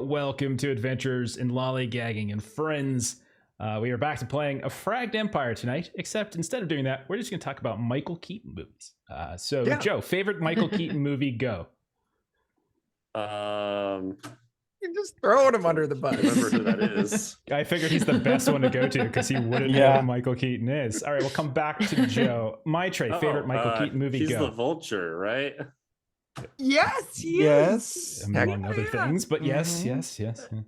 Welcome to Adventures in Lollygagging and Friends. We are back to playing a Fragged Empire tonight, except instead of doing that, we're just going to talk about Michael Keaton movies. Joe, favorite Michael Keaton movie, go. You're just throwing him under the bus. I remember who that is. I figured he's the best one to go to because he wouldn't know who Michael Keaton is. All right, we'll come back to Joe. My favorite Michael Keaton movie, he's go. the Vulture, right? Yes, Among other things, but yes. That's the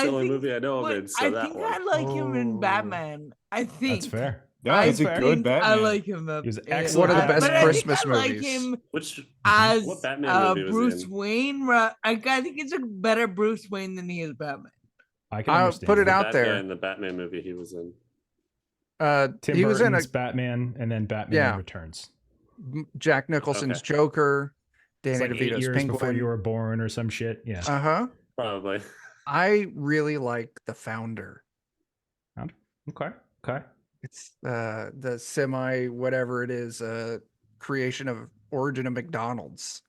only movie I know of it. So I think I like him in Batman. I think That's fair. Yeah, he's a good Batman. I like him. He was excellent. One of the best Christmas movies. movies. Like him what as Batman movie was Bruce in? Wayne. I think it's a better Bruce Wayne than he is Batman. I can I'll understand put it that. out there. The Batman movie he was in. Tim he was Burton's in Batman and then Batman Returns. Jack Nicholson's Joker, Danny It's like 8 DeVito's years Penguin. before you were born or some shit. Yeah. Probably. I really like The Founder. Okay. It's the semi whatever it is creation of origin of McDonald's.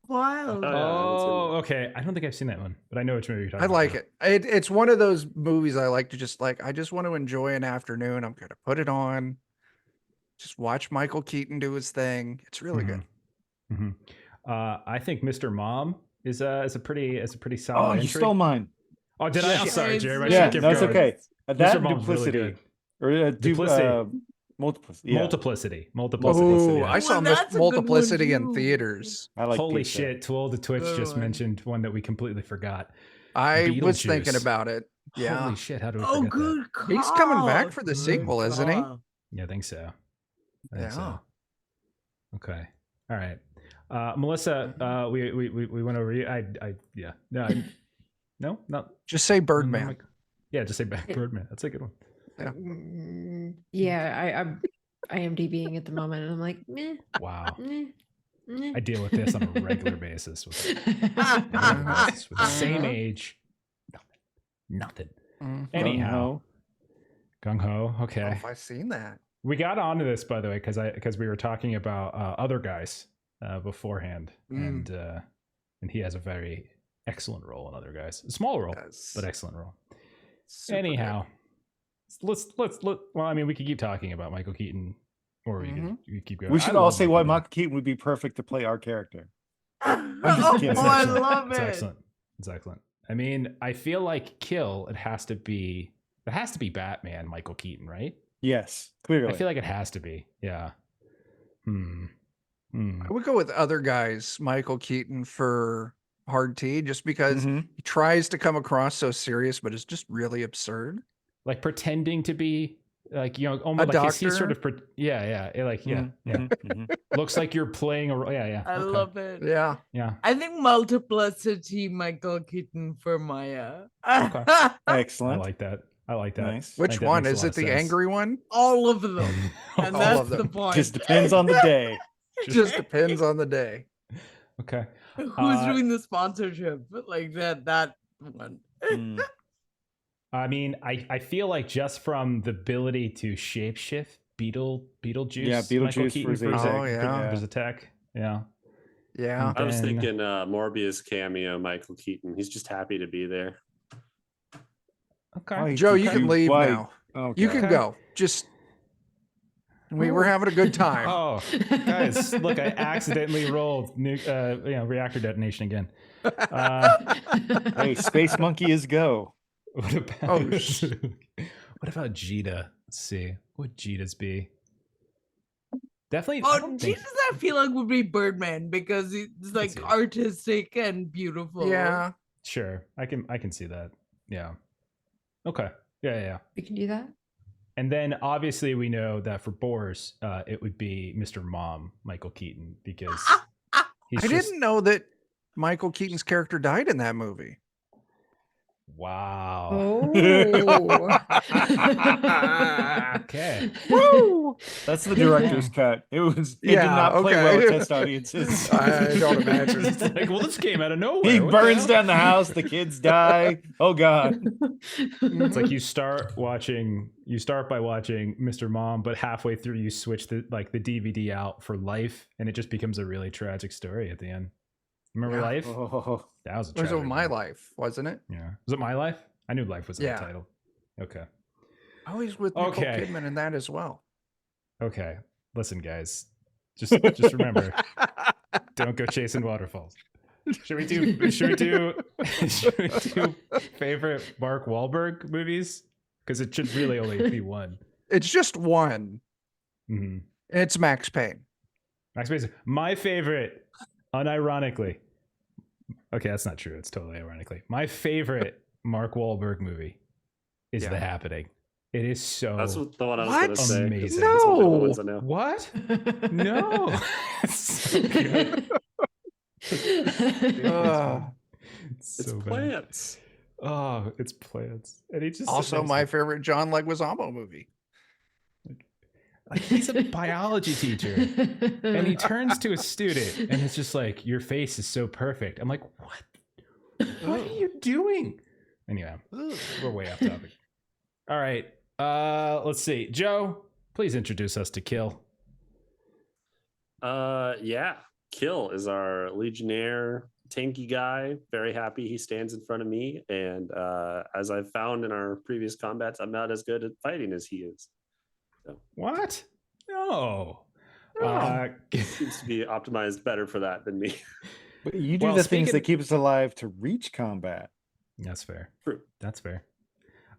Wild. Okay. I don't think I've seen that one, but I know which movie you're talking about. I like it. It's one of those movies I like to just I just want to enjoy an afternoon. I'm gonna put it on, just watch Michael Keaton do his thing. It's really good. Mm-hmm. I think Mr. Mom is a pretty solid. Oh, entry. you stole mine. Oh, did I? I'm sorry, Jerry. Yeah, that's okay. That Mom's duplicity really or Duplicity. multiplicity. Yeah. Multiplicity. Oh, Yeah. I saw that's a good Multiplicity one, in too. theaters. I like Holy pizza. shit! Tool the Twitch just one. mentioned one that we completely forgot. I was Beetlejuice. thinking about it. Yeah, Holy shit! How do we Oh, forget that? good call. He's coming back for the Good sequel, isn't he? call. Yeah, I think so. Yeah. So. Okay. All right. Melissa, we went over you. No, not Just say Birdman. Yeah, just say Birdman. That's a good one. Yeah, I'm IMDbing at the moment, and I'm like, meh, Wow. meh, meh. I deal with this on a regular basis with the same age. Nothing. Anyhow, Gung Ho. Okay. Oh, if I've seen that. We got onto this, by the way, because we were talking about other guys beforehand, and he has a very excellent role in Other Guys. A small role, but excellent role. Anyhow, let's well, I mean, we could keep talking about Michael Keaton, or we could keep going. We should all say why Michael Keaton would be perfect to play our character. I love It's it. excellent. It's excellent. I mean, I feel like it has to be Batman, Michael Keaton, right? Yes, clearly. I feel like it has to be. Yeah. I would go with Other Guys, Michael Keaton for Hard T, just because he tries to come across so serious, but it's just really absurd. Like pretending to be like, almost a like he's doctor. sort of looks like you're playing a role. Yeah. I love it. Yeah. I think Multiplicity Michael Keaton for Maya. Okay. Excellent. I like that. Nice. I Which think that one? makes a Is lot it of the sense. angry one? All of them. And All that's of the them. point. Just depends on the day. Just depends on the day. Okay. Who's doing the sponsorship? Like that one. I mean, I feel like just from the ability to shapeshift, Beetlejuice. Yeah, Beetlejuice for Zatek. Yeah. Yeah. I was thinking Morbius cameo, Michael Keaton. He's just happy to be there. Okay. Joe, you can leave now. Okay. You can go. Just we were having a good time. Oh, guys, look! I accidentally rolled reactor detonation again. Hey, Space Monkey is go. What about what about Jita? Let's see. What would Jita's be? Definitely. Jesus, I feel like would be Birdman because it's like artistic and beautiful. Yeah. Sure. I can see that. Yeah. Okay. Yeah. We can do that. And then obviously we know that for Boars, it would be Mr. Mom, Michael Keaton, because I didn't know that Michael Keaton's character died in that movie. Wow. Oh. Okay. Woo! That's the director's cut. It did not play well with test audiences. I don't imagine. It's like, well, this came out of nowhere. He What burns the hell? down the house. The kids die. Oh God. It's like you start by watching Mr. Mom, but halfway through you switch the DVD out for Life, and it just becomes a really tragic story at the end. Remember Yeah. Life? Oh, That was a It was tragic My one. Life, wasn't it? Yeah. Was it My Life? I knew Life was in Yeah. the title. Okay. Oh, he's with Nicole Okay. Kidman in that as well. Okay. Listen, guys. Just remember, don't go chasing waterfalls. Should we do should we do favorite Mark Wahlberg movies? Because it should really only be one. It's just one. Mm-hmm. It's Max Payne. Max Payne. My favorite, unironically. Okay, that's not true. It's totally ironically. My favorite Mark Wahlberg movie is The Happening. It is so That's the one I was going to say. amazing. It's one of the ones I know. What? No. It's so good. It's so bad. plants. Oh, it's plants. And he just Also, my favorite John Leguizamo movie. like he's a biology teacher and he turns to a student and it's just like, your face is so perfect. I'm like, what are you doing? Anyway, we're way off topic. All right, let's see. Joe, please introduce us to Kill. Yeah, Kill is our Legionnaire tanky guy. Very happy he stands in front of me, and as I've found in our previous combats, I'm not as good at fighting as he is. So. What? No. Seems to be optimized better for that than me. but you do the things that keep us alive to reach combat. That's fair. True. That's fair.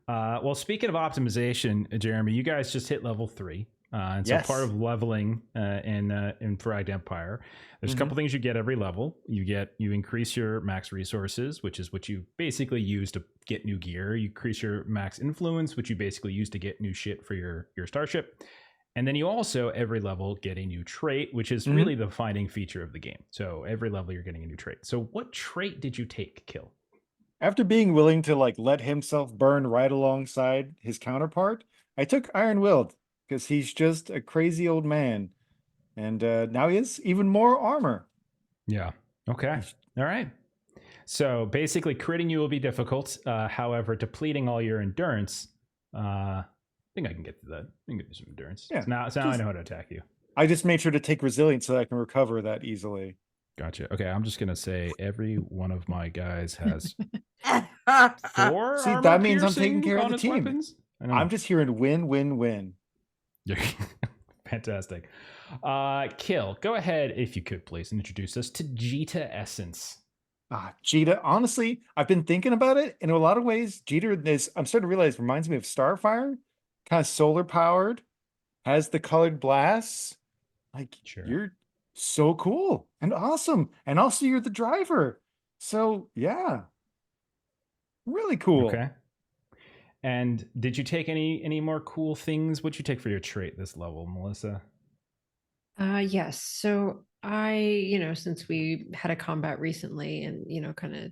Well, speaking of optimization, Jeremy, you guys just hit level 3. And so part of leveling in Fragged Empire, there's a couple things you get every level. You increase your max resources, which is what you basically use to get new gear. You increase your max influence, which you basically use to get new shit for your starship. And then you also, every level, get a new trait, which is really the defining feature of the game. So every level, you're getting a new trait. So what trait did you take, Kill? After being willing to let himself burn right alongside his counterpart, I took Iron Willed because he's just a crazy old man. And now he has even more armor. Yeah. Okay. All right. So basically, critting you will be difficult. However, depleting all your endurance, I think I can get to that. I can get some endurance. Yeah. So now I know how to attack you. I just made sure to take resilience so I can recover that easily. Gotcha. Okay, I'm just gonna say every one of my guys has 4. See, that means I'm taking care of the team. I'm just here in win, win, win. Fantastic. Kill, go ahead if you could please introduce us to Jita Essence. Jita, honestly, I've been thinking about it. In a lot of ways, Jita is, I'm starting to realize, reminds me of Starfire, kind of solar powered, has the colored blasts. Like, you're so cool and awesome. And also you're the driver. So yeah, really cool. Okay. And did you take any more cool things? What'd you take for your trait this level, Melissa? Yes. So I, since we had a combat recently and, kind of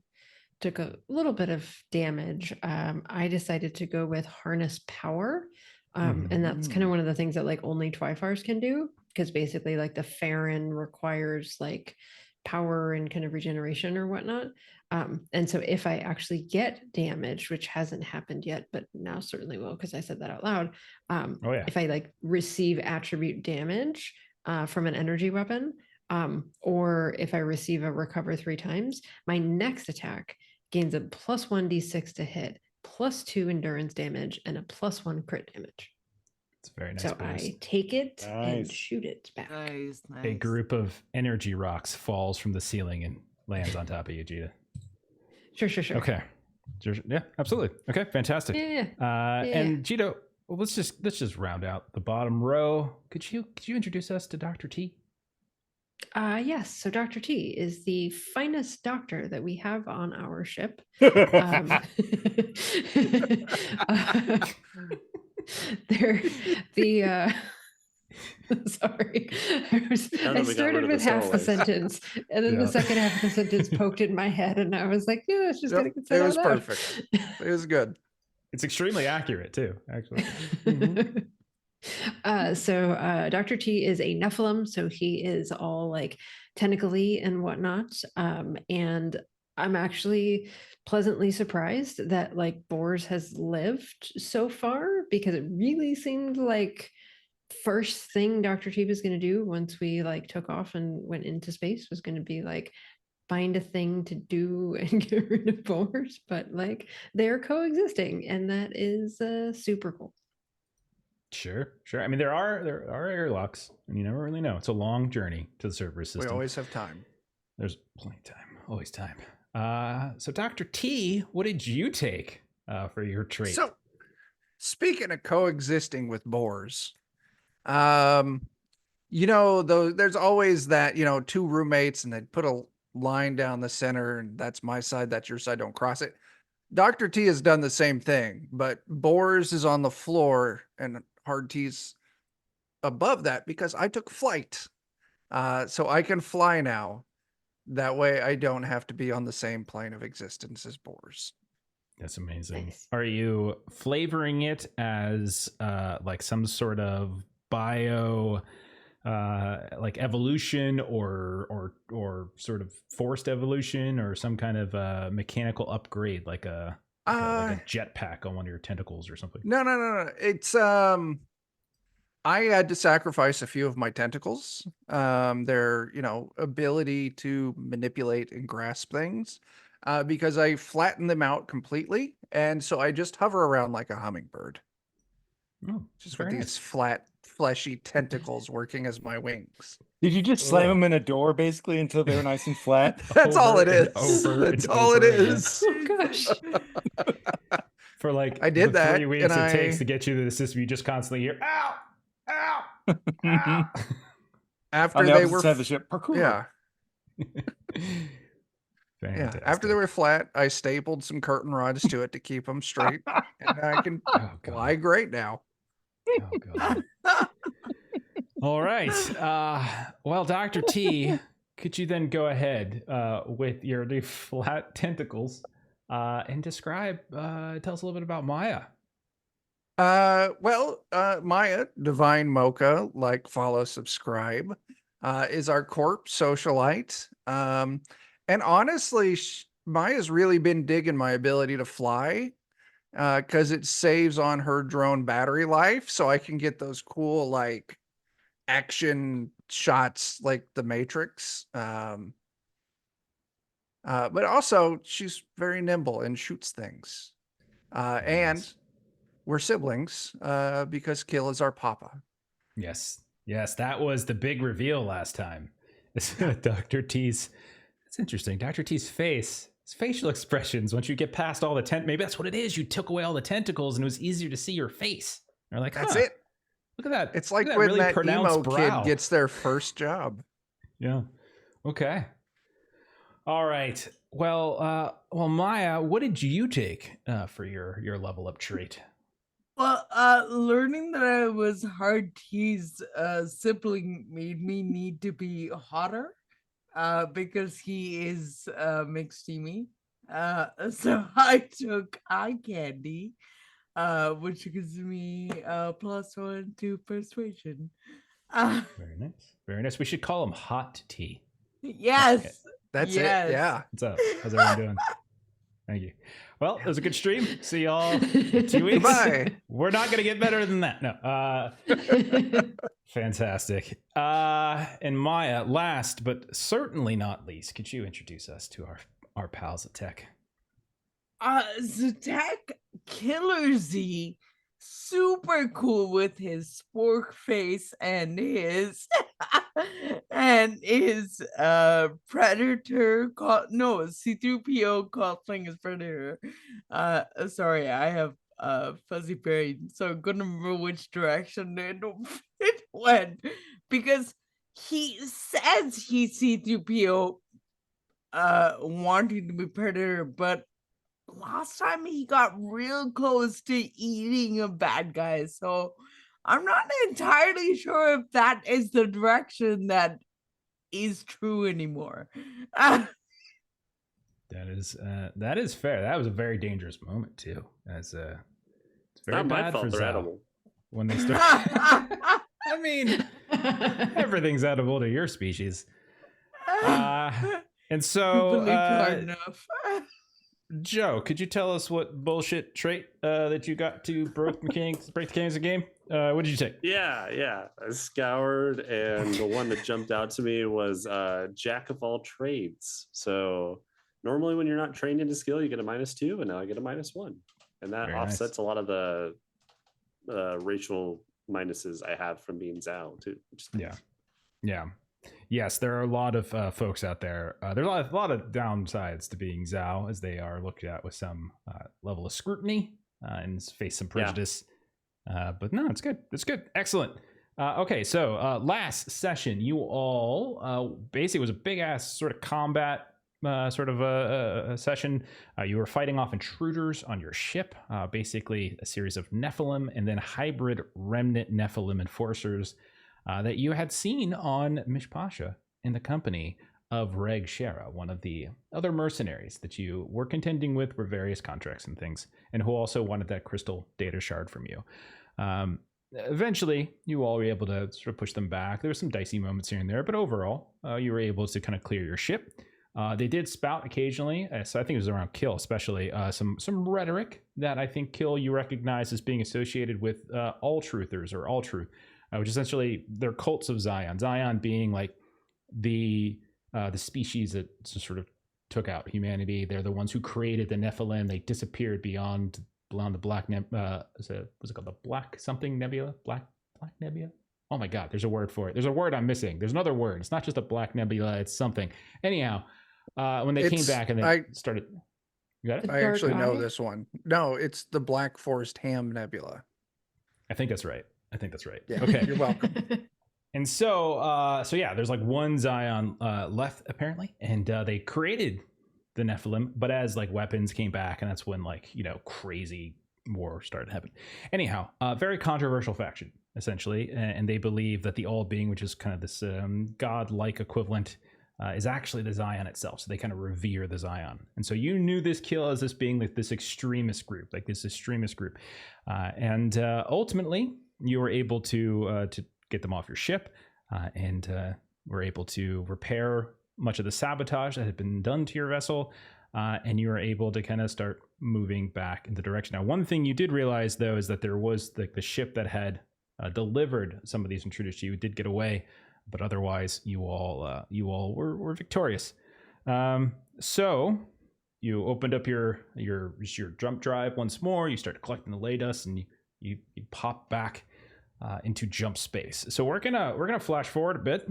took a little bit of damage, I decided to go with harness power. And that's kind of one of the things that like only Twifars can do, because basically like the Farron requires like power and kind of regeneration or whatnot. And so if I actually get damage, which hasn't happened yet, but now certainly will, because I said that out loud. If I like receive attribute damage from an energy weapon, or if I receive a recover 3 times, my next attack gains a +1 d6 to hit, +2 endurance damage, and a +1 crit damage. It's very nice. So I take it and shoot it back. Nice. A group of energy rocks falls from the ceiling and lands on top of you, Jita. Sure. Okay. Yeah, absolutely. Okay, fantastic. And Jita, well, let's just round out the bottom row. Could you introduce us to Dr. T? Yes. So Dr. T is the finest doctor that we have on our ship. Sorry, I started with half the sentence, and then the second half of the sentence poked in my head, and I was like, "Yeah, it's just gonna get said It was out loud." perfect. It was good. It's extremely accurate too, actually. So Dr. T is a Nephilim, so he is all like tentacly and whatnot. And I'm actually pleasantly surprised that like Bors has lived so far, because it really seemed like first thing Dr. T was going to do once we like took off and went into space was going to be like find a thing to do and get rid of boars, but like they're coexisting, and that is super cool. Sure. I mean, there are airlocks, and you never really know. It's a long journey to the Cerberus system. We always have time. There's plenty of time. Always time. So Dr. T, what did you take for your trait? So, speaking of coexisting with boars, there's always that, two roommates and they put a line down the center and that's my side, that's your side, don't cross it. Dr. T has done the same thing, but boars is on the floor and hard T's above that because I took flight. So I can fly now. That way I don't have to be on the same plane of existence as boars. That's amazing. Nice. Are you flavoring it as like some sort of bio like evolution or sort of forced evolution or some kind of mechanical upgrade like a jetpack on one of your tentacles or something? No. It's I had to sacrifice a few of my tentacles. Their, ability to manipulate and grasp things, because I flattened them out completely. And so I just hover around like a hummingbird. Oh, Just with very these flat, fleshy tentacles working as my wings. Did you just slam them in a door basically until they were nice and flat? That's all it is. over That's and all it over again. is. Oh gosh. For like I did the that, 3 weeks and it takes I- to get you to the system, you just constantly hear ow, ow, ow. After On the they opposite were, side of the ship, parkour. yeah. Fantastic. Yeah, after they were flat, I stapled some curtain rods to it to keep them straight, and I can Oh, fly God. great now. Oh, God. All right. Well, Dr. T, could you then go ahead with your new flat tentacles and describe, tell us a little bit about Maya. Maya, Divine Mocha, like, follow, subscribe, is our corp socialite. And honestly, Maya's really been digging my ability to fly, because it saves on her drone battery life, so I can get those cool, like, action shots like the Matrix. But also she's very nimble and shoots things. And Nice. we're siblings, because Kill is our papa. Yes, that was the big reveal last time. Dr. T's. That's interesting. Dr. T's face, his facial expressions. Once you get past all the maybe that's what it is. You took away all the tentacles, and it was easier to see your face. You're like, That's huh, it. Look at that. It's like Look at when really that pronounced emo brow. kid gets their first job. Yeah. Okay. All right. Well, Maya, what did you take for your level up trait? Well, learning that I was hard T's sibling made me need to be hotter, because he is McSteamy. So I took eye candy, which gives me +1 to persuasion. Very nice. Very nice. We should call him Hot Tea. Yes. That's yes. it. Yeah. What's up? How's everyone doing? Thank you. Well, it was a good stream. See y'all in 2 weeks. Goodbye. We're not going to get better than that. No. Fantastic. And Maya, last but certainly not least, could you introduce us to our pals at Tech? Zatek Killer Z, super cool with his spork face and his predator C3PO calling his predator. Sorry, I have fuzzy brain, so I'm gonna remember which direction it went, because he says he's C3PO wanting to be predator, but last time he got real close to eating a bad guy, so I'm not entirely sure if that is the direction that is true anymore. That is fair. That was a very dangerous moment too. It's very Not my bad fault for they're Zhou edible. when they start. I mean, everything's edible to your species. And so Believed hard enough. Joe, could you tell us what bullshit trait that you got to break the mechanics of the game? What did you take? Yeah. I scoured, and the one that jumped out to me was Jack of all trades. So normally when you're not trained into skill, you get a -2, and now I get a -1. And that Very offsets a lot of the racial minuses I have from being Zhou, too. Yeah. Yes, there are a lot of folks out there. There's a lot of downsides to being Zhou, as they are looked at with some level of scrutiny and face some prejudice. But no, it's good. It's good. Excellent. Okay, so last session, you all basically was a big ass sort of combat sort of a session. You were fighting off intruders on your ship, basically a series of Nephilim and then hybrid remnant Nephilim enforcers that you had seen on Mishpasha in the company of Reg Shera, one of the other mercenaries that you were contending with for various contracts and things, and who also wanted that crystal data shard from you. Eventually, you all were able to sort of push them back. There were some dicey moments here and there, but overall, you were able to kind of clear your ship. They did spout occasionally, so I think it was around Kill, especially some rhetoric that I think Kill you recognize as being associated with all truthers or all truth, which essentially they're cults of Zion. Zion being like the species that sort of took out humanity. They're the ones who created the Nephilim. They disappeared beyond the black what's it called? The black something nebula? Black nebula? Oh my god, there's a word for it. There's a word I'm missing. There's another word. It's not just a black nebula, it's something. Anyhow, when they came back and they started. You got it? I actually know this one. No, it's the Black Forest Ham Nebula. I think that's right. Yeah, Okay. you're welcome. And so yeah, there's like one Zion left apparently, and they created the Nephilim, but as like weapons came back, and that's when like crazy war started happening. Anyhow, very controversial faction essentially, and they believe that the All Being, which is kind of this god-like equivalent, is actually the Zion itself. So they kind of revere the Zion, and so you knew this Kill as this being like this extremist group, and ultimately you were able to get them off your ship, and were able to repair much of the sabotage that had been done to your vessel, and you were able to kind of start moving back in the direction. Now, one thing you did realize, though, is that there was the ship that had delivered some of these intruders to you did get away, but otherwise you all were victorious. So you opened up your jump drive once more. You started collecting the ley dust, and you pop back into jump space. So we're gonna flash forward a bit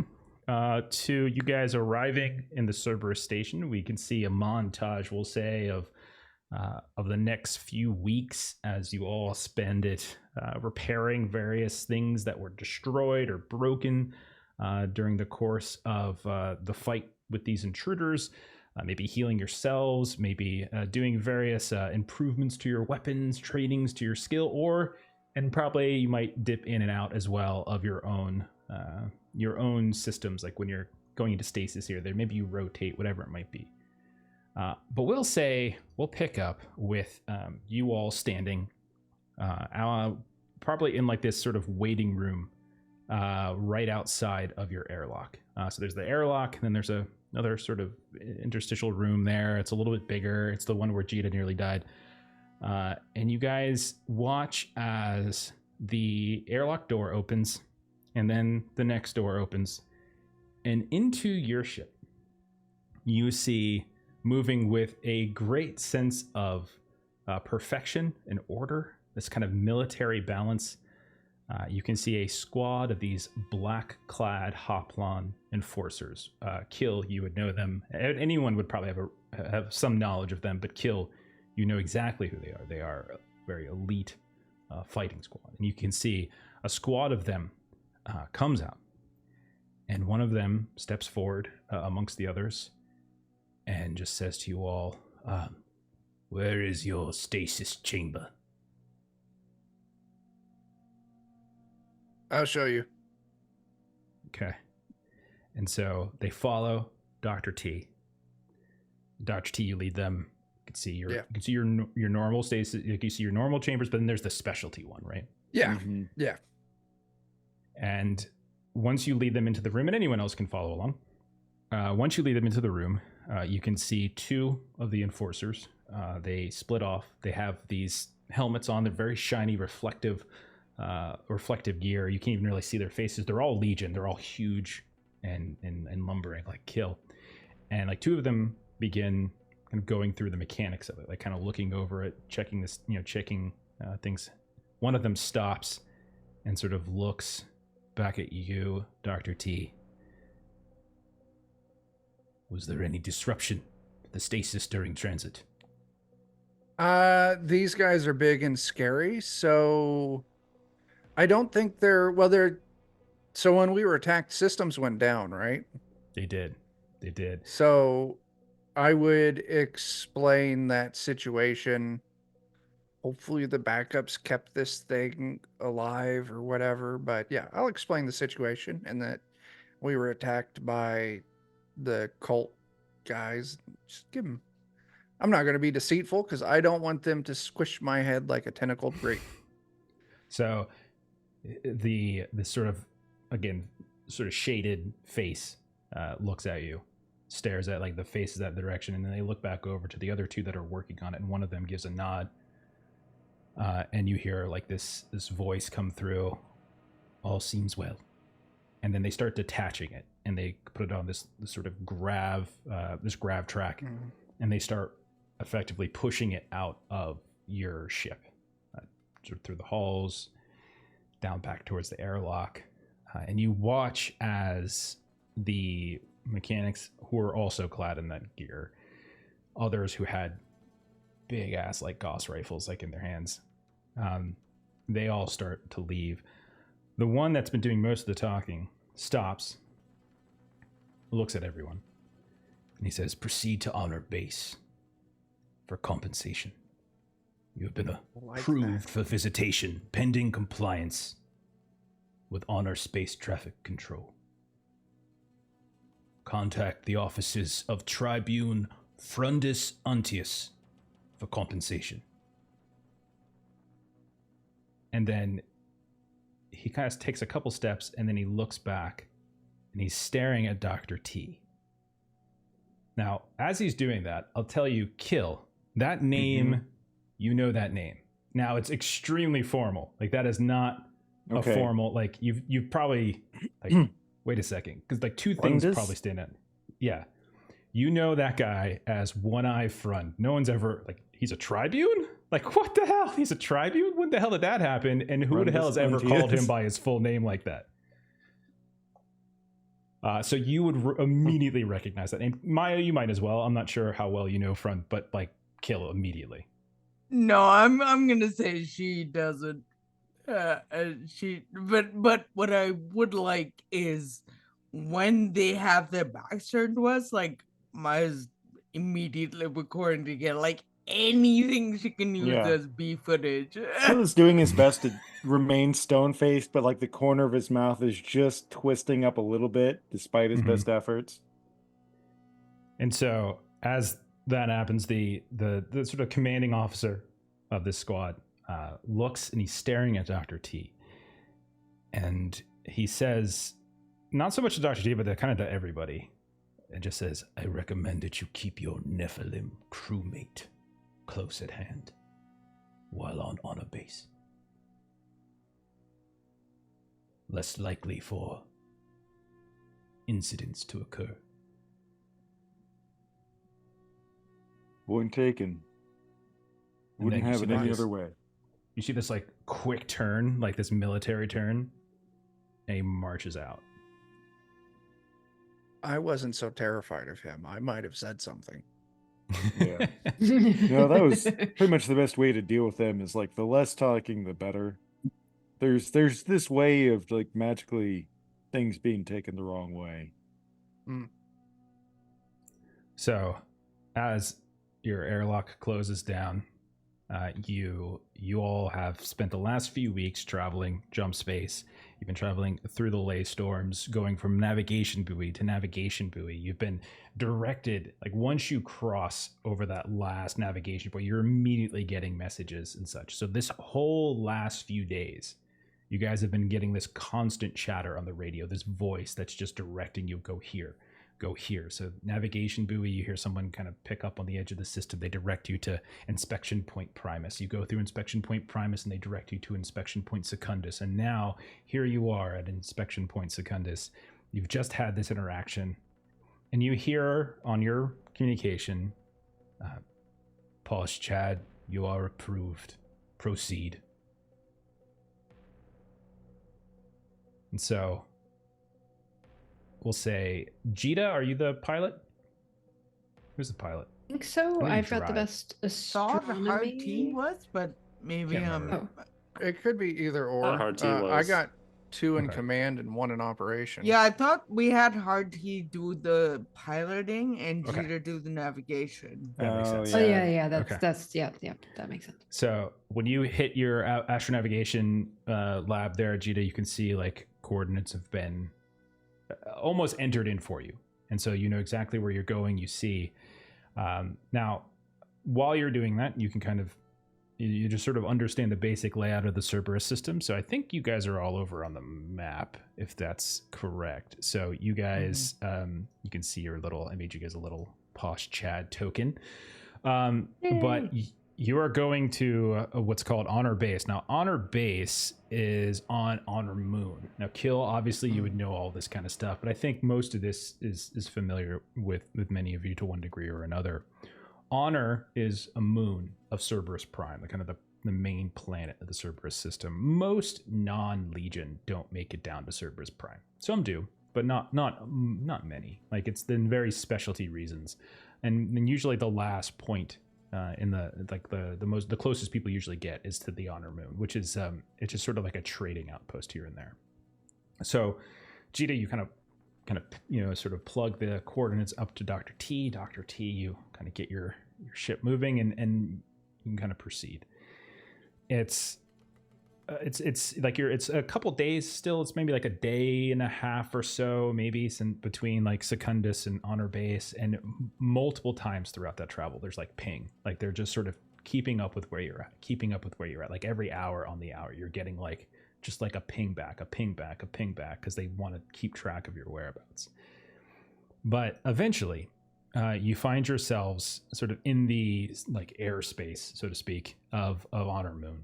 to you guys arriving in the Cerberus station. We can see a montage, we'll say, of the next few weeks as you all spend it repairing various things that were destroyed or broken during the course of the fight with these intruders. Maybe healing yourselves, maybe doing various improvements to your weapons, trainings to your skill, and probably you might dip in and out as well of your own systems, like when you're going into stasis here, there maybe you rotate, whatever it might be. But we'll pick up with you all standing probably in like this sort of waiting room right outside of your airlock. So there's the airlock, and then there's another sort of interstitial room there. It's a little bit bigger. It's the one where Jita nearly died. And you guys watch as the airlock door opens, and then the next door opens, and into your ship you see, moving with a great sense of perfection and order, this kind of military balance, you can see a squad of these black-clad Hoplon enforcers. Kill, you would know them. Anyone would probably have some knowledge of them, but Kill, you know exactly who they are. They are a very elite fighting squad. And you can see a squad of them comes out, and one of them steps forward amongst the others and just says to you all, where is your stasis chamber? I'll show you. Okay. And so they follow Dr. T. Dr. T, you lead them. You can see your normal stasis. You can see your normal chambers, but then there's the specialty one, right? Yeah. Mm-hmm. Yeah. And once you lead them into the room, and anyone else can follow along. Once you lead them into the room, you can see two of the enforcers they split off. They have these helmets on. They're very shiny, reflective gear. You can't even really see their faces. They're all Legion. They're all huge and lumbering like Kill. And like 2 of them begin kind of going through the mechanics of it, like kind of looking over it, checking this, checking things. One of them stops and sort of looks back at you, Dr. T. Was there any disruption to the stasis during transit? These guys are big and scary, so I don't think they're so when we were attacked, systems went down, right? They did. So I would explain that situation. Hopefully the backups kept this thing alive or whatever, but yeah, I'll explain the situation and that we were attacked by the cult guys. Just give them. I'm not going to be deceitful because I don't want them to squish my head like a tentacled grape. So the sort of, again, sort of shaded face looks at you, stares at like the faces that direction, and then they look back over to the other 2 that are working on it, and one of them gives a nod, and you hear like this voice come through. All seems well. And then they start detaching it, and they put it on this sort of grav track, and they start effectively pushing it out of your ship, sort of through the halls, down back towards the airlock, and you watch as the mechanics, who are also clad in that gear, others who had big ass like Gauss rifles like in their hands, they all start to leave. The one that's been doing most of the talking stops, looks at everyone, and he says, "Proceed to honor base for compensation. You have been approved for visitation pending compliance with honor space traffic control. Contact the offices of Tribune Frundus Antius for compensation." And then he kind of takes a couple steps, and then he looks back, and he's staring at Dr. T. Now, as he's doing that, I'll tell you, Kill, that name, you know that name. Now, it's extremely formal. Like, that is not a formal, like, you've probably, like, wait a second, because, like, 2 things probably stand out. Yeah. You know that guy as One-Eye Front. No one's ever, like, he's a Tribune? Like, what the hell? He's a Tribune? When the hell did that happen? And who the hell has ever called him by his full name like that? So you would immediately recognize that. And Maya, you might as well. I'm not sure how well you know Front, but like Kill immediately. No, I'm gonna say she doesn't. But what I would like is when they have their backs turned to us, like Maya's immediately recording to get like anything she can use as B footage. Kill is doing his best to remain stone-faced, but like the corner of his mouth is just twisting up a little bit despite his best efforts. And so as that happens, the sort of commanding officer of this squad looks, and he's staring at Dr. T. And he says, not so much to Dr. T, but kind of to everybody, and just says, "I recommend that you keep your Nephilim crewmate close at hand while on honor base. Less likely for incidents to occur." Point taken. Wouldn't have it any other way. You see this like quick turn, like this military turn, and he marches out. I wasn't so terrified of him. I might have said something. Yeah. No, that was pretty much the best way to deal with them, is like the less talking, the better. There's this way of like magically things being taken the wrong way. So as your airlock closes down, you all have spent the last few weeks traveling jump space. You've been traveling through the ley storms, going from navigation buoy to navigation buoy. You've been directed, like once you cross over that last navigation buoy, you're immediately getting messages and such. So this whole last few days, you guys have been getting this constant chatter on the radio, this voice that's just directing you, go here, go here. So navigation buoy, you hear someone kind of pick up on the edge of the system. They direct you to inspection point Primus. You go through inspection point Primus and they direct you to inspection point Secundus. And now here you are at inspection point Secundus. You've just had this interaction and you hear on your communication, Posh Chad, you are approved. Proceed. And so we'll say, Jita, are you the pilot? Who's the pilot? I think so. I I've think got the drive. best Thought hard T astronomy. was, but maybe Can't remember. It could be either or. hard T I was. got 2 in Okay. command and 1 in operation. Yeah, I thought we had hard T do the piloting and Okay. Jeter do the navigation. That makes sense. Oh yeah, Okay. that's yeah, that makes sense. So when you hit your astronavigation lab there at Jita, you can see like coordinates have been almost entered in for you. And so you know exactly where you're going. You see. Now, while you're doing that, you can kind of, you just sort of understand the basic layout of the Cerberus system. So I think you guys are all over on the map, if that's correct. So you guys, you can see your little, I made you guys a little Posh Chad token. But you are going to what's called Honor Base. Now, Honor Base is on Honor Moon. Now, Kill, obviously you would know all this kind of stuff, but I think most of this is familiar with many of you to one degree or another. Honor is a moon of Cerberus Prime, the kind of the main planet of the Cerberus system. Most non-Legion don't make it down to Cerberus Prime. Some do, but not many. Like, it's in very specialty reasons, and usually the last point in the closest people usually get is to the Honor Moon, which is it's just sort of like a trading outpost here and there. So, Jita, you kind of sort of plug the coordinates up to Dr. T. Dr. T, you kind of get your ship moving and you can kind of proceed. It's like it's a couple days still. It's maybe like a day and a half or so, maybe between like Secundus and Honor Base, and multiple times throughout that travel, there's like ping, like they're just sort of keeping up with where you're at. Like every hour on the hour, you're getting like just like a ping back, because they want to keep track of your whereabouts. But eventually, you find yourselves sort of in the like airspace, so to speak, of Honor Moon.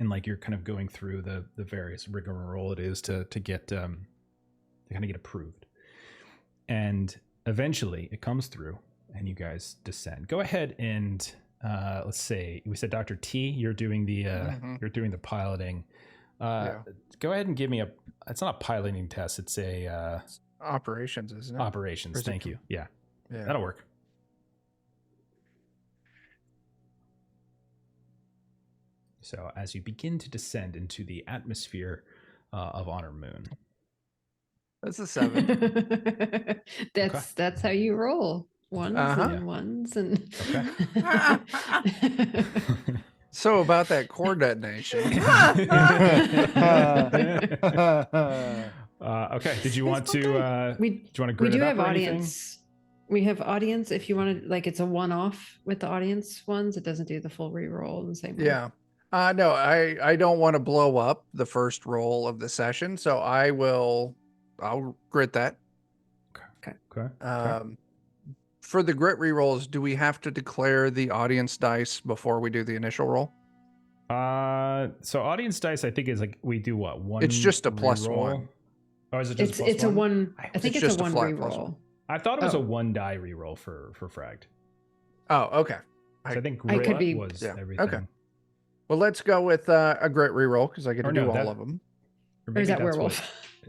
And like you're kind of going through the various rigmarole it is to get to kind of get approved. And eventually it comes through and you guys descend. Go ahead and let's say we said Dr. T, you're doing the piloting. Go ahead and give me it's not a piloting test, it's a operations, isn't it? Operations. Thank you. Yeah. That'll work. So as you begin to descend into the atmosphere of Honor Moon. That's a 7. That's how you roll. Ones and ones and So about that core detonation. Okay. Did you want to? Do you want to? We do have audience. We have audience. If you want to, like, it's a one-off with the audience ones. It doesn't do the full re-roll in the same way. Yeah. No, I don't want to blow up the first roll of the session, so I'll grit that. Okay. For the grit re-rolls, do we have to declare the audience dice before we do the initial roll? So audience dice, I think, is like we do what one. It's just a +1. Oh, is it just it's a one? I think it's just a a one flat re-roll. I thought it was a 1 die reroll for Fragged. Oh, okay. So I think I grit could be- was Yeah, everything. okay. Well, let's go with a grit reroll because I get to Or do no, all that- of them. Or Or maybe is that that's werewolf?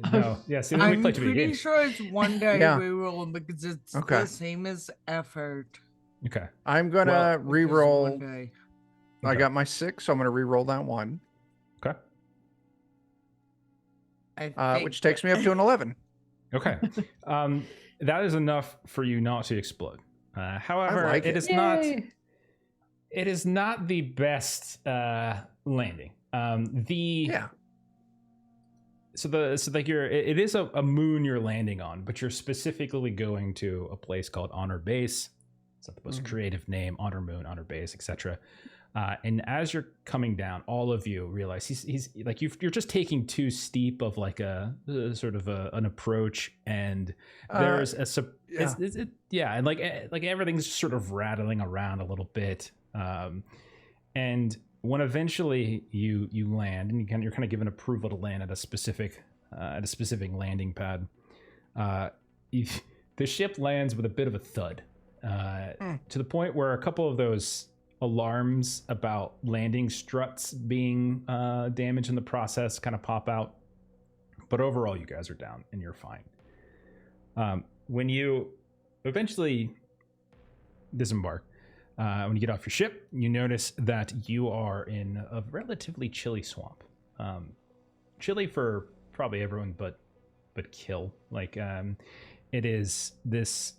what- no, yeah. See, then we I'm play too many pretty games. sure it's one die Yeah. reroll because it's Okay. the same as effort. Okay. I'm gonna Well, which is re-roll. one die. I Okay. got my 6, so I'm gonna re-roll that one, Okay. which takes me up to an 11. Okay. That is enough for you not to explode. However, like it it. is not. Yay. It is not the best landing. It is a moon you're landing on, but you're specifically going to a place called Honor Base. It's not the most creative name, Honor Moon, Honor Base, etc. And as you're coming down, all of you realize he's like you're just taking too steep of like a sort of an approach, and there's and like everything's sort of rattling around a little bit. And when eventually you land, and you're kind of given approval to land at a specific landing pad, the ship lands with a bit of a thud, to the point where a couple of those alarms about landing struts being damaged in the process kind of pop out. But overall, you guys are down and you're fine. When you eventually disembark, when you get off your ship, you notice that you are in a relatively chilly swamp. Chilly for probably everyone but Kill. Like, it is this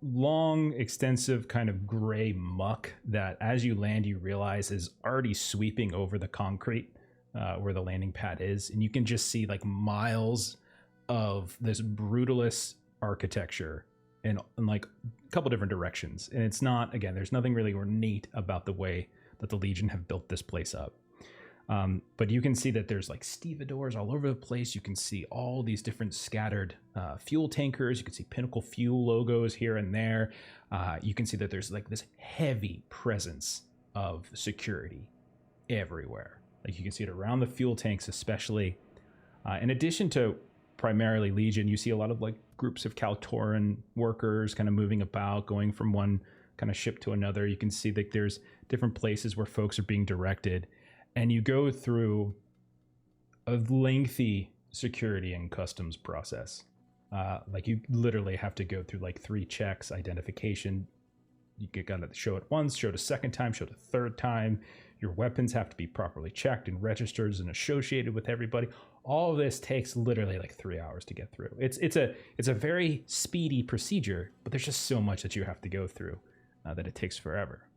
long, extensive kind of gray muck that as you land, you realize is already sweeping over the concrete where the landing pad is. And you can just see like miles of this brutalist architecture in like a couple different directions. And it's not, again, there's nothing really ornate about the way that the Legion have built this place up. But you can see that there's like stevedores all over the place. You can see all these different scattered fuel tankers. You can see Pinnacle Fuel logos here and there. You can see that there's like this heavy presence of security everywhere. Like you can see it around the fuel tanks, especially. In addition to primarily Legion, you see a lot of like groups of Kaltoran workers kind of moving about, going from one kind of ship to another. You can see that there's different places where folks are being directed. And you go through a lengthy security and customs process. Like you literally have to go through like 3 checks: identification. You gotta show it once, show it a second time, show it a third time. Your weapons have to be properly checked and registered and associated with everybody. All of this takes literally like 3 hours to get through. It's a very speedy procedure, but there's just so much that you have to go through that it takes forever.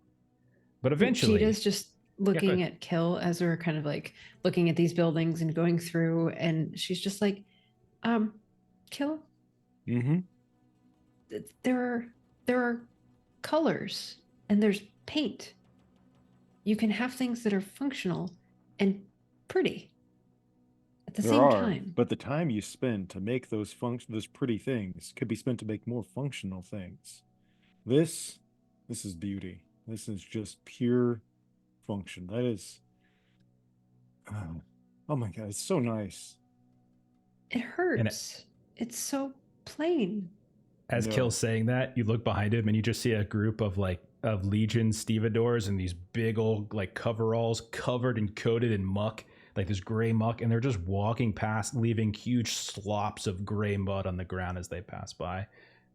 But eventually, Cheetah's just looking at Kill as we're kind of like looking at these buildings and going through, and she's just like, Kill, there are colors and there's paint. You can have things that are functional and pretty at the same time. But the time you spend to make those pretty things could be spent to make more functional things. This is beauty. This is just pure function. That is, oh my god, it's so nice. It hurts. It's so plain. As Kill's saying that, you look behind him and you just see a group of Legion stevedores in these big old like coveralls covered and coated in muck, like this gray muck, and they're just walking past, leaving huge slops of gray mud on the ground as they pass by,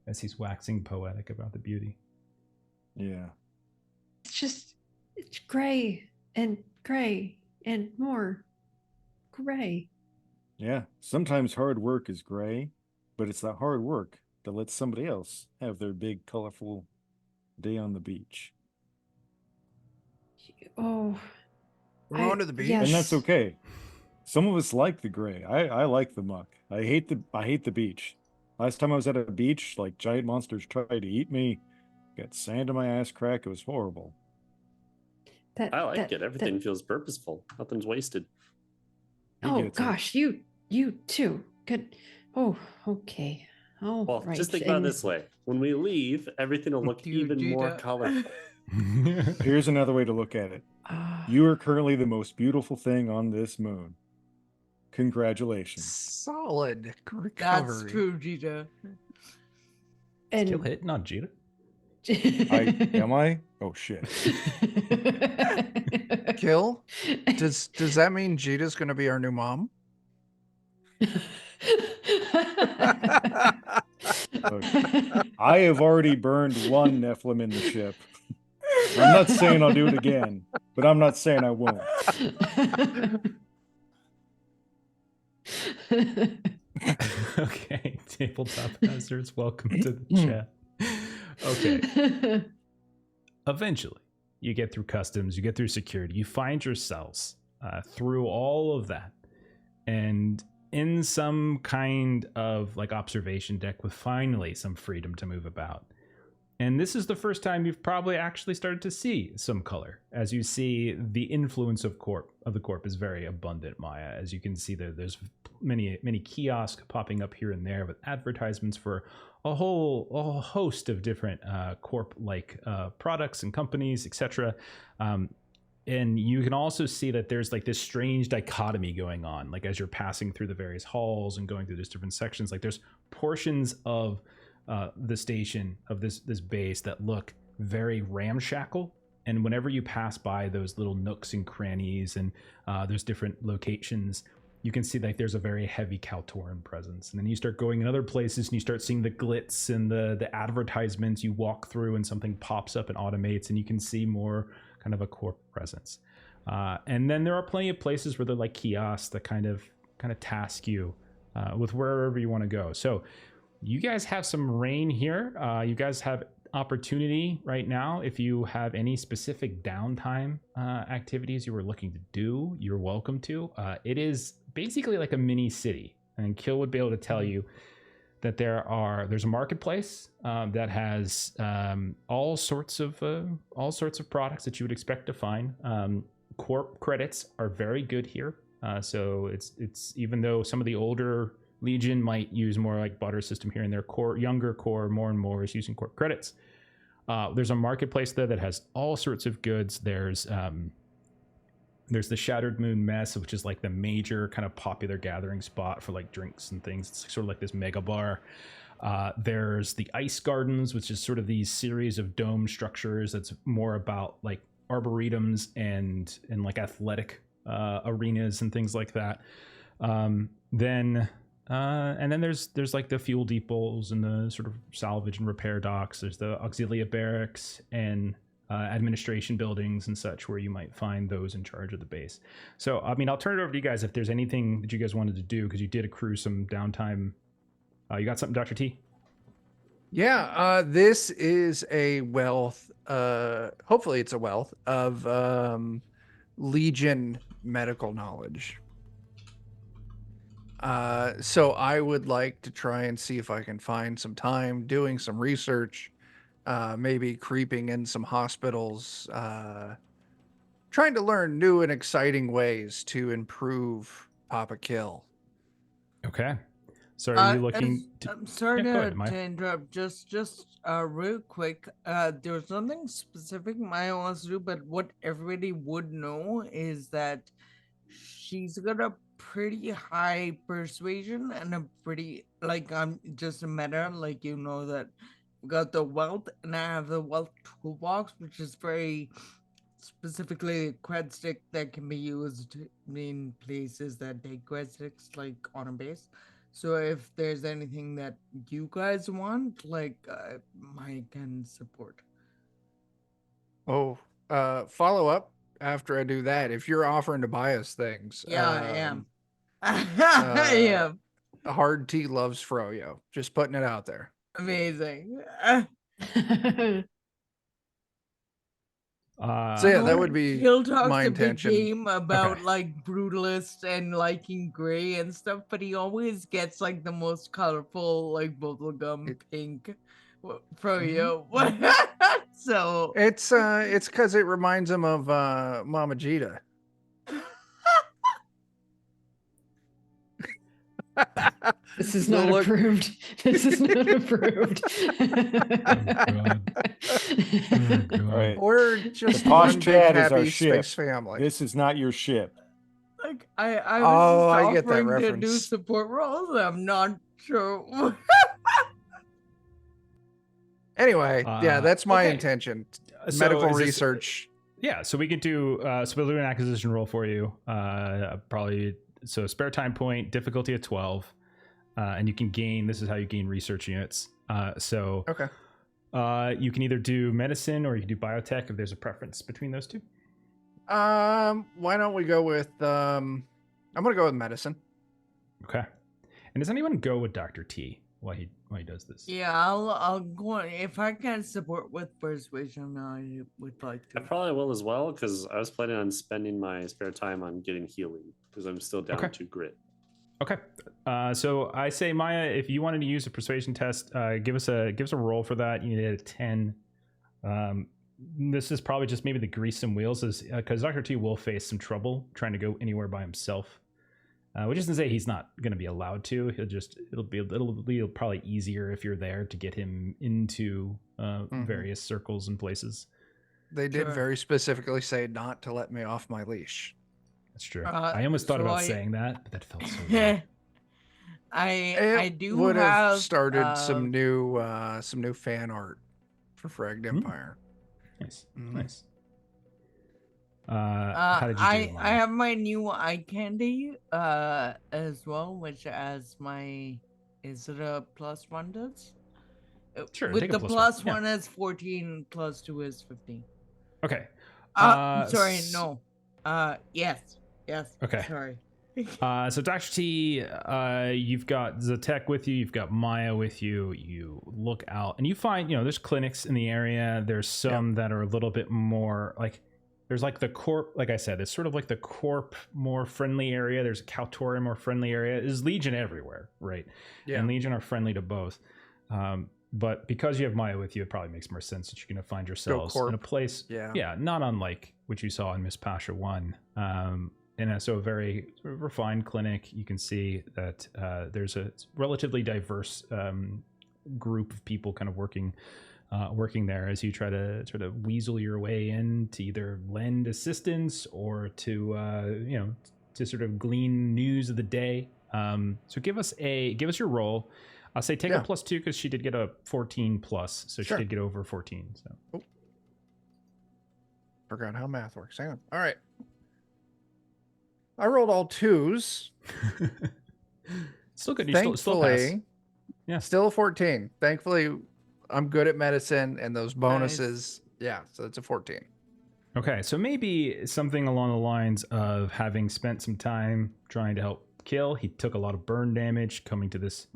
as he's waxing poetic about the beauty. Yeah. It's gray and more gray. Yeah. Sometimes hard work is gray, but it's that hard work that lets somebody else have their big, colorful day on the beach. Oh, We're going to the beach. yes. And that's okay. Some of us like the gray. I like the muck. I hate the beach. Last time I was at a beach, like giant monsters tried to eat me. Got sand in my ass crack. It was horrible. I like it. Everything feels purposeful. Nothing's wasted. Oh gosh, you too. Good. Oh, okay. Oh, well, right. Just think about it this way: when we leave, everything will look even more colorful. Here's another way to look at it. You are currently the most beautiful thing on this moon. Congratulations. Solid recovery. That's true, Gita. And Kill hitting on Gita. Am I? Oh shit. Kill? Does that mean Jita's gonna be our new mom? Look, I have already burned one Nephilim in the ship. I'm not saying I'll do it again, but I'm not saying I won't. Okay, tabletop hazards, welcome to the chat. Okay. Eventually, you get through customs, you get through security, you find yourselves through all of that, and in some kind of like observation deck with finally some freedom to move about. And this is the first time you've probably actually started to see some color, as you see the influence of the corp is very abundant, Maya. As you can see there's many kiosks popping up here and there with advertisements for a whole host of different corp-like products and companies, etc. And you can also see that there's like this strange dichotomy going on, like as you're passing through the various halls and going through these different sections, like there's portions of the station of this base that look very ramshackle, and whenever you pass by those little nooks and crannies and there's different locations, you can see like there's a very heavy Kaltoran presence. And then you start going in other places and you start seeing the glitz and the advertisements. You walk through and something pops up and automates, and you can see more kind of a corp presence. And then there are plenty of places where they're like kiosks that kind of task you with wherever you want to go. So you guys have some reign here. You guys have opportunity right now. If you have any specific downtime activities you were looking to do, you're welcome to. It is basically like a mini city, and Kill would be able to tell you that there's a marketplace that has all sorts of products that you would expect to find. Corp credits are very good here, so it's even though some of the older Legion might use more like barter system here, and their younger core more and more is using corp credits. There's a marketplace there that has all sorts of goods. There's the Shattered Moon Mess, which is like the major kind of popular gathering spot for like drinks and things. It's sort of like this mega bar. There's the Ice Gardens, which is sort of these series of dome structures that's more about like arboretums and like athletic arenas and things like that. And then there's like the fuel depots and the sort of salvage and repair docks. There's the auxilia barracks and administration buildings and such, where you might find those in charge of the base. So, I mean, I'll turn it over to you guys if there's anything that you guys wanted to do, because you did accrue some downtime. You got something, Dr. T? Yeah, this is a wealth. Hopefully, it's a wealth of Legion medical knowledge. So I would like to try and see if I can find some time doing some research, maybe creeping in some hospitals, trying to learn new and exciting ways to improve Papa Kill. Okay. So are you looking to... I'm sorry Yeah, go ahead, to Maya. interrupt. Just real quick. There's nothing specific Maya wants to do, but what everybody would know is that she's got a pretty high persuasion and a pretty, like, I'm just a meta, like, you know, that we got the wealth, and I have the wealth toolbox, which is very specifically a cred stick that can be used in places that take cred sticks, like on a base. So if there's anything that you guys want, like, Mike can support. Oh, follow up after I do that. If you're offering to buy us things, Yeah, I am. I am. Hard T loves Froyo. Just putting it out there. Amazing. So yeah, that would be He'll talk my a big intention. game about Okay. like brutalist and liking gray and stuff, but he always gets like the most colorful, like bubblegum pink for you. So It's because it reminds him of Mama Jita. This is not approved. This is not approved. Right. We're just Posh one big Chad is our happy ship. space family. This is not your ship. like I Oh, was I just get that offering to do reference. support roles. I'm not sure. Anyway, yeah, that's my okay. intention. So Medical is this- research. Yeah, so we could do so we'll do an acquisition roll for you. Probably so spare time point, difficulty of 12. And you can gain, this is how you gain research units. Okay. You can either do medicine or you can do biotech if there's a preference between those two. Why don't we go with I'm gonna go with medicine. Okay. And does anyone go with Dr. T while he does this? Yeah, I'll go on. If I can support with persuasion, I would like I to. probably will as well, because I was planning on spending my spare time on getting healing, because I'm still down Okay. to grit. Okay. So I say, Maya, if you wanted to use a persuasion test, give us a roll for that. You need a 10. This is probably just maybe the grease some wheels, because Dr. T will face some trouble trying to go anywhere by himself. Which isn't to say he's not going to be allowed to. It'll be probably easier if you're there to get him into various circles and places. They did very specifically say not to let me off my leash. That's true. I almost thought about saying that, but that felt so wrong. I would have started some some new fan art for Fragged Empire. Nice, nice. How did you do? I have my new eye candy as well, which as my is it a +1 does? Sure. With take the a +1 is 14, +2 is 15. Okay. Sorry, no. Yes. Okay. Sorry. So Dr. T, you've got Zatek with you, you've got Maya with you. You look out and you find, there's clinics in the area. There's some that are a little bit more like, there's like the corp, like I said, it's sort of like the corp more friendly area. There's a Kaltora more friendly area. There's Legion everywhere, right? Yeah. And Legion are friendly to both. But because you have Maya with you, it probably makes more sense that you're going to find yourselves in a place, not unlike what you saw in Miss Pasha 1. So a very sort of refined clinic. You can see that there's a relatively diverse group of people kind of working there as you try to sort of weasel your way in to either lend assistance or to to sort of glean news of the day. So give us your roll. I'll say take a +2 because she did get a 14 plus, so she did get over 14. So forgot how math works. Hang on. All right. I rolled all 2s. Still good. You Thankfully, still pass. Yeah. Still a 14. Thankfully, I'm good at medicine and those bonuses. Nice. Yeah, so it's a 14. Okay, so maybe something along the lines of having spent some time trying to help Kill. He took a lot of burn damage coming to this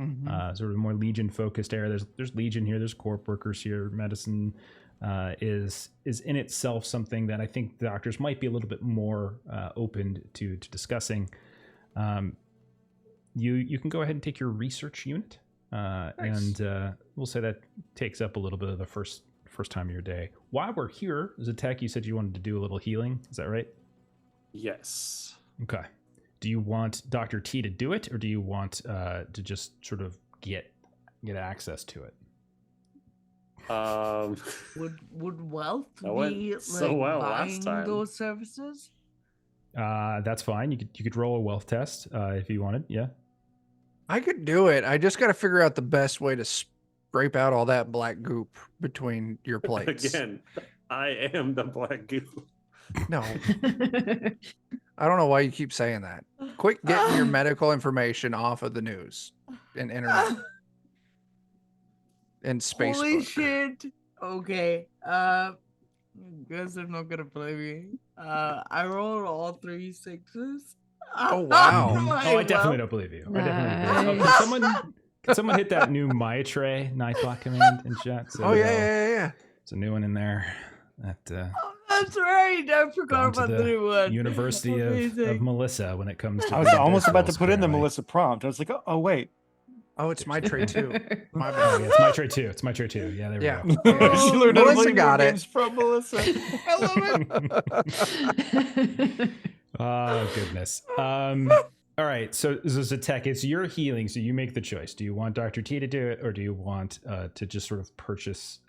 sort of more Legion focused area. There's Legion here. There's corp workers here. Medicine is in itself something that I think the doctors might be a little bit more open to discussing. You can go ahead and take your research unit, and we'll say that takes up a little bit of the first time of your day. While we're here, Zatek, you said you wanted to do a little healing. Is that right? Yes. Okay. Do you want Dr. T to do it, or do you want to just sort of get access to it? Would Wealth went be so like well buying last time. those services? That's fine. You could roll a wealth test if you wanted. Yeah. I could do it. I just got to figure out the best way to scrape out all that black goop between your plates. Again, I am the black goop. No. I don't know why you keep saying that. Quit getting your medical information off of the news and internet and Facebook. Holy shit. Okay. Guess I'm not gonna blame you. I rolled all 3 6s. Oh wow. I definitely don't believe you. I definitely don't believe you. Can someone hit that new Maya tray night block command in chat? So yeah. It's a new one in there. That's right. I forgot about the new one. University of Melissa when it comes to. I was almost about to put in the Melissa prompt. I was like, oh wait. Oh, it's my tray too. My bad. Oh, yeah, it's my tray too. It's my tray too. Yeah, there we go. Oh, she learned Melissa got it from Melissa. I love it. Oh goodness. All right. So Zatek, it's your healing, so you make the choice. Do you want Dr. T to do it, or do you want to just sort of purchase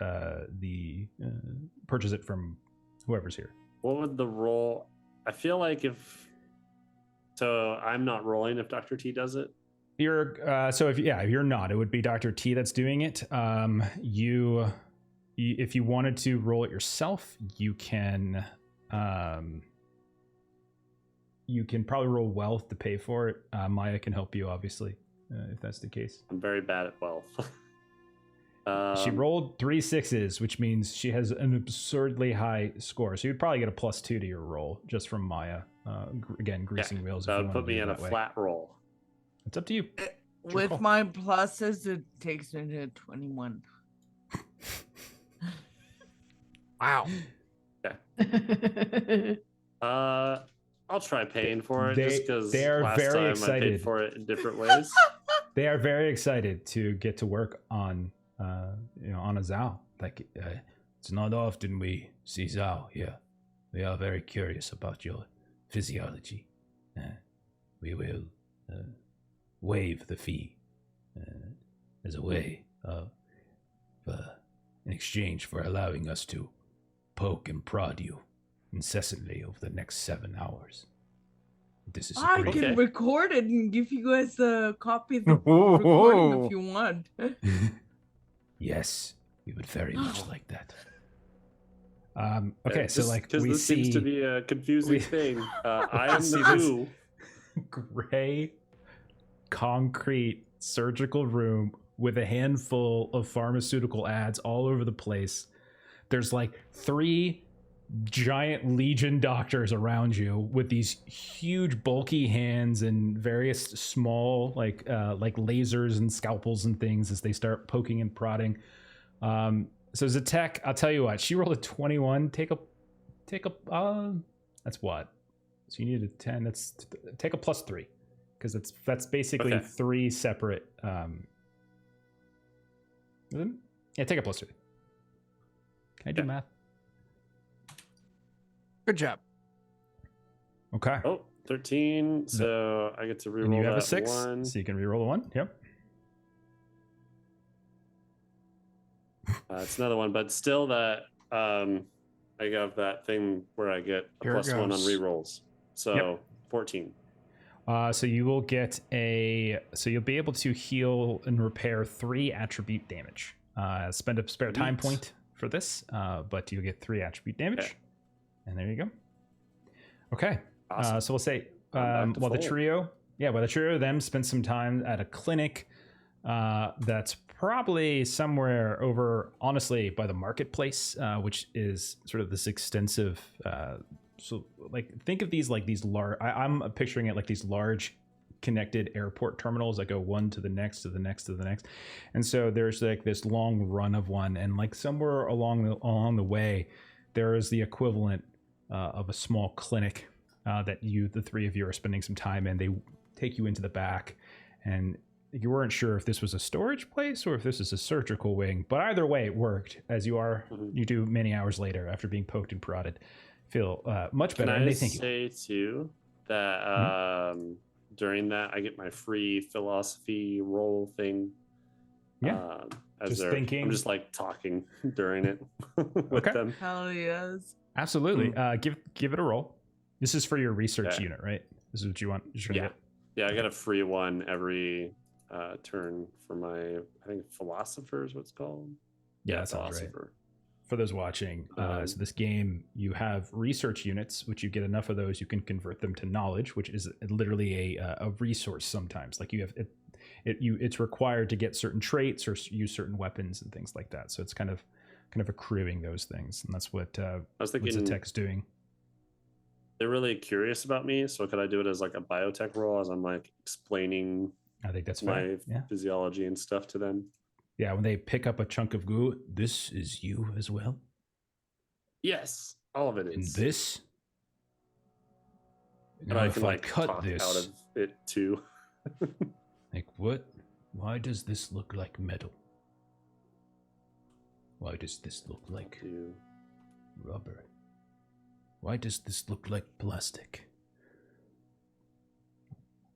purchase it from whoever's here? What would the roll? I feel like if I'm not rolling if Dr. T does it. You're if you're not, it would be Dr. T that's doing it. If you wanted to roll it yourself, you can probably roll wealth to pay for it. Maya can help you, obviously, if that's the case. I'm very bad at wealth. She rolled 3 6s, which means she has an absurdly high score. So you'd probably get a +2 to your roll just from Maya. Again, greasing wheels. That would put me in a flat roll. It's up to you. With my pluses, it takes me to 21. Wow. Yeah. I'll try paying for it just because they are last very time I excited. paid for it in different ways. They are very excited to get to work on, on a Zhou. Like, it's not often we see Zhou here. We are very curious about your physiology. We will waive the fee as a way of, in exchange for allowing us to poke and prod you incessantly over the next 7 hours. This is I agreed. can Okay. record it and give you guys a copy of the recording if you want. Yes, we would very much like that. Yeah, so like because we this see seems to be a confusing thing. I am see the this- Zhou. gray concrete surgical room with a handful of pharmaceutical ads all over the place. There's like 3 giant legion doctors around you with these huge bulky hands and various small like lasers and scalpels and things as they start poking and prodding. So Zatek, I'll tell you what, she rolled a 21. Take a that's what? So you need a 10. That's take a +3 because that's basically Okay. 3 separate yeah, take a +3. Can I do Yeah. math? Good job. Okay. Oh, 13. So I get to reroll And you have that a 6, one. so you can reroll a 1. Yep. It's another one, but still that I got that thing where I get a Here it +1 on goes. rerolls. So 14. So you will get so you'll be able to heal and repair 3 attribute damage. Spend a spare time Sweet. point for this, but you'll get 3 attribute damage. Okay. And there you go. Okay. Awesome. So we'll say I'm back to while the full. trio of them spend some time at a clinic that's probably somewhere over, honestly, by the marketplace, which is sort of this extensive. So like think of these like these large. I'm picturing it like these large connected airport terminals that go one to the next to the next to the next, and so there's like this long run of one, and like somewhere along the way, there is the equivalent of a small clinic that the 3 of you are spending some time in. They take you into the back, and you weren't sure if this was a storage place or if this is a surgical wing, but either way it worked, as you do many hours later after being poked and prodded feel much better. Can And I they thank you. say too that during that I get my free philosophy roll thing? Yeah. As Just they're- thinking. I'm just like talking during it with Okay. them. Hell yes. Absolutely. Give it a roll. This is for your research Okay. unit, right? This is what you want. You're trying to Yeah. get. Yeah, I got a free one every turn for my, I think philosopher is what it's called. Yeah, that sounds right. philosopher. For those watching, so this game, you have research units, which you get enough of those, you can convert them to knowledge, which is literally a resource sometimes. Like you have it's required to get certain traits or use certain weapons and things like that. So it's kind of accruing those things, and that's what I was thinking Zatek's doing. they're really curious about me, so could I do it as like a biotech role as I'm like explaining I think that's my fine. Yeah. physiology and stuff to them? Yeah, when they pick up a chunk of goo, this is you as well. Yes, all of it And is. this. But Now, I if can I like cut talk this, out of it too. like what? Why does this look like metal? Why does this look like Do- rubber? Why does this look like plastic?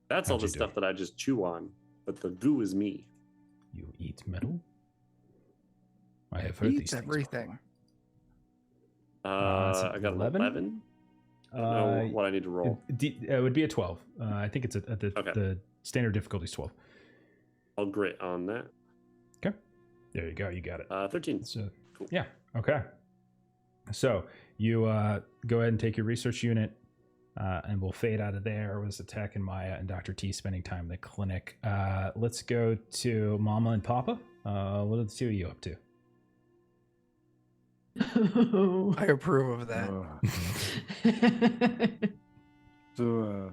That's How'd all the you do? stuff that I just chew on, but the goo is me. You eat metal? I have heard these Eats things everything. it's I got 11? 11. I before. don't know what I need to roll. It would be a 12. I think it's at the Okay. the standard difficulty is 12. I'll grit on that. Okay, there you go. You got it. 13. So Cool. yeah, okay. So you go ahead and take your research unit, and we'll fade out of there with Zatek and Maya and Dr. T spending time in the clinic. Let's go to Mama and Papa. What are the 2 of you up to? I approve of that. So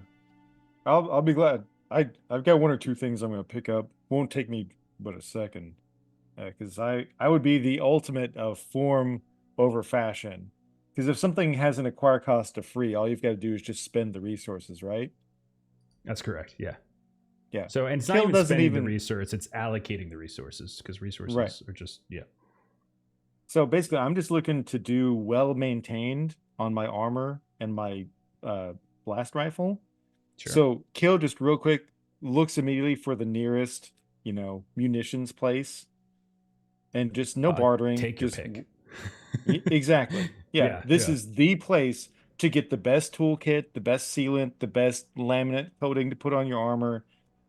I'll be glad. I've got 1 or 2 things I'm going to pick up. Won't take me but a second, because I would be the ultimate of form over fashion. Because if something has an acquire cost of free, all you've got to do is just spend the resources, right? That's correct. Yeah. Yeah. So, and it's not Kill even doesn't spending the even- resource; it's allocating the resources because resources Right. are just So basically, I'm just looking to do well maintained on my armor and my blast rifle. Sure. So Kill just real quick looks immediately for the nearest, munitions place, and just no bartering. Take your Just pick. Exactly. Yeah, this yeah. is the place to get the best toolkit, the best sealant, the best laminate coating to put on your armor.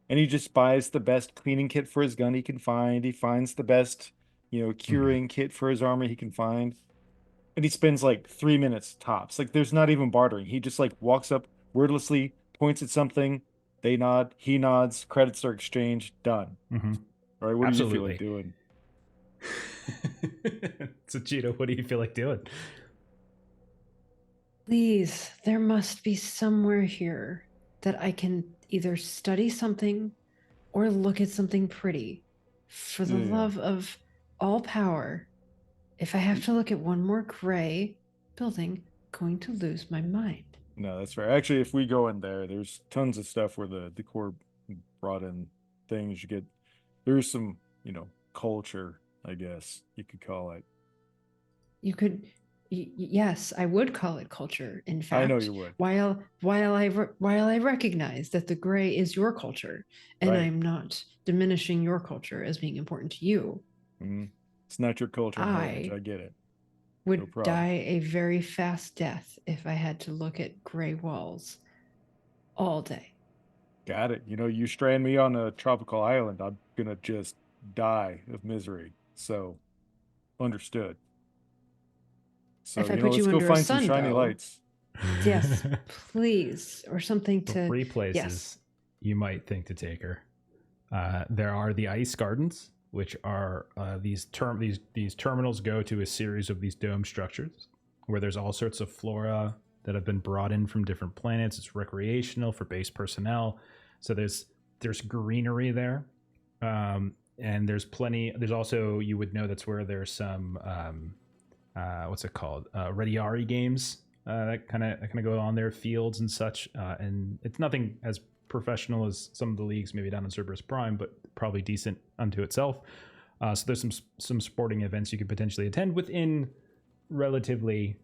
And he just buys the best cleaning kit for his gun he can find. He finds the best, curing kit for his armor he can find. And he spends like 3 minutes tops. Like there's not even bartering. He just like walks up wordlessly, points at something, they nod, he nods, credits are exchanged, done. Mm-hmm. All right, what Absolutely. do you feel like doing? So Cheeto, what do you feel like doing? Please, there must be somewhere here that I can either study something or look at something pretty. For the Yeah. love of all power, if I have to look at one more gray building, I'm going to lose my mind. No, that's right. Actually, if we go in there, there's tons of stuff where the core brought in things. There's some, culture, I guess you could call it. You could, yes, I would call it culture. In fact, I know you would. While I recognize that the gray is your culture, and Right. I'm not diminishing your culture as being important to you, It's not your culture and heritage. I I get it. would problem. die a very fast death if I had to look at gray walls all day. Got it. You strand me on a tropical island, I'm gonna just die of misery. So, understood. So, If I put let's you go under a find some sun, shiny though, lights. yes, please, or something to. Three places Yes. you might think to take her. There are the ice gardens, which are these terminals go to a series of these dome structures where there's all sorts of flora that have been brought in from different planets. It's recreational for base personnel, so there's greenery there, and there's plenty. There's also, you would know, that's where there's some what's it called, Rediari games that kind of go on there, fields and such, and it's nothing as professional as some of the leagues maybe down in Cerberus Prime, but probably decent unto itself. So there's some sporting events you could potentially attend within relatively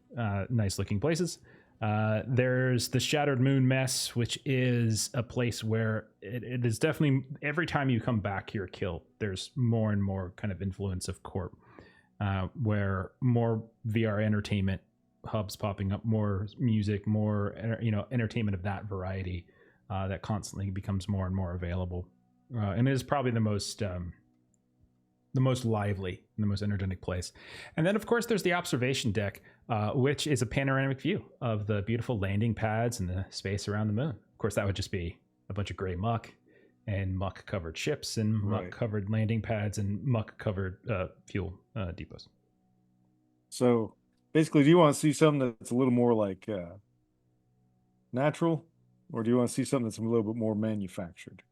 nice looking places. There's the Shattered Moon Mess, which is a place where it is definitely, every time you come back here, Kill, there's more and more kind of influence of Corp, where more VR entertainment hubs popping up, more music, more entertainment of that variety that constantly becomes more and more available, and it is probably the most lively and the most energetic place. And then, of course, there's the observation deck, which is a panoramic view of the beautiful landing pads and the space around the moon. Of course, that would just be a bunch of gray muck and muck-covered ships and muck-covered landing pads and muck-covered fuel depots. So, basically, do you want to see something that's a little more like natural, or do you want to see something that's a little bit more manufactured?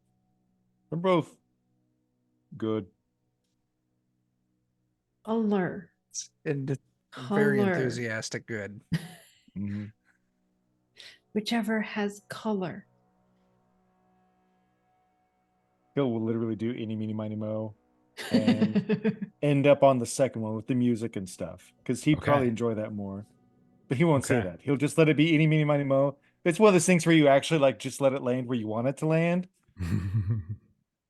They're both good. Color. And very Color. enthusiastic. Good. Mm-hmm. Whichever has color. Phil will literally do any, meeny, miny, mo, and end up on the second one with the music and stuff, because he'd probably enjoy that more. But he won't say that. He'll just let it be any, meeny, miny, mo. It's one of those things where you actually like just let it land where you want it to land.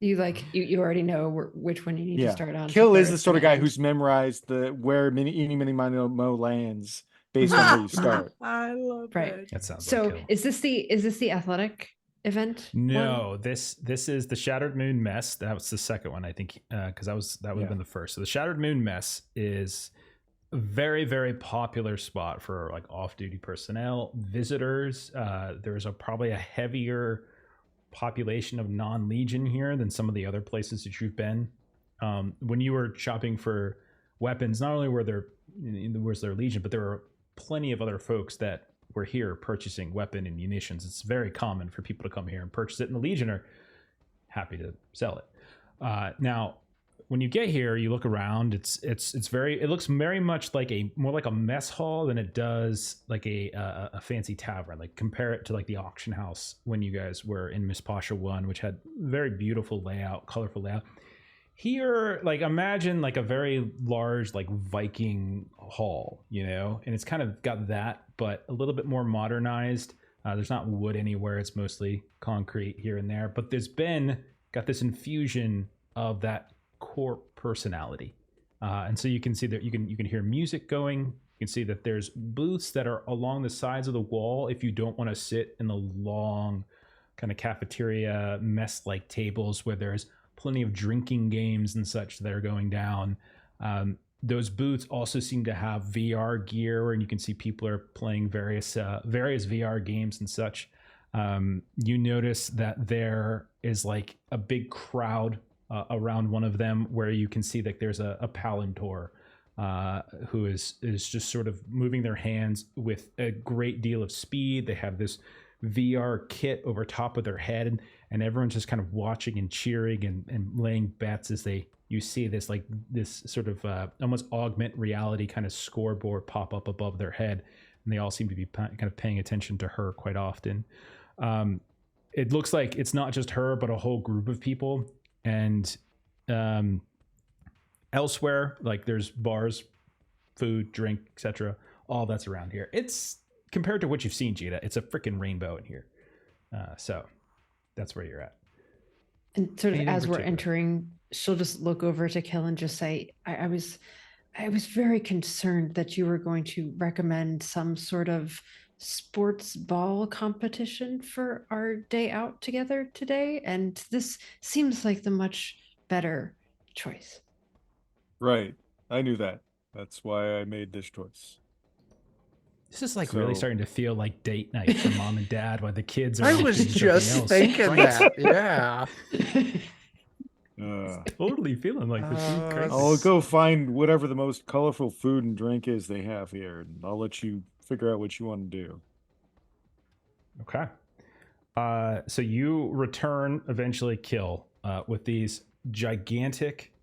You already know which one you need to start on. Kill is the sort of guy who's memorized where any, mini, miny, mo lands based on where you start. I love Right. That sounds so. like Kill. Is this the athletic event? No, one? this is the Shattered Moon Mess. That was the second one, I think, because that would have been the first. So the Shattered Moon Mess is a very, very popular spot for like off-duty personnel, visitors. There's probably a heavier population of non-Legion here than some of the other places that you've been. When you were shopping for weapons, not only was there Legion, but there were plenty of other folks that were here purchasing weapon and munitions. It's very common for people to come here and purchase it, and the Legion are happy to sell it. Now, when you get here, you look around. It looks very much like more like a mess hall than it does like a fancy tavern. Like compare it to like the auction house when you guys were in Miss Pasha 1, which had very beautiful layout, colorful layout. Here, like imagine like a very large like Viking hall, you know, and it's kind of got that, but a little bit more modernized. There's not wood anywhere; it's mostly concrete here and there. But there's got this infusion of that core personality, and so you can see that you can hear music going. You can see that there's booths that are along the sides of the wall if you don't want to sit in the long kind of cafeteria mess like tables where there's plenty of drinking games and such that are going down. Those booths also seem to have VR gear, and you can see people are playing various VR games and such. You notice that there is like a big crowd around one of them, where you can see that there's a Palantor who is just sort of moving their hands with a great deal of speed. They have this VR kit over top of their head, and everyone's just kind of watching and cheering and laying bets as you see this sort of almost augment reality kind of scoreboard pop up above their head, and they all seem to be kind of paying attention to her quite often. It looks like it's not just her, but a whole group of people. And elsewhere, like there's bars, food, drink, etc. All that's around here. It's compared to what you've seen, Gita, it's a freaking rainbow in here. So that's where you're at. And sort of as we're entering, she'll just look over to Kill and just say, I was very concerned that you were going to recommend some sort of sports ball competition for our day out together today, and this seems like the much better choice. Right. I knew that. That's why I made this choice. This is like really starting to feel like date night for mom and dad while the kids are. I was just thinking that. Yeah. Totally feeling like this. I'll go find whatever the most colorful food and drink is they have here, and I'll let you figure out what you want to do. Okay. So you return eventually, Kill, with these gigantic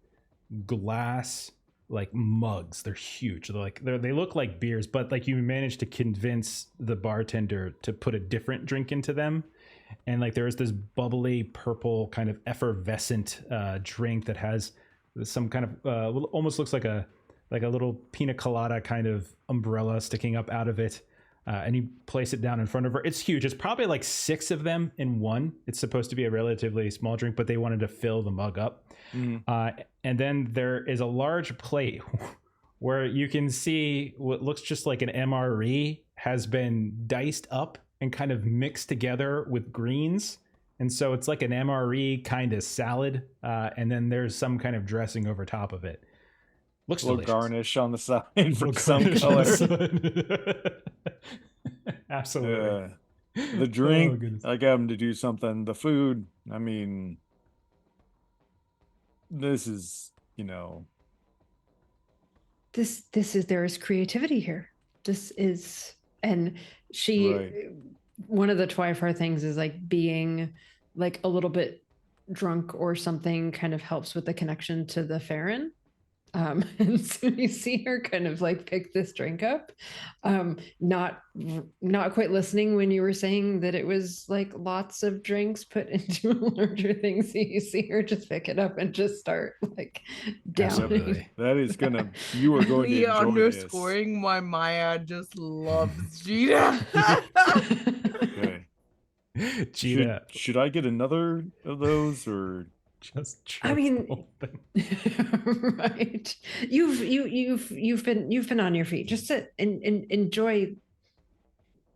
glass like mugs. They're huge. They look like beers, but like you managed to convince the bartender to put a different drink into them. And like there is this bubbly purple kind of effervescent drink that has some kind of almost looks like a little pina colada kind of umbrella sticking up out of it. And you place it down in front of her. It's huge. It's probably like 6 of them in one. It's supposed to be a relatively small drink, but they wanted to fill the mug up. And then there is a large plate where you can see what looks just like an MRE has been diced up and kind of mixed together with greens. And so it's like an MRE kind of salad. And then there's some kind of dressing over top of it. Looks delicious. Garnish on the side for some color. Absolutely. The drink, I got him to do something. The food, I mean, this is, This is, there is creativity here. This is, and she, Right. One of the Twyfar things is like being like a little bit drunk or something kind of helps with the connection to the Farron. And so you see her kind of like pick this drink up, not quite listening when you were saying that it was like lots of drinks put into a larger thing. So you see her just pick it up and just start like downing. That is you are going to enjoy underscoring why Maya just loves Gita. Okay. Gita, should I get another of those or? Just I mean, right? You've been on your feet. Just sit and enjoy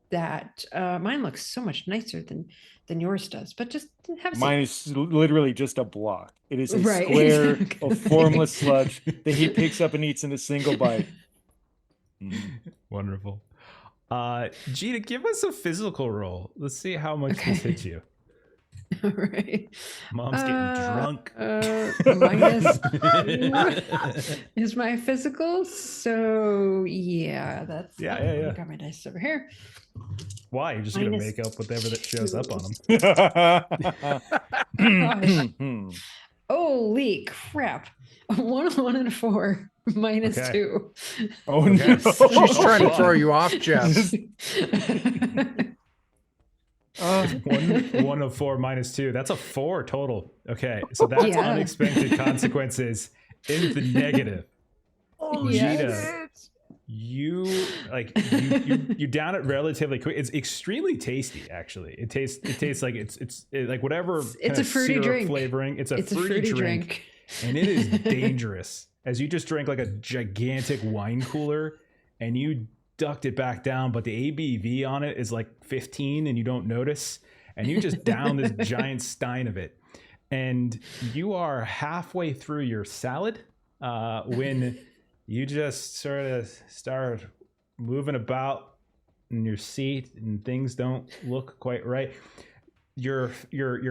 that. Mine looks so much nicer than yours does. But just have a Mine is literally just a block. It is a Right, square exactly. of formless sludge that he picks up and eats in a single bite. Wonderful. Gita, give us a physical roll. Let's see how much this hits you. All right. Mom's getting drunk. Minus is my physical. So yeah, that's yeah. Got my dice over here. Why? You're just gonna make up whatever that shows up on them. Holy crap. 1 and 4 minus Okay. 2. Oh Okay. no! She's trying to throw you off, Jeff. It's one of 4 minus 2. That's a 4 total. Okay, so that's Yeah. unexpected consequences in the negative. Oh Yes. shit! You down it relatively quick. It's extremely tasty, actually. It tastes like it's like whatever It's kind a of fruity syrup drink. flavoring. It's a It's a fruity fruity drink, drink. and it is dangerous. As you just drank like a gigantic wine cooler, and you ducked it back down, but the ABV on it is like 15, and you don't notice, and you just down this giant stein of it, and you are halfway through your salad when you just sort of start moving about in your seat, and things don't look quite right. Your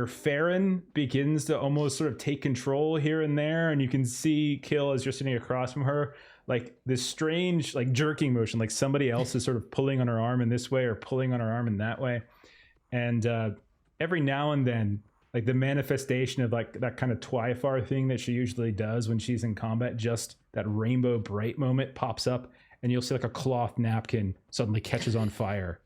Farron begins to almost sort of take control here and there, and you can see Kill as you're sitting across from her, like this strange like jerking motion, like somebody else is sort of pulling on her arm in this way or pulling on her arm in that way. And every now and then, like the manifestation of like that kind of Twyfar thing that she usually does when she's in combat, just that rainbow bright moment pops up, and you'll see like a cloth napkin suddenly catches on fire.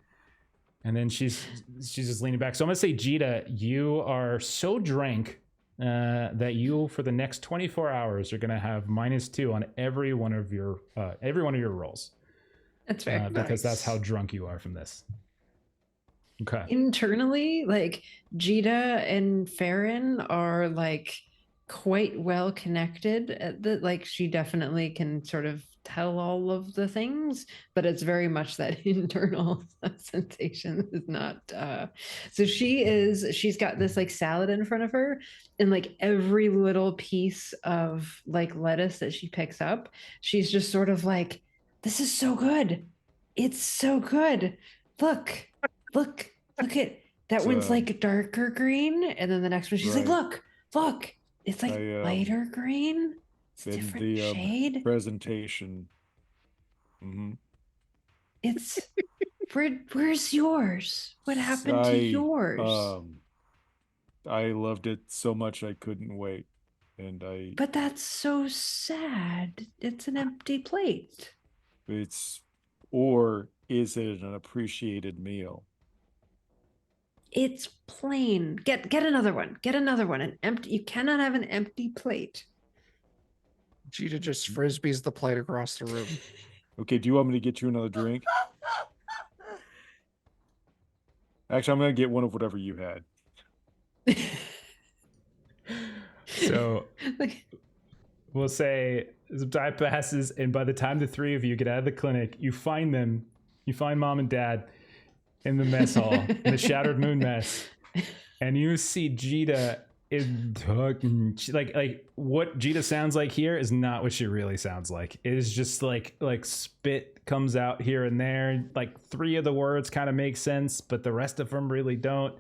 And then she's just leaning back. So I'm gonna say, Jita, you are so drank that you, for the next 24 hours, are gonna have -2 on every one of your rolls. That's fair. Because that's how drunk you are from this. Okay. Internally, like Jita and Farron are like quite well connected at the, like she definitely can sort of tell all of the things, but it's very much that internal sensation is not so she's got this like salad in front of her, and like every little piece of like lettuce that she picks up, she's just sort of like, this is so good, it's so good, look at that one's like darker green, and then the next one she's like, look, it's like lighter green, it's a different shade. Presentation. It's where's yours? What happened to yours? I loved it so much I couldn't wait, and But that's so sad. It's an empty plate. Or is it an appreciated meal? It's plain. Get another one. Get another one. An empty. You cannot have an empty plate. Jita just frisbees the plate across the room. Okay, do you want me to get you another drink? Actually, I'm gonna get one of whatever you had. So we'll say some time passes, and by the time the three of you get out of the clinic, you find Mom and Dad in the mess hall, in the Shattered Moon mess, and you see Jita is like what Jita sounds like here is not what she really sounds like. It is just like spit comes out here and there. Like 3 of the words kind of make sense, but the rest of them really don't.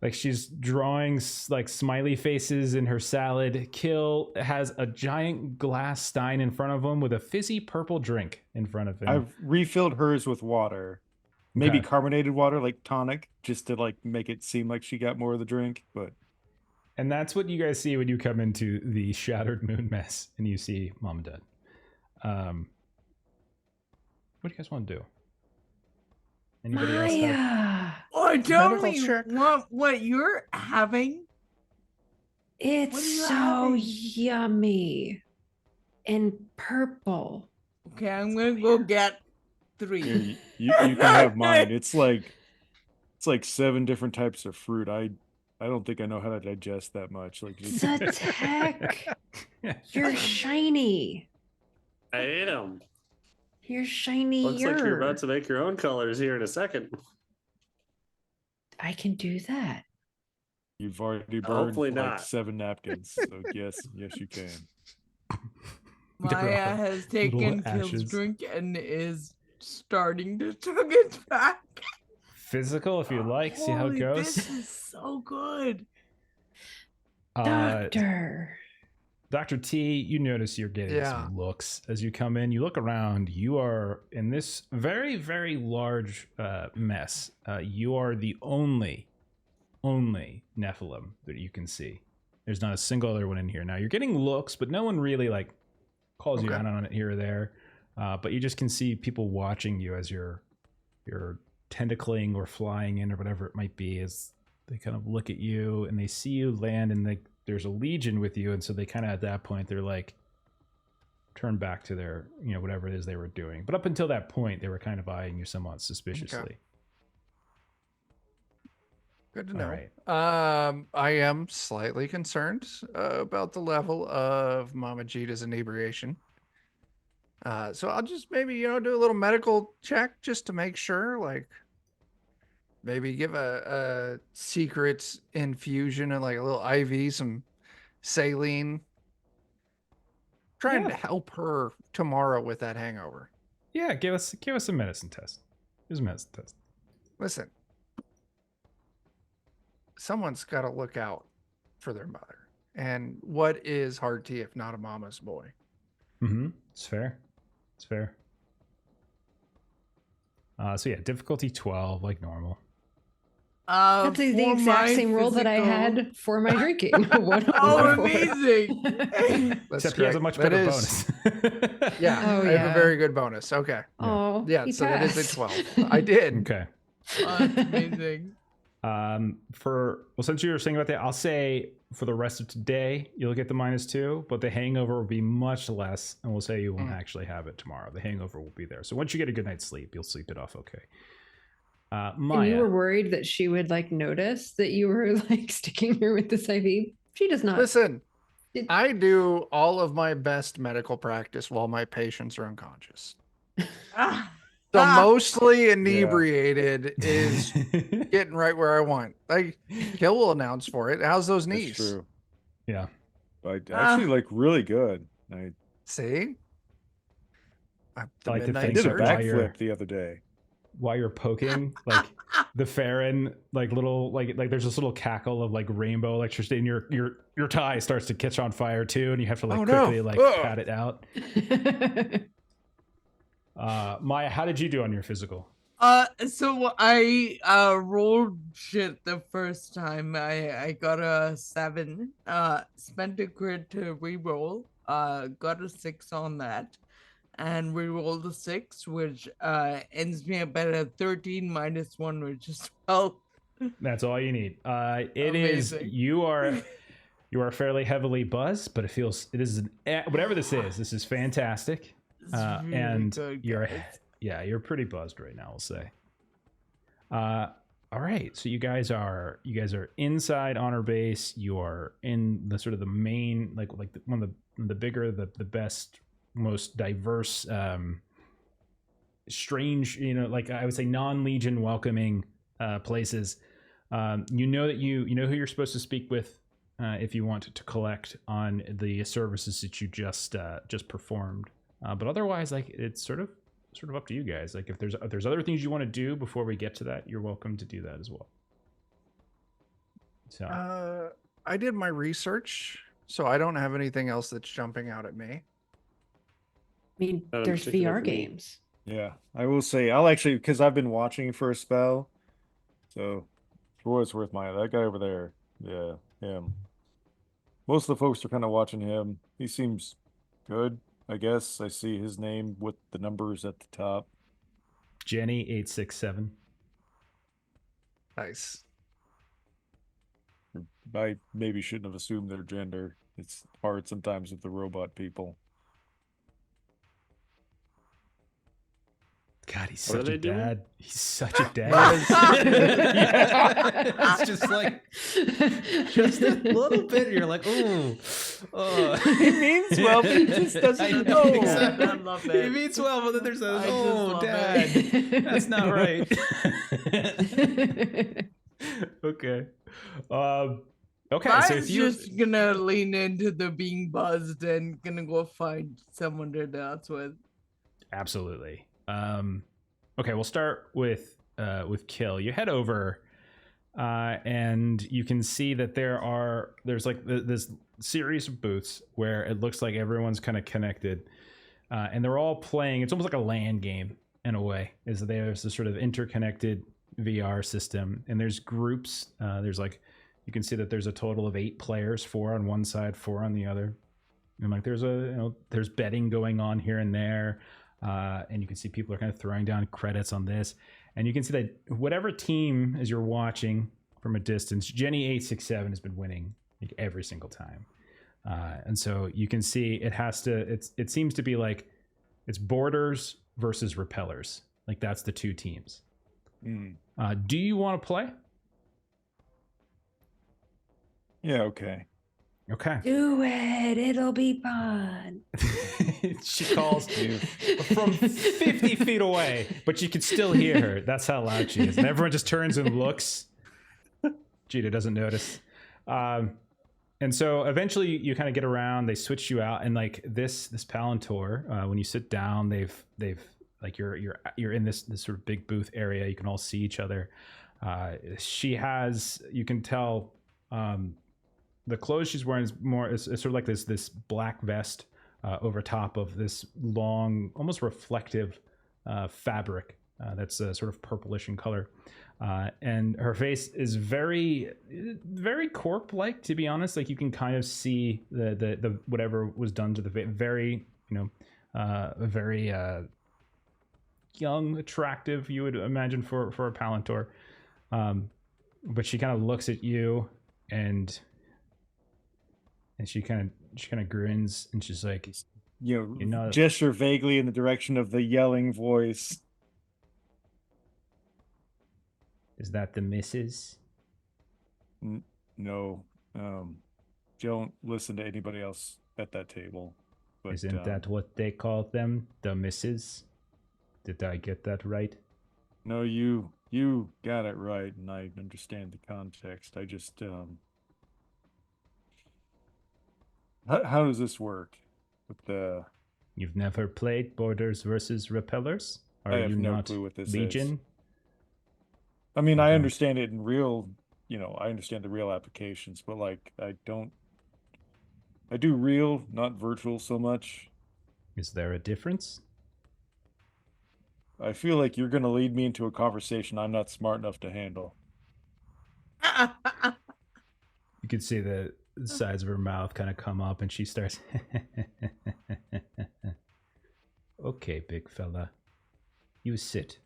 Like she's drawing like smiley faces in her salad. Kill has a giant glass stein in front of him with a fizzy purple drink in front of him. I've refilled hers with water. Maybe carbonated water, like tonic, just to like make it seem like she got more of the drink. And that's what you guys see when you come into the Shattered Moon mess and you see Mom and Dad. What do you guys want to do? Anybody else have... Oh, tell me what you're having. It's so yummy and purple. Okay, I'm gonna go get 3. You can have mine. It's like 7 different types of fruit. I don't think I know how to digest that much. Like Zatek, you're shiny. I ate them. You're shiny. Looks like you're about to make your own colors here in a second. I can do that. You've already burned Hopefully like not. 7 napkins. So yes, you can. Maya has taken Kill's drink and is starting to chug it back. Physical, if you like. See how it goes. This is so good. Dr. T, you notice you're getting some looks as you come in. You look around. You are in this very, very large mess. You are the only Nephilim that you can see. There's not a single other one in here. Now you're getting looks, but no one really like calls you out on it here or there. But you just can see people watching you as you're tentacling or flying in or whatever it might be, as they kind of look at you and they see you land, and there's a legion with you, and so they kind of at that point they're like turn back to their whatever it is they were doing. But up until that point, they were kind of eyeing you somewhat suspiciously. Okay. Good to know. All right. I am slightly concerned about the level of Mama Jita's inebriation. So I'll just maybe, do a little medical check just to make sure, like maybe give a secret infusion and like a little IV, some saline. Trying to help her tomorrow with that hangover. Yeah, give us a medicine test. Here's a medicine test. Listen, someone's got to look out for their mother. And what is hard tea if not a mama's boy? Mm-hmm. It's fair. It's fair. So yeah, difficulty 12, like normal. That's the for exact my same roll that I physical- had for my drinking. Oh, amazing. That's Except he has a great. much That better is- bonus. Yeah, Oh, I have yeah. a very good bonus. Okay. Oh, Yeah, he so that is a passed. 12. I did. Okay. Oh, that's amazing. Since you were saying about that, I'll say for the rest of today you'll get the -2, but the hangover will be much less, and we'll say you won't actually have it tomorrow. The hangover will be there. So once you get a good night's sleep, you'll sleep it off okay. Maya, And you were worried that she would like notice that you were like sticking her with this IV. She does not. Listen, It- I do all of my best medical practice while my patients are unconscious. Ah, So ah. mostly inebriated is getting right where I want. Like, Kill will announce for it. How's those That's knees? true. yeah. I actually like really good. I See? The I like to midnight think did a that surge. while you're- backflip the other day. While you're poking, like the Farron, like little, like there's this little cackle of like rainbow electricity, and your tie starts to catch on fire too, and you have to like Oh, no. quickly like Ugh. pat it out. Maya, how did you do on your physical? So I rolled shit the first time. I got a 7. Spent a crit to re-roll. Got a 6 on that, and re-rolled a 6, which ends me up at a 13 minus 1, which is 12. That's all you need. It is Amazing. you are fairly heavily buzzed, but it is whatever this is. This is fantastic. It's really And good, you're guys. you're pretty buzzed right now, we'll say. All right, so you guys are inside honor base. You are in the sort of the main, like one of the bigger, the best, most diverse, strange, like I would say non-legion welcoming places. You know that you know who you're supposed to speak with if you want to collect on the services that you just performed. But otherwise, like it's sort of up to you guys. Like if there's other things you want to do before we get to that, you're welcome to do that as well. So I did my research, so I don't have anything else that's jumping out at me. I mean, Not in there's particular VR for me. games. Yeah, I will say I'll actually, because I've been watching for a spell. So for what it's worth, Maya, that guy over there, yeah, him. Most of the folks are kind of watching him. He seems good, I guess. I see his name with the numbers at the top. Jenny 867. Nice. I maybe shouldn't have assumed their gender. It's hard sometimes with the robot people. God, he's What are such a they doing? dad. He's such a dad. That Yeah. It's just like just a little bit. You're like, ooh. He means well, but he just doesn't know. Exactly. I love He it. means well, but then there's a I just love dad. That's not right. Okay. Okay. So if Mine's you just gonna lean into the being buzzed and gonna go find someone to dance with. absolutely. Okay, we'll start with Kill. You head over, and you can see that there's like this series of booths where it looks like everyone's kind of connected, and they're all playing. It's almost like a LAN game in a way. Is that there's this sort of interconnected VR system, and there's groups. There's like You can see that there's a total of 8 players, 4 on one side, 4 on the other. And like there's betting going on here and there. And you can see people are kind of throwing down credits on this. And you can see that whatever team, as you're watching from a distance, Jenny 867 has been winning like every single time. And so you can see it seems to be like it's boarders versus repellers. Like that's the 2 teams. Do you want to play? Yeah, okay. Okay. Do it. It'll be fun. She calls from 50 feet away, but you can still hear her. That's how loud she is. And everyone just turns and looks. Gita doesn't notice. And so eventually you kind of get around, they switch you out, and like this Palantir, when you sit down, they've like you're in this sort of big booth area. You can all see each other. She has, you can tell, the clothes she's wearing is sort of like this black vest over top of this long, almost reflective fabric that's sort of purplish in color. And her face is very, very corpse-like, to be honest. Like you can kind of see the whatever was done to the face. Very, very young, attractive, you would imagine for a Palantir. But she kind of looks at you and she kind of grins, and she's like, gesture vaguely in the direction of the yelling voice. Is that the missus? No. Don't listen to anybody else at that table. But, isn't that what they call them? The missus? Did I get that right? No, you got it right, and I understand the context. I just how does this work with the? You've never played Borders versus Repellers? I have you no not clue what this Legion? is. I mean, I understand it in real, I understand the real applications, but like I do real, not virtual so much. Is there a difference? I feel like you're going to lead me into a conversation I'm not smart enough to handle. You can see the sides of her mouth kind of come up, and she starts. Okay, big fella, you sit,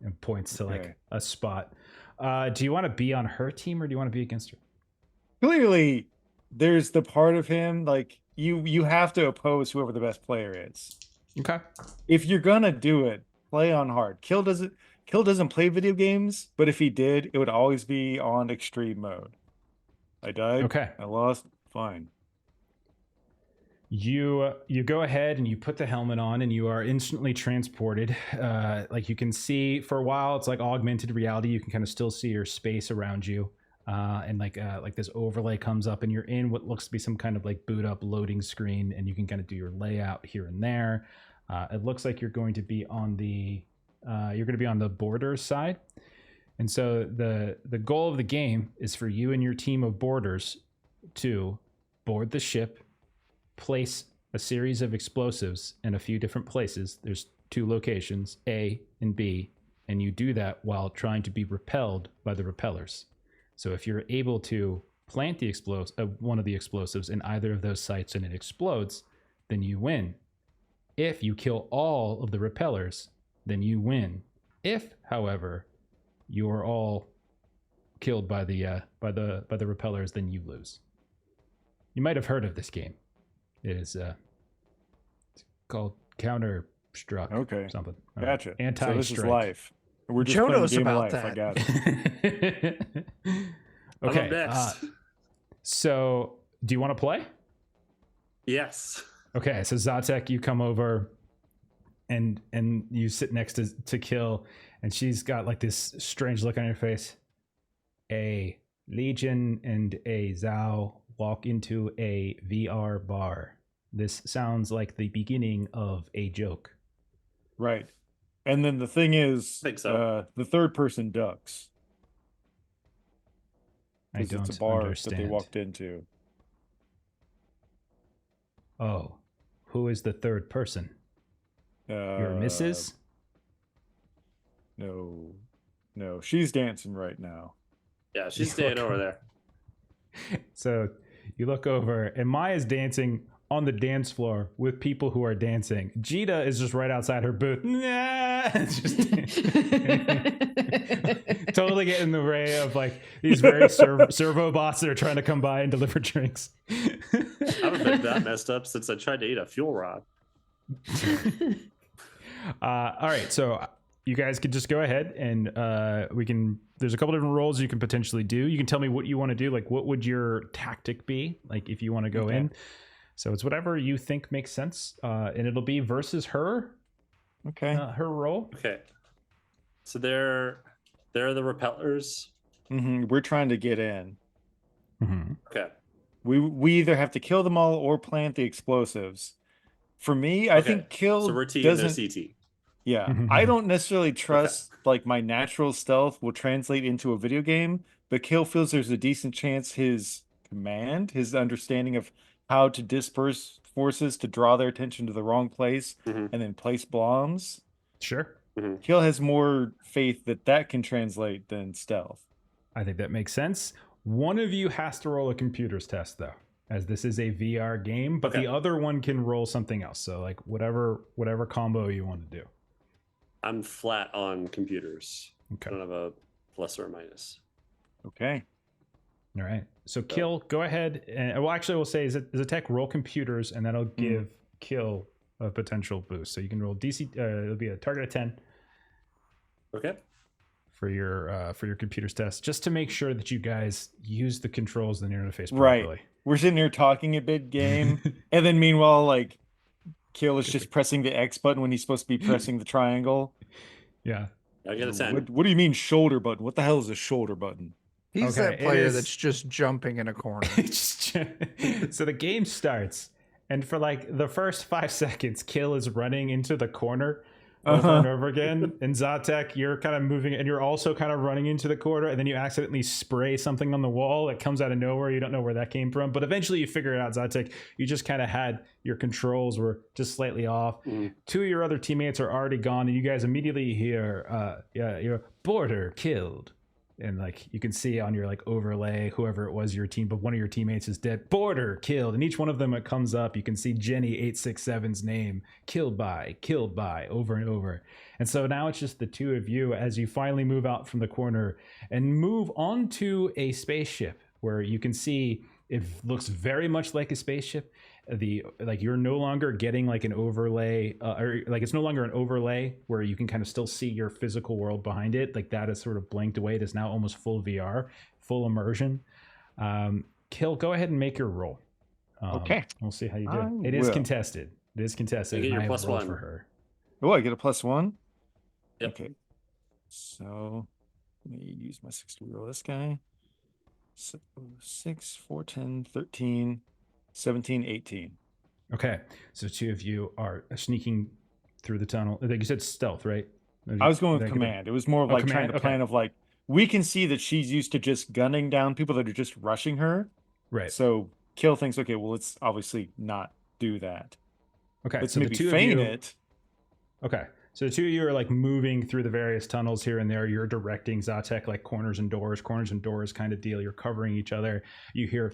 and points to like a spot. Do you want to be on her team, or do you want to be against her? Clearly, there's the part of him like you have to oppose whoever the best player is. Okay. If you're gonna do it, play on hard. Kill doesn't play video games, but if he did, it would always be on extreme mode. I died. Okay. I lost. Fine. You go ahead and you put the helmet on, and you are instantly transported. Like you can see for a while, it's like augmented reality. You can kind of still see your space around you, and like this overlay comes up, and you're in what looks to be some kind of like boot up loading screen, and you can kind of do your layout here and there. It looks like you're going to be on the boarders side, and so the goal of the game is for you and your team of boarders to board the ship, place a series of explosives in a few different places. There's 2 locations, A and B, and you do that while trying to be repelled by the repellers. So if you're able to plant the one of the explosives in either of those sites and it explodes, then you win. If you kill all of the repellers, then you win. If, however, you're all killed by the repellers, then you lose. You might have heard of this game. It is it's called Counter-Struck. Okay. Something. Gotcha. Anti-strike. So this is life. We're just Joe playing knows game about of life. that. I got it. Okay. I'm up next. So do you want to play? Yes. Okay. So Zatek, you come over and you sit next to Kill, and she's got like this strange look on her face. A Legion and a Zhou walk into a VR bar. This sounds like the beginning of a joke. Right. And then the thing is, I think so. The third person ducks. I 'Cause don't it's a bar understand. that they walked into. Oh, who is the third person? Your missus? No, she's dancing right now. Yeah, she's staying over there. So you look over, and Maya's dancing on the dance floor with people who are dancing. Jita is just right outside her booth. Nah, it's just totally getting the ray of like these very servo bots that are trying to come by and deliver drinks. I haven't been that messed up since I tried to eat a fuel rod. All right, so you guys can just go ahead and we can. There's a couple different roles you can potentially do. You can tell me what you want to do. Like, what would your tactic be? Like, if you want to go in. So it's whatever you think makes sense, and it'll be versus her. Okay. Her role. Okay. So they're the repellers. We're trying to get in. Okay. We either have to kill them all or plant the explosives. For me, I think kill So we're T and they're doesn't. CT. Yeah, I don't necessarily trust like my natural stealth will translate into a video game, but kill feels there's a decent chance his command, his understanding of how to disperse forces to draw their attention to the wrong place and then place bombs. Sure. Kill has more faith that can translate than stealth. I think that makes sense. One of you has to roll a computers test, though, as this is a VR game, but the other one can roll something else. So, like, whatever combo you want to do. I'm flat on computers. Okay. I don't have a plus or a minus. Okay. All right. So Kill, go ahead. And, well, actually, we'll say Zatek roll computers, and that'll give Kill a potential boost. So you can roll DC. It'll be a target of 10. Okay. For your computers test, just to make sure that you guys use the controls in the interface properly. Right. We're sitting here talking a bit game, and then meanwhile, like, Kill is just pressing the X button when he's supposed to be pressing the triangle. Yeah. I get a 10. What do you mean shoulder button? What the hell is a shoulder button? He's that player that's just jumping in a corner. So the game starts, and for like the first 5 seconds, Kill is running into the corner over and over again. And Zatek, you're kind of moving, and you're also kind of running into the corner, and then you accidentally spray something on the wall. It comes out of nowhere. You don't know where that came from, but eventually you figure it out, Zatek. You just kind of had your controls were just slightly off. 2 of your other teammates are already gone, and you guys immediately hear, your border killed. And like you can see on your like overlay, whoever it was your team, but one of your teammates is dead. Border killed, and each one of them it comes up. You can see Jenny 867's name killed by, over and over. And so now it's just the two of you as you finally move out from the corner and move onto a spaceship where you can see it looks very much like a spaceship. You're no longer getting like an overlay or like it's no longer an overlay where you can kind of still see your physical world behind it. Like that is sort of blanked away. It is now almost full VR, full immersion. Kill, go ahead and make your roll. Okay. We'll see how you do. It is contested. It is contested. You get your I have plus rolled 1 for her. Oh, I get a +1? Yep. Okay. So let me use my 6 to roll this guy. So 6, 4, 10, 13, 17, 18. Okay. So two of you are sneaking through the tunnel. Like you said, stealth, right? I was going with command. It was more of like trying to plan of like, we can see that she's used to just gunning down people that are just rushing her. Right. So Kill thinks, okay, well, let's obviously not do that. Okay. Let's so maybe the two feign of you, it. Okay. So the two of you are like moving through the various tunnels here and there. You're directing Zatek like corners and doors kind of deal. You're covering each other. You hear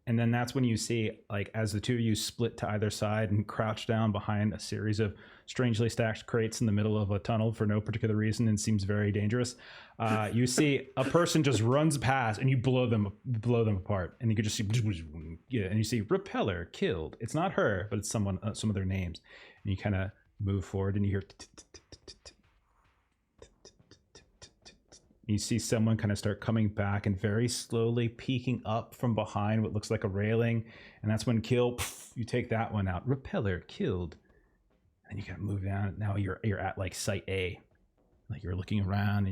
and then that's when you see like as the two of you split to either side and crouch down behind a series of strangely stacked crates in the middle of a tunnel for no particular reason and seems very dangerous. You see a person just runs past and you blow them apart, and you could just see and you see repeller killed. It's not her, but it's someone, some of their names, and you kind of move forward and you hear you see someone kind of start coming back and very slowly peeking up from behind what looks like a railing, and that's when Kill, you take that one out. Repeller killed, and you gotta move down. Now you're at like site A, like you're looking around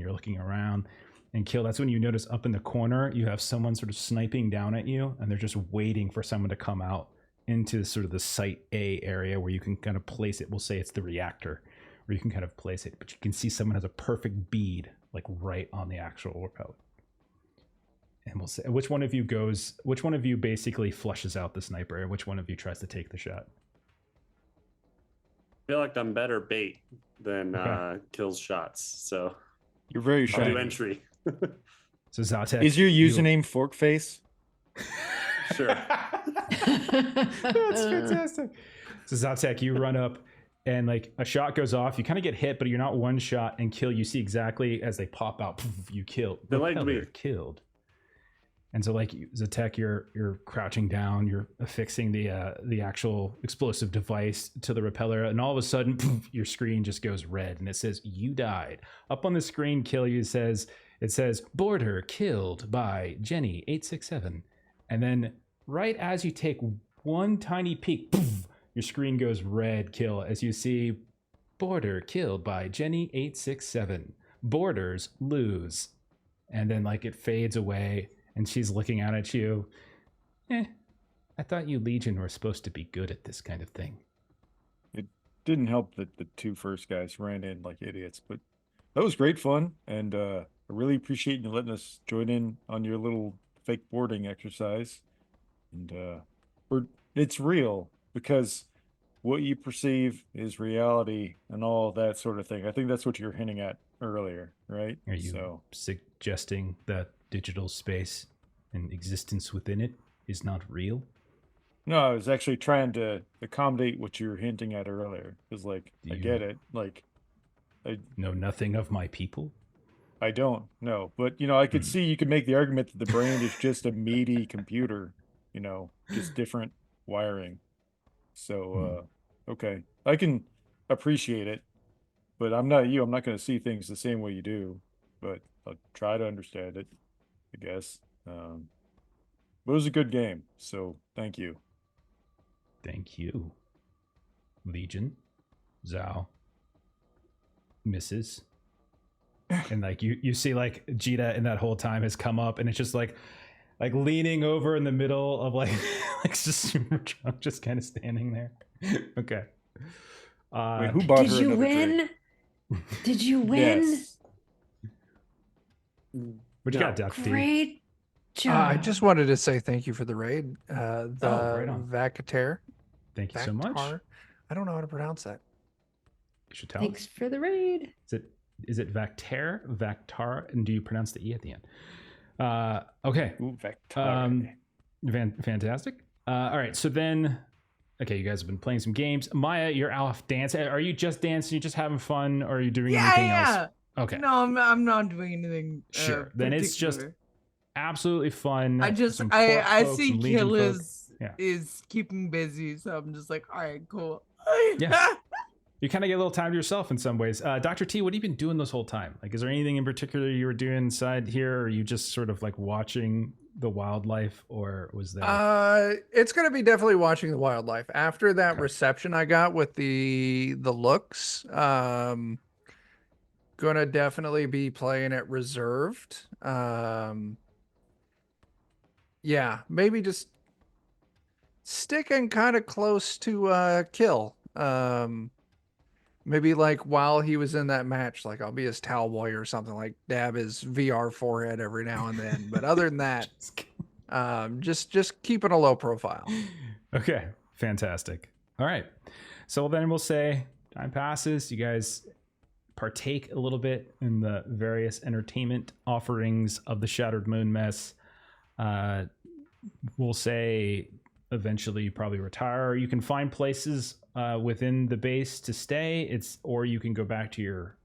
and Kill, that's when you notice up in the corner you have someone sort of sniping down at you, and they're just waiting for someone to come out into sort of the site A area where you can kind of place it. We'll say it's the reactor where you can kind of place it, but you can see someone has a perfect bead like right on the actual repeller. And we'll say which one of you basically flushes out the sniper, and which one of you tries to take the shot. I feel like I'm better bait than Kill's shots, so You're very I'll shiny. do entry. So Zatek, Is your username Fork Face? Sure. That's fantastic. So Zatek, you run up and like a shot goes off. You kind of get hit, but you're not one shot and kill. You see exactly as they pop out. You kill. They like Repeller me. killed. And so, like Zatek, you're crouching down. You're affixing the actual explosive device to the repeller, and all of a sudden, your screen just goes red, and it says you died. Up on the screen, kill you it says border killed by Jenny 867, and then right as you take one tiny peek, your screen goes red. Kill as you see border killed by Jenny 867. Borders lose, and then like it fades away. And she's looking out at you. I thought you Legion were supposed to be good at this kind of thing. It didn't help that the two first guys ran in like idiots, but that was great fun. And I really appreciate you letting us join in on your little fake boarding exercise. And it's real because what you perceive is reality and all that sort of thing. I think that's what you were hinting at earlier, right? Are you suggesting that digital space and existence within it is not real? No, I was actually trying to accommodate what you were hinting at earlier. Because, like, I get it. Like, I know nothing of my people. I don't know, but I could see you could make the argument that the brain is just a meaty computer. Just different wiring. So, okay, I can appreciate it, but I'm not you. I'm not going to see things the same way you do, but I'll try to understand it, I guess. But it was a good game, so thank you. Thank you. Legion, Zhou, Mrs. And like you see like Jita in that whole time has come up and it's just like leaning over in the middle of like just super drunk, just kind of standing there. Okay. Wait, who bought Did her you another win? drink? Did you win? Yes. What you got, Dr. D? Great job. I just wanted to say thank you for the raid. Right on. Vacater. Thank you so much. I don't know how to pronounce that. You should tell Thanks us. for the raid. Is it Vactar? And do you pronounce the E at the end? Okay. Ooh, Vactar. Fantastic. All right. So then, okay, you guys have been playing some games. Maya, you're off dancing. Are you just dancing? You just having fun? Or are you doing anything else? Okay. No, I'm not doing anything. Sure. Then it's just absolutely fun. I see Kill is keeping busy, so I'm just like, all right, cool. Yeah. You kind of get a little time to yourself in some ways. Dr. T, what have you been doing this whole time? Like, is there anything in particular you were doing inside here, or are you just sort of like watching the wildlife, or was there? It's going to be definitely watching the wildlife. After that reception I got with the looks, going to definitely be playing it reserved. Yeah, maybe just sticking kind of close to Kill. Maybe like while he was in that match, like I'll be his towel boy or something, like dab his VR forehead every now and then. But other than that, just keeping a low profile. Okay, fantastic. All right, so then we'll say time passes. You guys partake a little bit in the various entertainment offerings of the Shattered Moon Mess. We'll say eventually you probably retire, or you can find places within the base to stay. Or you can go back to your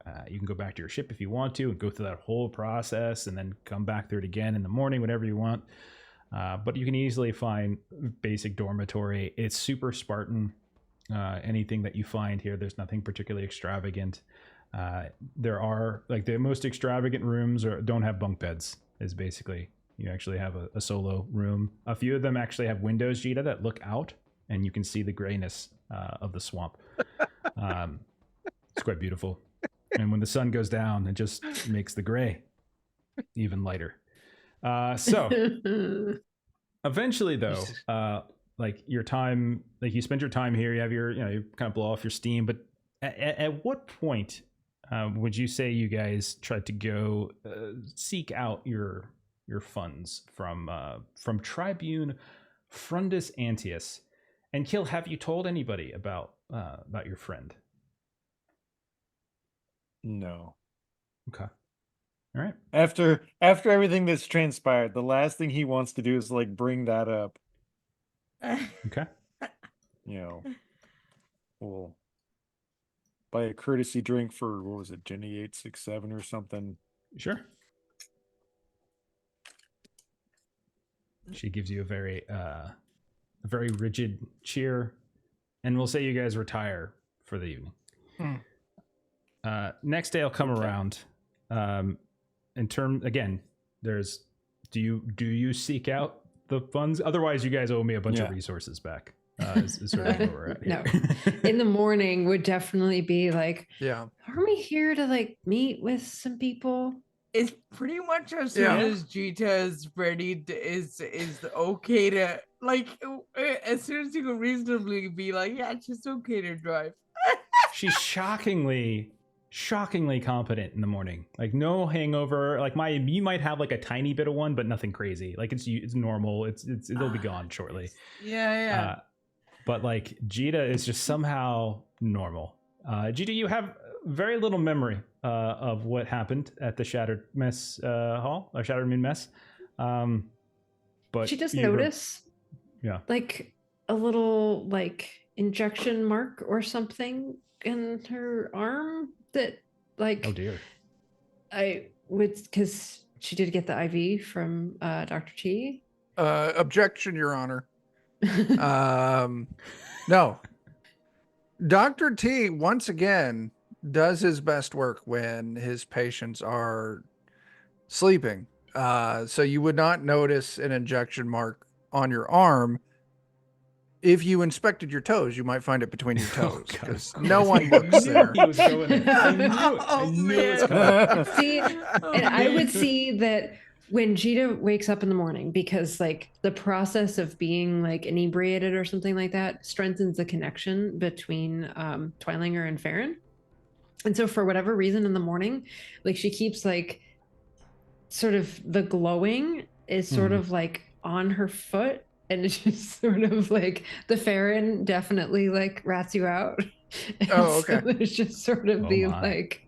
ship if you want to, and go through that whole process, and then come back through it again in the morning, whatever you want. But you can easily find basic dormitory. It's super Spartan. Anything that you find here, there's nothing particularly extravagant. There are like the most extravagant rooms don't have bunk beds. Is basically you actually have a solo room. A few of them actually have windows, Jita, that look out, and you can see the grayness of the swamp. It's quite beautiful. And when the sun goes down, it just makes the gray even lighter. So eventually, though, like your time, like you spend your time here, you have your, you kind of blow off your steam. But at what point would you say you guys tried to go seek out your funds from Tribune Frundus Antius? And Kill, have you told anybody about your friend? No. Okay. All All right. After everything that's transpired, the last thing he wants to do is like bring that up. Okay. You know, we'll buy a courtesy drink for what was it, Jenny 867 or something. Sure. She gives you a very rigid cheer, and we'll say you guys retire for the evening. Next day, I'll come around. In term again, there's do you seek out the funds? Otherwise, you guys owe me a bunch of resources back. Is sort of where we're at here. No, in the morning would definitely be like, Yeah. are we here to like meet with some people? It's pretty much as soon as Jita is ready is okay to like as soon as you can reasonably be like, yeah, it's just okay to drive. She's shockingly competent in the morning. Like no hangover. Like you might have like a tiny bit of one, but nothing crazy. Like it's normal. It'll be gone shortly. Yeah. But like Jita is just somehow normal. Jita, you have very little memory of what happened at the Shattered Mess Hall or Shattered Moon Mess. But she does notice, like a little like injection mark or something in her arm that like. Oh dear. I would because she did get the IV from Dr. T. Objection, Your Honor. No. Dr. T once again does his best work when his patients are sleeping. So you would not notice an injection mark on your arm. If you inspected your toes, you might find it between your toes because no one looks there. He was going there. I knew it was coming. See, and I would see that when Jita wakes up in the morning, because like the process of being like inebriated or something like that strengthens the connection between Twilinger and Farron. And so for whatever reason in the morning, like she keeps like sort of the glowing is sort of like on her foot. And it's just sort of like the Farron definitely like rats you out. Oh, okay. So it's just sort of like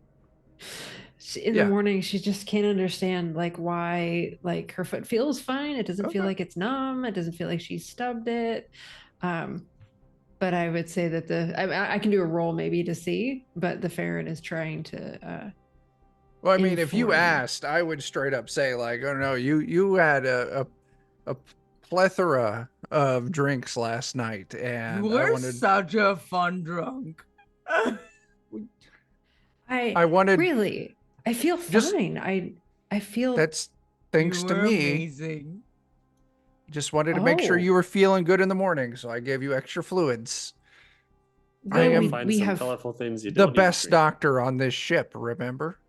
in the morning, she just can't understand like why like her foot feels fine. It doesn't feel like it's numb. It doesn't feel like she stubbed it. But I would say that I can do a roll maybe to see, but the Farron is trying to. Well, I mean, if you asked, I would straight up say like, oh no, you had a plethora of drinks last night, and you were such a fun drunk. I wanted really. I feel fine. I feel that's thanks to me. Amazing. Just wanted to make sure you were feeling good in the morning, so I gave you extra fluids. I am find some colorful things you the don't best doctor on this ship. Remember,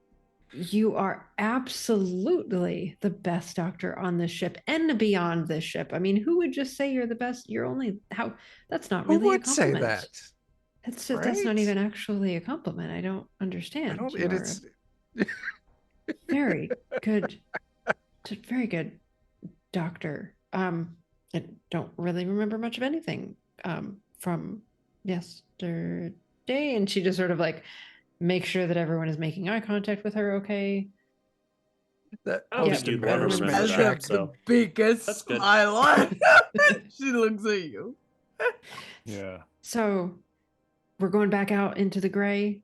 you are absolutely the best doctor on this ship and beyond this ship. I mean, who would just say you're the best? You're only how? That's not really who would a compliment. Say that? That's not even actually a compliment. I don't understand. It's very good, very good doctor. I don't really remember much of anything from yesterday, and she just sort of like make sure that everyone is making eye contact with her. Okay. That embarrassment check. The biggest smile on. She looks at you. Yeah. So we're going back out into the gray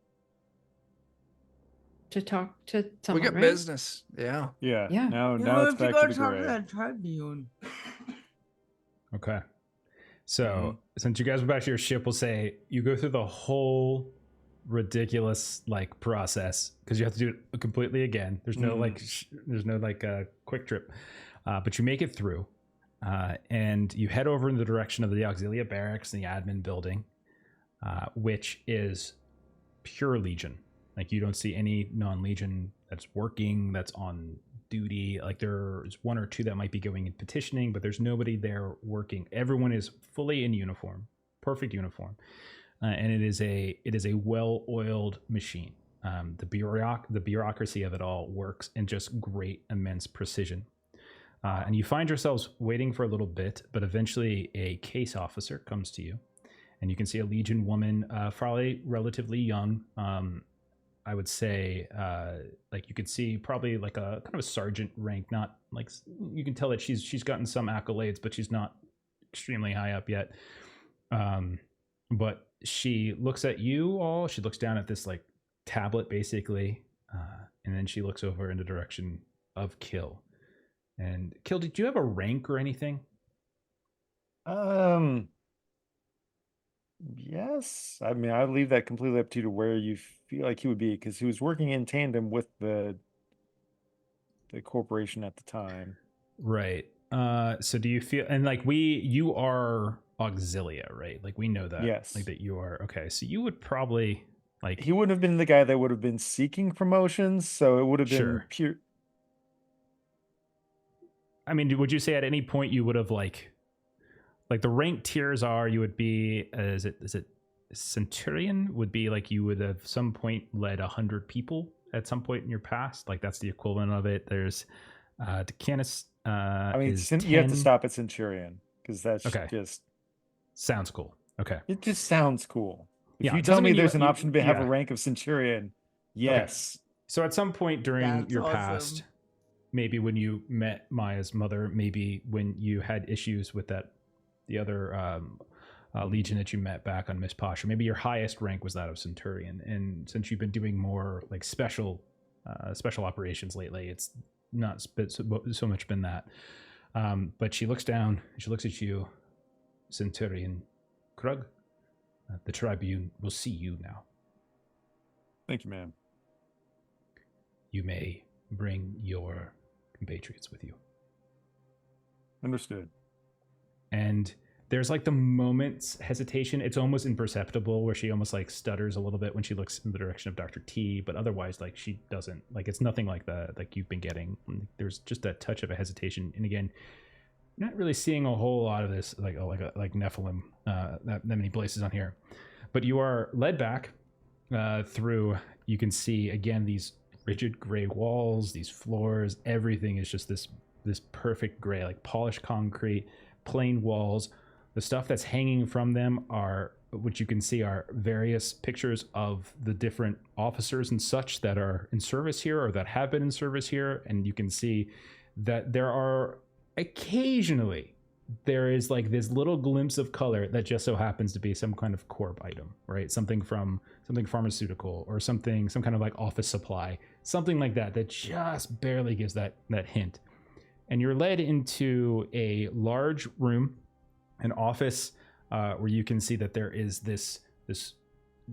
to talk to someone. We got business. Yeah. Now it's back to the gray. That Tribune. Okay. So since you guys were back to your ship, we'll say you go through the whole ridiculous like process because you have to do it completely again. There's no quick trip, but you make it through, and you head over in the direction of the Auxilia barracks and the admin building, which is pure Legion. Like you don't see any non-Legion that's working, that's on duty. Like there's one or two that might be going and petitioning, but there's nobody there working. Everyone is fully in uniform, perfect uniform, and it is a well-oiled machine. The bureaucracy of it all works in just great, immense precision. And you find yourselves waiting for a little bit, but eventually a case officer comes to you, and you can see a Legion woman, probably relatively young. I would say, like you could see probably like a kind of a sergeant rank. Not like you can tell that she's gotten some accolades, but she's not extremely high up yet. But she looks at you all. She looks down at this like tablet basically, and then she looks over in the direction of Kill. And Kill, did you have a rank or anything? Yes. I mean, I'll leave that completely up to you to where you feel like he would be, because he was working in tandem with the corporation at the time. Right. So do you feel, and like you are Auxilia, right? Like we know that. Yes. Like that you are, okay. So you would probably like. He wouldn't have been the guy that would have been seeking promotions, so it would have been Sure. pure. I mean, would you say at any point you would have like the rank tiers are, you would be, is it Centurion would be like you would have some point led 100 people at some point in your past. Like that's the equivalent of it. There's Decanus. I mean, is you have to 10. stop at Centurion, because that's Okay. just, Sounds cool. Okay. it just sounds cool. If Yeah, you it tell doesn't me mean there's an you- option to have a yeah. rank of Centurion, yes. So at some point during That's your awesome. past, maybe when you met Maya's mother, maybe when you had issues with the other legion that you met back on Miss Pasha, maybe your highest rank was that of Centurion. And since you've been doing more like special operations lately, it's not so much been that. But she looks down, she looks at you, Centurion Krug. The Tribune will see you now. Thank you, ma'am. You may bring your compatriots with you. Understood. And there's like the moment's hesitation. It's almost imperceptible where she almost like stutters a little bit when she looks in the direction of Dr. T, but otherwise like she doesn't, like it's nothing like that like you've been getting. There's just that touch of a hesitation. And again, not really seeing a whole lot of this like Nephilim that many places on here. But you are led back through, you can see again these rigid gray walls, these floors, everything is just this perfect gray, like polished concrete, plain walls. The stuff that's hanging from them are, which you can see, are various pictures of the different officers and such that are in service here or that have been in service here. And you can see that there are occasionally, there is like this little glimpse of color that just so happens to be some kind of corp item, right? Something pharmaceutical or some kind of like office supply, something like that just barely gives that hint. And you're led into a large room, an office, where you can see that there is this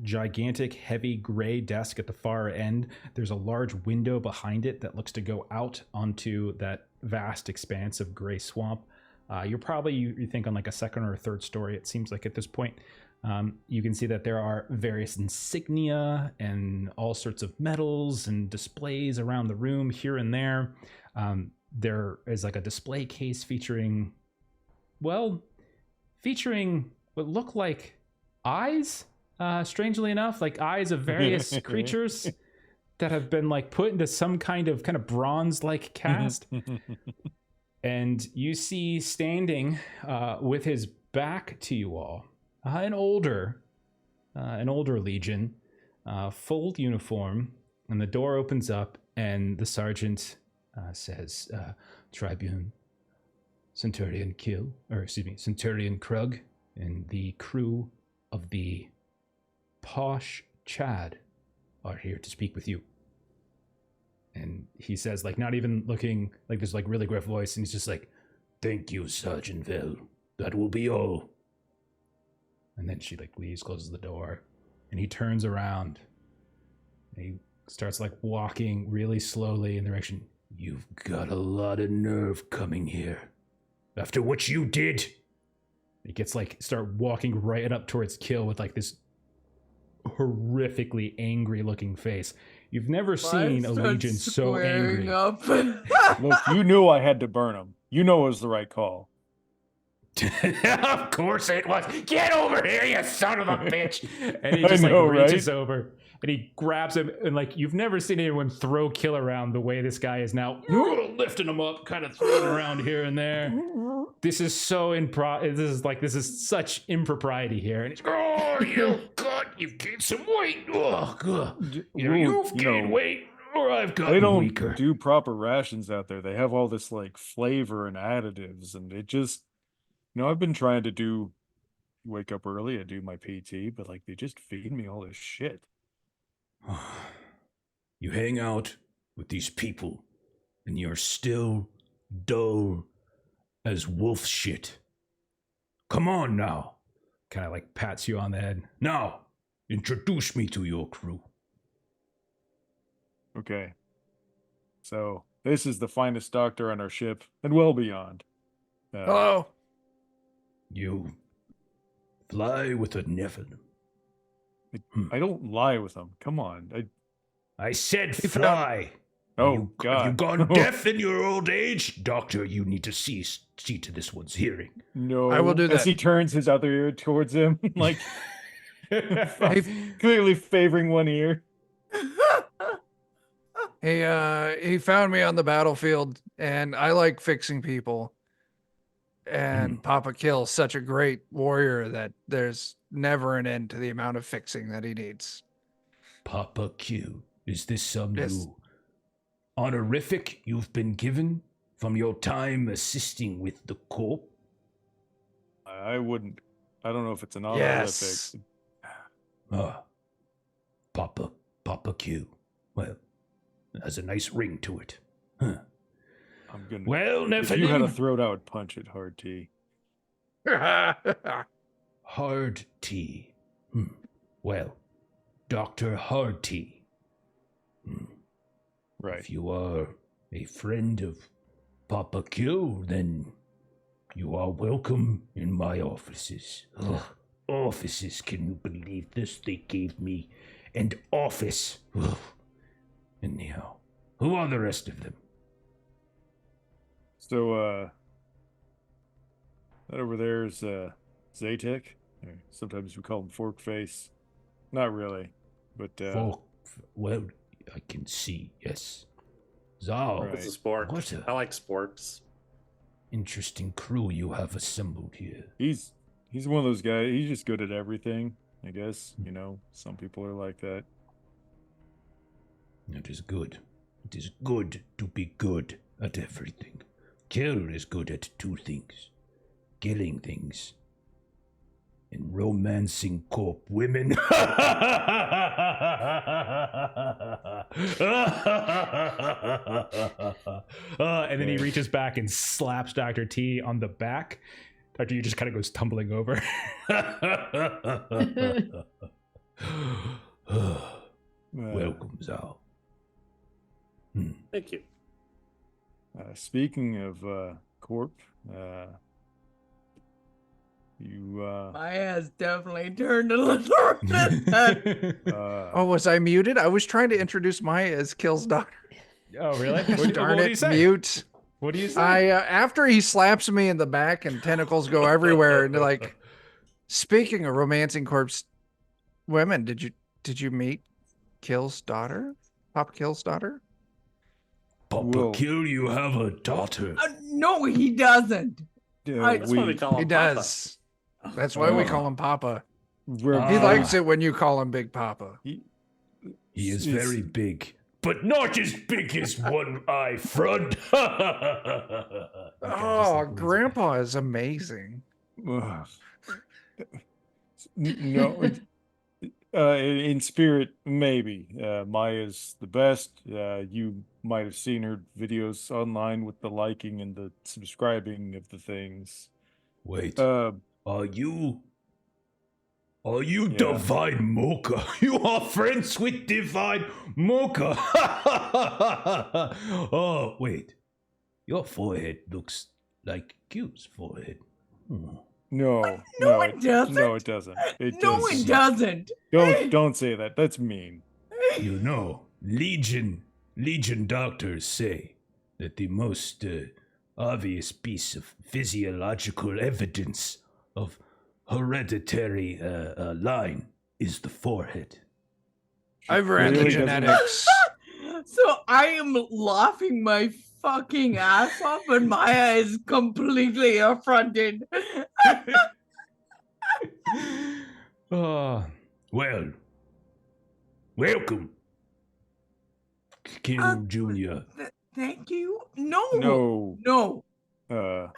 gigantic heavy gray desk at the far end. There's a large window behind it that looks to go out onto that vast expanse of gray swamp. You're probably, you think on like a second or a third story, it seems like at this point. You can see that there are various insignia and all sorts of medals and displays around the room here and there. There is like a display case featuring what look like eyes, strangely enough, like eyes of various creatures that have been like put into some kind of bronze-like cast. And you see standing with his back to you all, an older legion, full uniform, and the door opens up and the sergeant says, Tribune, Centurion Krug, and the crew of the Posh Chad are here to speak with you. And he says, like, not even looking like this, like, really gruff voice, and he's just like, thank you, Sergeant Vell. That will be all. And then she, like, leaves, closes the door, and he turns around, and he starts, like, walking really slowly in the direction. You've got a lot of nerve coming here. After what you did. He gets, like, start walking right up towards Kill with, like, this horrifically angry-looking face. You've never seen a legion so angry. Up. Look, you knew I had to burn him. You know it was the right call. Of course it was. Get over here, you son of a bitch! And he just reaches over and he grabs him, and like you've never seen anyone throw Kill around the way this guy is now, lifting him up, kind of throwing around here and there. This is so this is such impropriety here. And he's, oh, you good. You've gained some weight. Oh, God. Either Well, you've you gained know, weight or I've they gotten don't weaker. do proper rations out there. They have all this like flavor and additives, and it just, I've been trying to wake up early and do my PT, but like they just feed me all this shit. You hang out with these people and you're still dull as wolf shit. Come on now. Kind of like pats you on the head. Now, introduce me to your crew. Okay. So this is the finest doctor on our ship and well beyond. Hello. You fly with a Nephilim. I don't lie with them. Come on. I said He fly. Oh, God. Have you gone deaf in your old age? Doctor, you need to see to this one's hearing. No. I will do As that. he turns his other ear towards him, like He- clearly favoring one ear. He found me on the battlefield, and I like fixing people. And Papa Kill's such a great warrior that there's never an end to the amount of fixing that he needs. Papa Q, is this some Yes. new honorific you've been given from your time assisting with the corp? I wouldn't. I don't know if it's an Yes. honorific. Papa Q. Well, it has a nice ring to it. Huh. I'm gonna. Well, If you had a Nephilim, throat, I would punch it hard T. Hard T. Well, Dr. Hard T. Right. If you are a friend of Papa Q, then you are welcome in my offices. Ugh. Offices, can you believe this? They gave me an office. Ugh. Anyhow, who are the rest of them? So, that over there is Zatek. Or sometimes we call him Fork Face. Not really, but Well, I can see, yes. Zhou, Right. It's a sport. What a- I like sports. interesting crew you have assembled here. he's one of those guys. He's just good at everything. I guess some people are like that. It is good. It is good to be good at everything. Kill is good at two things: killing things and romancing corp women. And then he reaches back and slaps Dr. T on the back. Dr. T just kind of goes tumbling over. Welcome, Zhou. Thank you. Speaking of Corp, you Maya has definitely turned a little red. Oh, was I muted? I was trying to introduce Maya as Kill's daughter. Oh, really? Darn What do it, you say? mute. What do you say? I after he slaps me in the back and tentacles go everywhere, and like, speaking of romancing corpse women, did you meet Kill's daughter? Pop Kill's daughter? Papa Whoa. Kill, you have a daughter. No, he doesn't. That's why we call He him Papa. does. That's why we call him Papa. we're He Ah. likes it when you call him Big Papa. He is It's- very big, but not as big as one eye front. Oh, Grandpa is amazing. Ugh. No, in spirit, maybe. Maya's the best. You might have seen her videos online with the liking and the subscribing of the things. Wait, Uh, are you Yeah. Divine Mocha? You are friends with Divine Mocha. Oh, wait. Your forehead looks like Q's forehead. no, No, it doesn't. No, it doesn't. It No, doesn't. it doesn't. Don't say that. That's mean. You know, Legion doctors say that the most obvious piece of physiological evidence of hereditary line is the forehead. I've read the Really doesn't- genetics. So I am laughing my fucking ass off, and Maya is completely affronted. Well, welcome, Ken Jr. Thank you. No. No. No.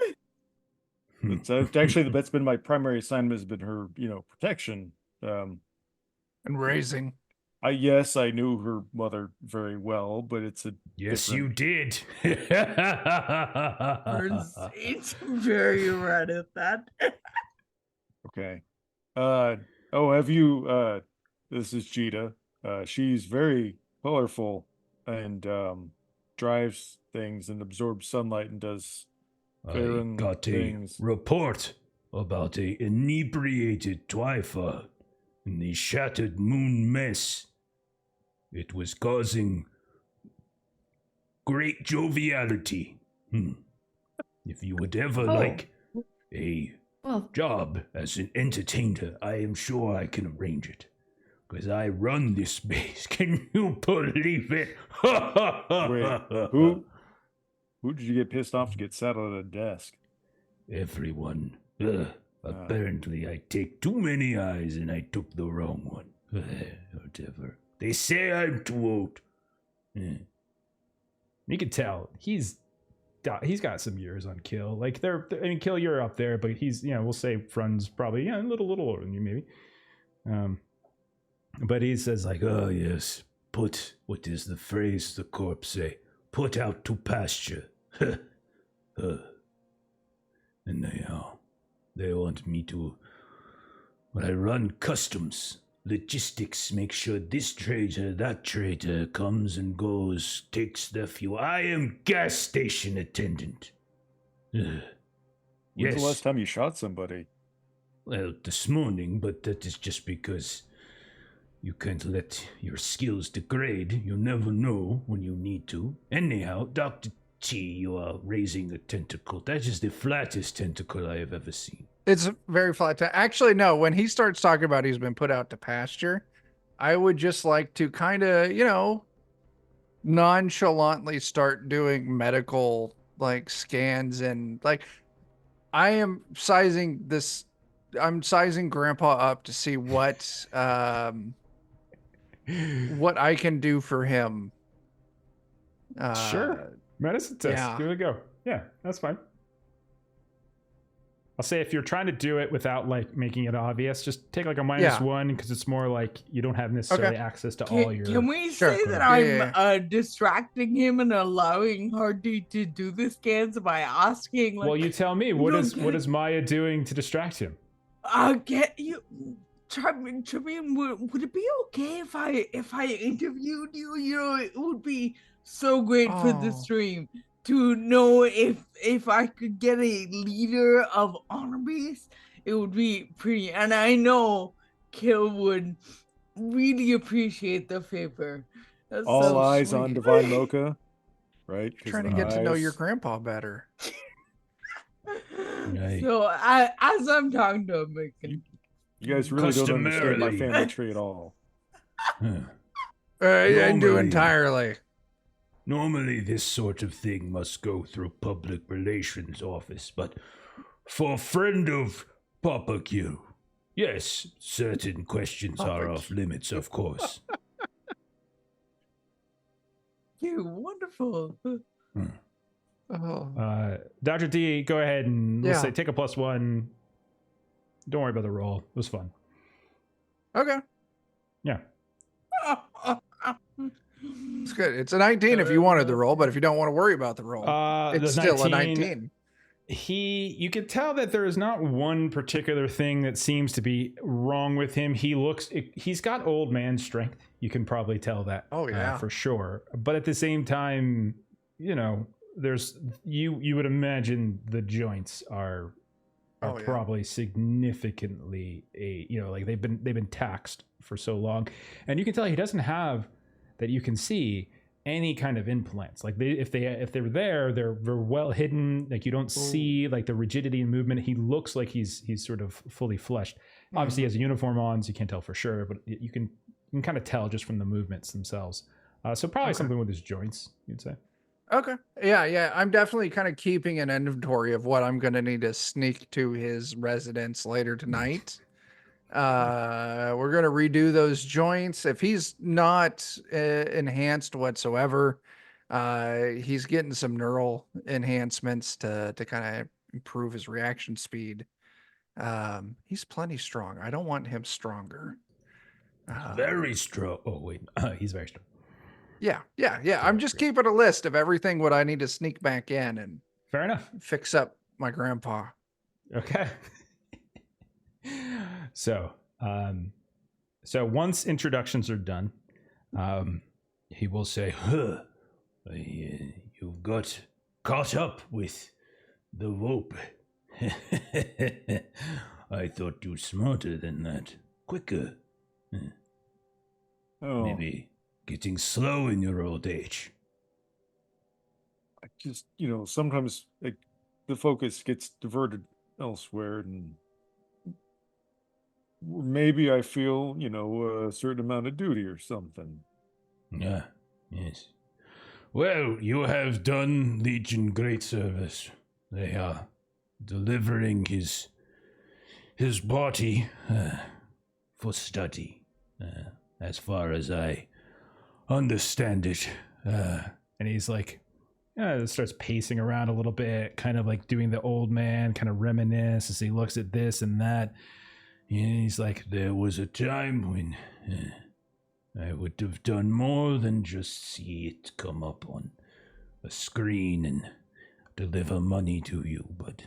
It's actually that's been my primary assignment, has been her, protection. And raising. Yes, I knew her mother very well, but it's a Yes, different... you did. It's very right at that. Okay. Have you? This is Cheetah. She's very colorful and drives things and absorbs sunlight and does I Farron got things. a report about a inebriated Twyfer in the shattered moon mess. It was causing great joviality. If you would ever like a job as an entertainer, I am sure I can arrange it. Because I run this base. Can you believe it? Wait, who did you get pissed off to get sat at a desk? Everyone. Apparently I take too many eyes and I took the wrong one. Whatever. They say I'm too old. You can tell he's got some years on Kill. Like Kill, you're up there, but he's, we'll say Frun's probably a little older than you maybe. But he says like, oh yes, what is the phrase the corpse say? Put out to pasture. And they want me to, when I run customs, logistics, make sure this trader, that trader comes and goes, takes the fuel. I am gas station attendant. When's the last time you shot somebody? Well, this morning, but that is just because you can't let your skills degrade. You never know when you need to. Anyhow, Dr. T, you are raising a tentacle. That is the flattest tentacle I have ever seen. It's very flat. Actually, no, when he starts talking about he's been put out to pasture, I would just like to kind of, nonchalantly start doing medical scans and I'm sizing Grandpa up to see what I can do for him. Sure. Medicine test. Yeah. Give it a go. Yeah, that's fine. I'll say if you're trying to do it without making it obvious, just take a -1 because it's more like you don't have necessarily access to all your. Can we say that I'm distracting him and allowing Hardy to do the scans by asking? Well, you tell me. What is Maya doing to distract him? I'll get you. Tremaine, would it be okay if I interviewed you? It would be so great for the stream to know if I could get a leader of honor base. It would be pretty, and I know Kill would really appreciate the favor. That's all so eyes sweet. on Divine Mocha, right? Trying to get to know your grandpa better. Right. So as I'm talking to him, you guys really don't understand my family tree at all. I do entirely. Normally, this sort of thing must go through public relations office, but for a friend of Papa Q, yes, certain questions are off limits, of course. You wonderful. Dr. D, go ahead and let's say take a +1. Don't worry about the roll. It was fun. Okay. Yeah. It's good. It's a 19 if you wanted the roll, but if you don't want to worry about the roll, it's still a 19. You can tell that there is not one particular thing that seems to be wrong with him. He's got old man strength. You can probably tell that. Oh yeah, for sure. But at the same time, there's you would imagine the joints are probably significantly they've been taxed for so long, and you can tell he doesn't have that you can see any kind of implants. Like if they're there, they're well hidden. Like you don't see the rigidity and movement. He looks like he's sort of fully fleshed. Obviously, he has a uniform on, so you can't tell for sure, but you can kind of tell just from the movements themselves. So probably something with his joints, you'd say. Okay. Yeah. I'm definitely kind of keeping an inventory of what I'm going to need to sneak to his residence later tonight. We're gonna redo those joints. If he's not enhanced whatsoever, he's getting some neural enhancements to kind of improve his reaction speed. He's plenty strong. I don't want him stronger. Very strong. Oh wait, he's very strong. Yeah. I'm just Great. keeping a list of everything what I need to sneak back in and Fair enough. fix up my grandpa. Okay. So, once introductions are done, he will say, "Huh, you've got caught up with the rope. I thought you smarter than that, quicker. Oh, Maybe getting slow in your old age." I just, sometimes like the focus gets diverted elsewhere, and maybe I feel, a certain amount of duty or something. Yeah, yes. Well, you have done Legion great service. They are delivering his body for study, as far as I understand it. And he's like, starts pacing around a little bit, kind of like doing the old man, kind of reminisce as he looks at this and that. And he's like, there was a time when I would have done more than just see it come up on a screen and deliver money to you, but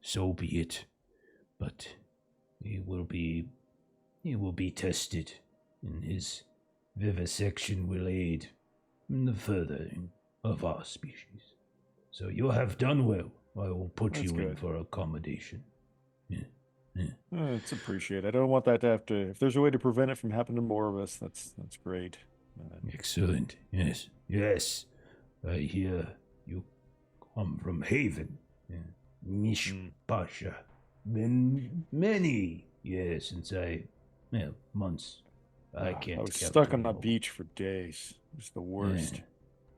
so be it. But he will be tested, and his vivisection will aid in the furthering of our species. So you have done well. I will put That's you in good. for accommodation. It's appreciated. I don't want that to have to. If there's a way to prevent it from happening to more of us, that's great. Excellent. Yes. I hear you come from Haven. Mish Pasha. Been many years since months. I can't. I was count stuck them on a all. beach for days. It was the worst. Yeah,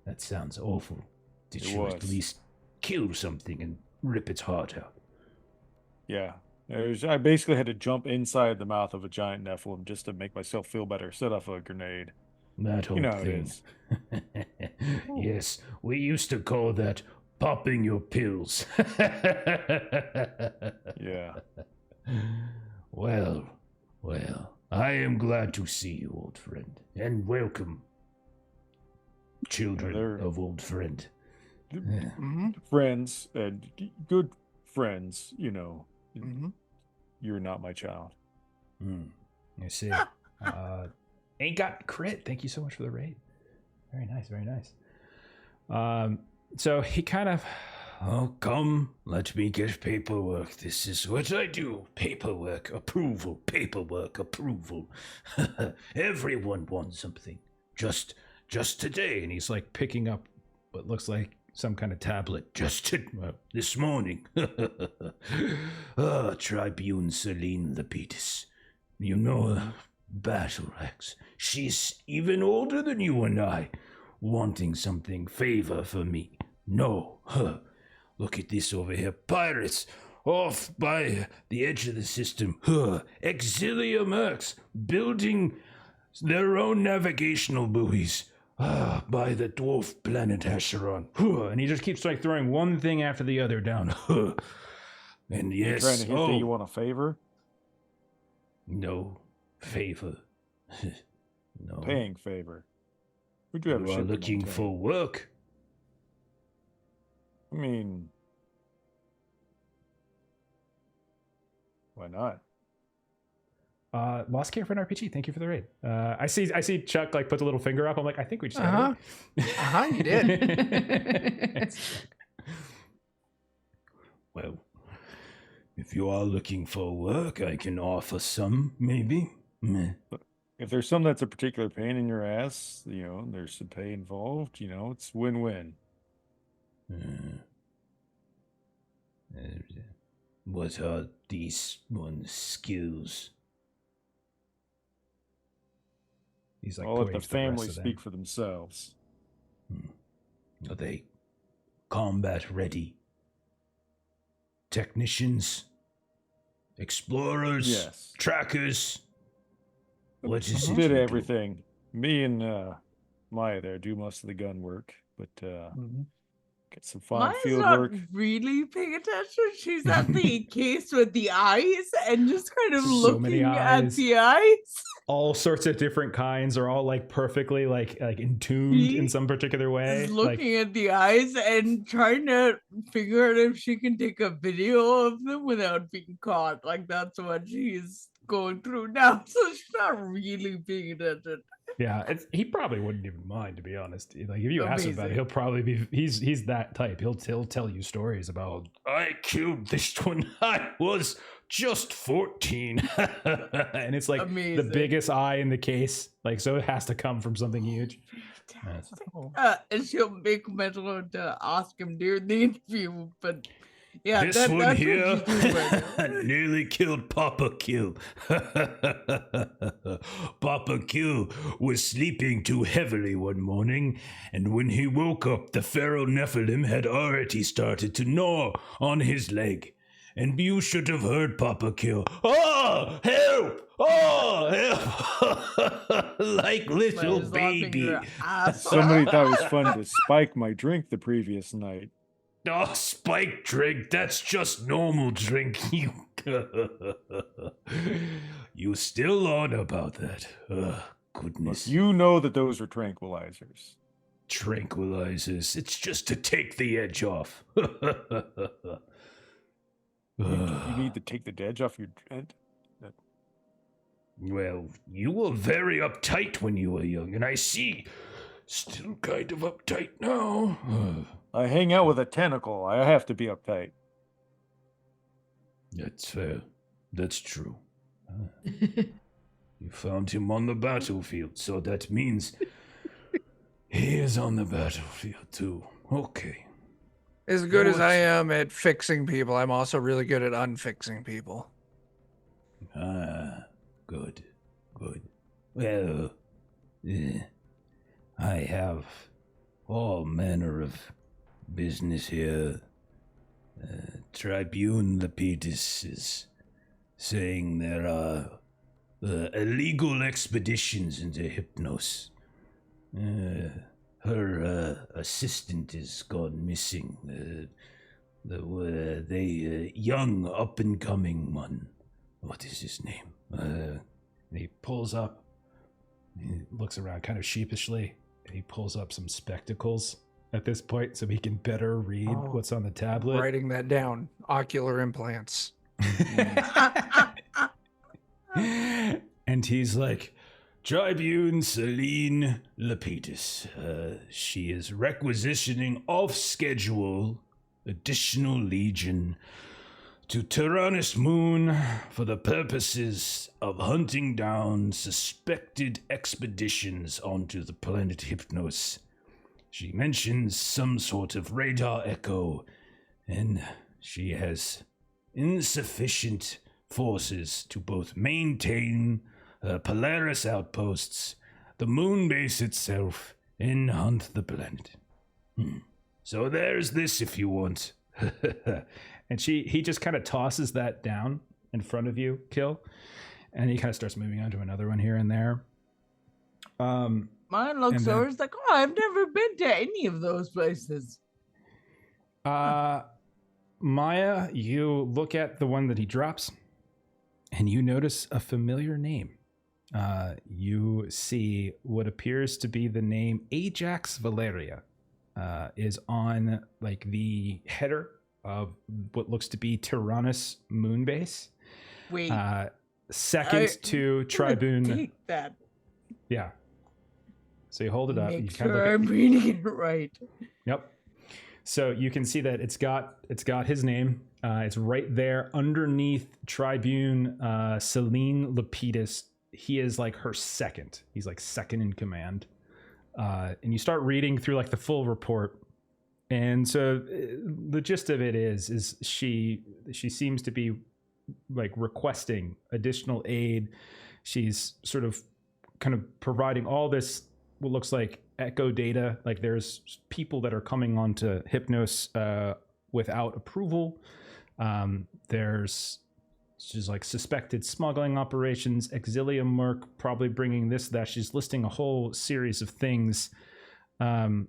that sounds awful. Did It you at was. least kill something and rip its heart out? Yeah. I basically had to jump inside the mouth of a giant Nephilim just to make myself feel better. Set off a grenade. That whole You know how it thing. is. Yes, we used to call that popping your pills. Yeah. Well, I am glad to see you, old friend, and welcome, children they're- of old friend. Mm-hmm. Friends and good friends, Mm-hmm. You're not my child. I see. Ain't got crit. Thank you so much for the raid. Very nice, very nice. So he kind of, come, let me get paperwork. This is what I do. Paperwork, approval, Everyone wants something. Just today. And he's like picking up what looks like some kind of tablet this morning. Tribune Celine Lepidus. You know her, Battle Axe. She's even older than you and I. Wanting something favor for me. No. Look at this over here. Pirates. Off by the edge of the system. Exilia Mercs. Building their own navigational buoys. By the dwarf planet Hasheron. And he just keeps like throwing one thing after the other down. And You yes, trying to hint that you want a favor? no favor. No. Paying favor. We do have a You are ship to looking maintain. for work. I mean, why not? Lost Care for an RPG. Thank you for the raid. I see Chuck like put the little finger up. I'm like, I think we just got it. You did. Well, if you are looking for work, I can offer some, maybe. Meh. If there's some that's a particular pain in your ass, there's some pay involved, it's win-win. What are these one's skills? He's like, I'll let the points to family rest of speak them. for themselves. Are they combat ready? Technicians? explorers, Yes. trackers. What is A it? bit of you do? everything. Me and Maya there do most of the gun work, but get some fine Maya's field not work. really paying attention. She's at the case with the eyes and just kind of So many looking at eyes. the eyes. All sorts of different kinds are all like perfectly like entombed in She some particular way. Is Like, looking at the eyes and trying to figure out if she can take a video of them without being caught. Like that's what she's going through now. So she's not really paying attention. yeah, he probably wouldn't even mind, to be honest. Like if you ask him about it, Amazing. he'll probably be he's that type. He'll tell you stories about I killed this when I was just 14. And it's like the Amazing. biggest eye in the case. Like so it has to come from something huge. Fantastic. And she'll make mental note to ask him during the interview. But yeah, This that's one what here she's doing right now. nearly killed Papa Kill. Papa Kill was sleeping too heavily one morning, and when he woke up, the feral Nephilim had already started to gnaw on his leg. And you should have heard Papa Kill. Oh, help! Oh, help! Like little Maya's laughing baby. her ass off. Somebody thought it was fun to spike my drink the previous night. Oh, spike drink, that's just normal drink. You still on about that? Goodness. You know that those are tranquilizers. Tranquilizers. It's just to take the edge off. You need to take the edge off your drink. Well, you were very uptight when you were young, and I see still kind of uptight now. I hang out with a tentacle. I have to be uptight. That's fair. That's true. You found him on the battlefield, so that means he is on the battlefield too. Okay. As good as I am at fixing people, I'm also really good at unfixing people. Ah, good. Good. Well, I have all manner of business here. Tribune Lepidus is saying there are illegal expeditions into Hypnos. Her assistant is gone missing. The young up and coming one. What is his name? And he pulls up. He looks around kind of sheepishly. And he pulls up some spectacles at this point so he can better read what's on the tablet. Writing that down. Ocular implants. And he's like, Tribune Celine Lepidus. She is requisitioning off schedule additional legion to Tyrannus Moon for the purposes of hunting down suspected expeditions onto the planet Hypnos. She mentions some sort of radar echo, and she has insufficient forces to both maintain Polaris outposts, the moon base itself, and hunt the planet. So there's this if you want. And he just kind of tosses that down in front of you, Kill, and he kind of starts moving on to another one here and there. Mine looks over. It's like, oh, I've never been to any of those places. Maya, you look at the one that he drops, and you notice a familiar name. You see what appears to be the name Ajax Valeria is on like the header of what looks to be Tyrannus Moonbase. Wait. Second to Tribune. Take that. Yeah. So you hold it up. Make you sure I'm reading it right. Yep. So you can see that it's got his name. It's right there underneath Tribune Celine Lepidus. He is like her second. He's like second in command. And you start reading through like the full report. And so the gist of it is she seems to be like requesting additional aid. She's sort of kind of providing all this, what looks like echo data. Like there's people that are coming onto Hypnos without approval. There's She's like suspected smuggling operations, exilium work, probably bringing this, that. She's listing a whole series of things. And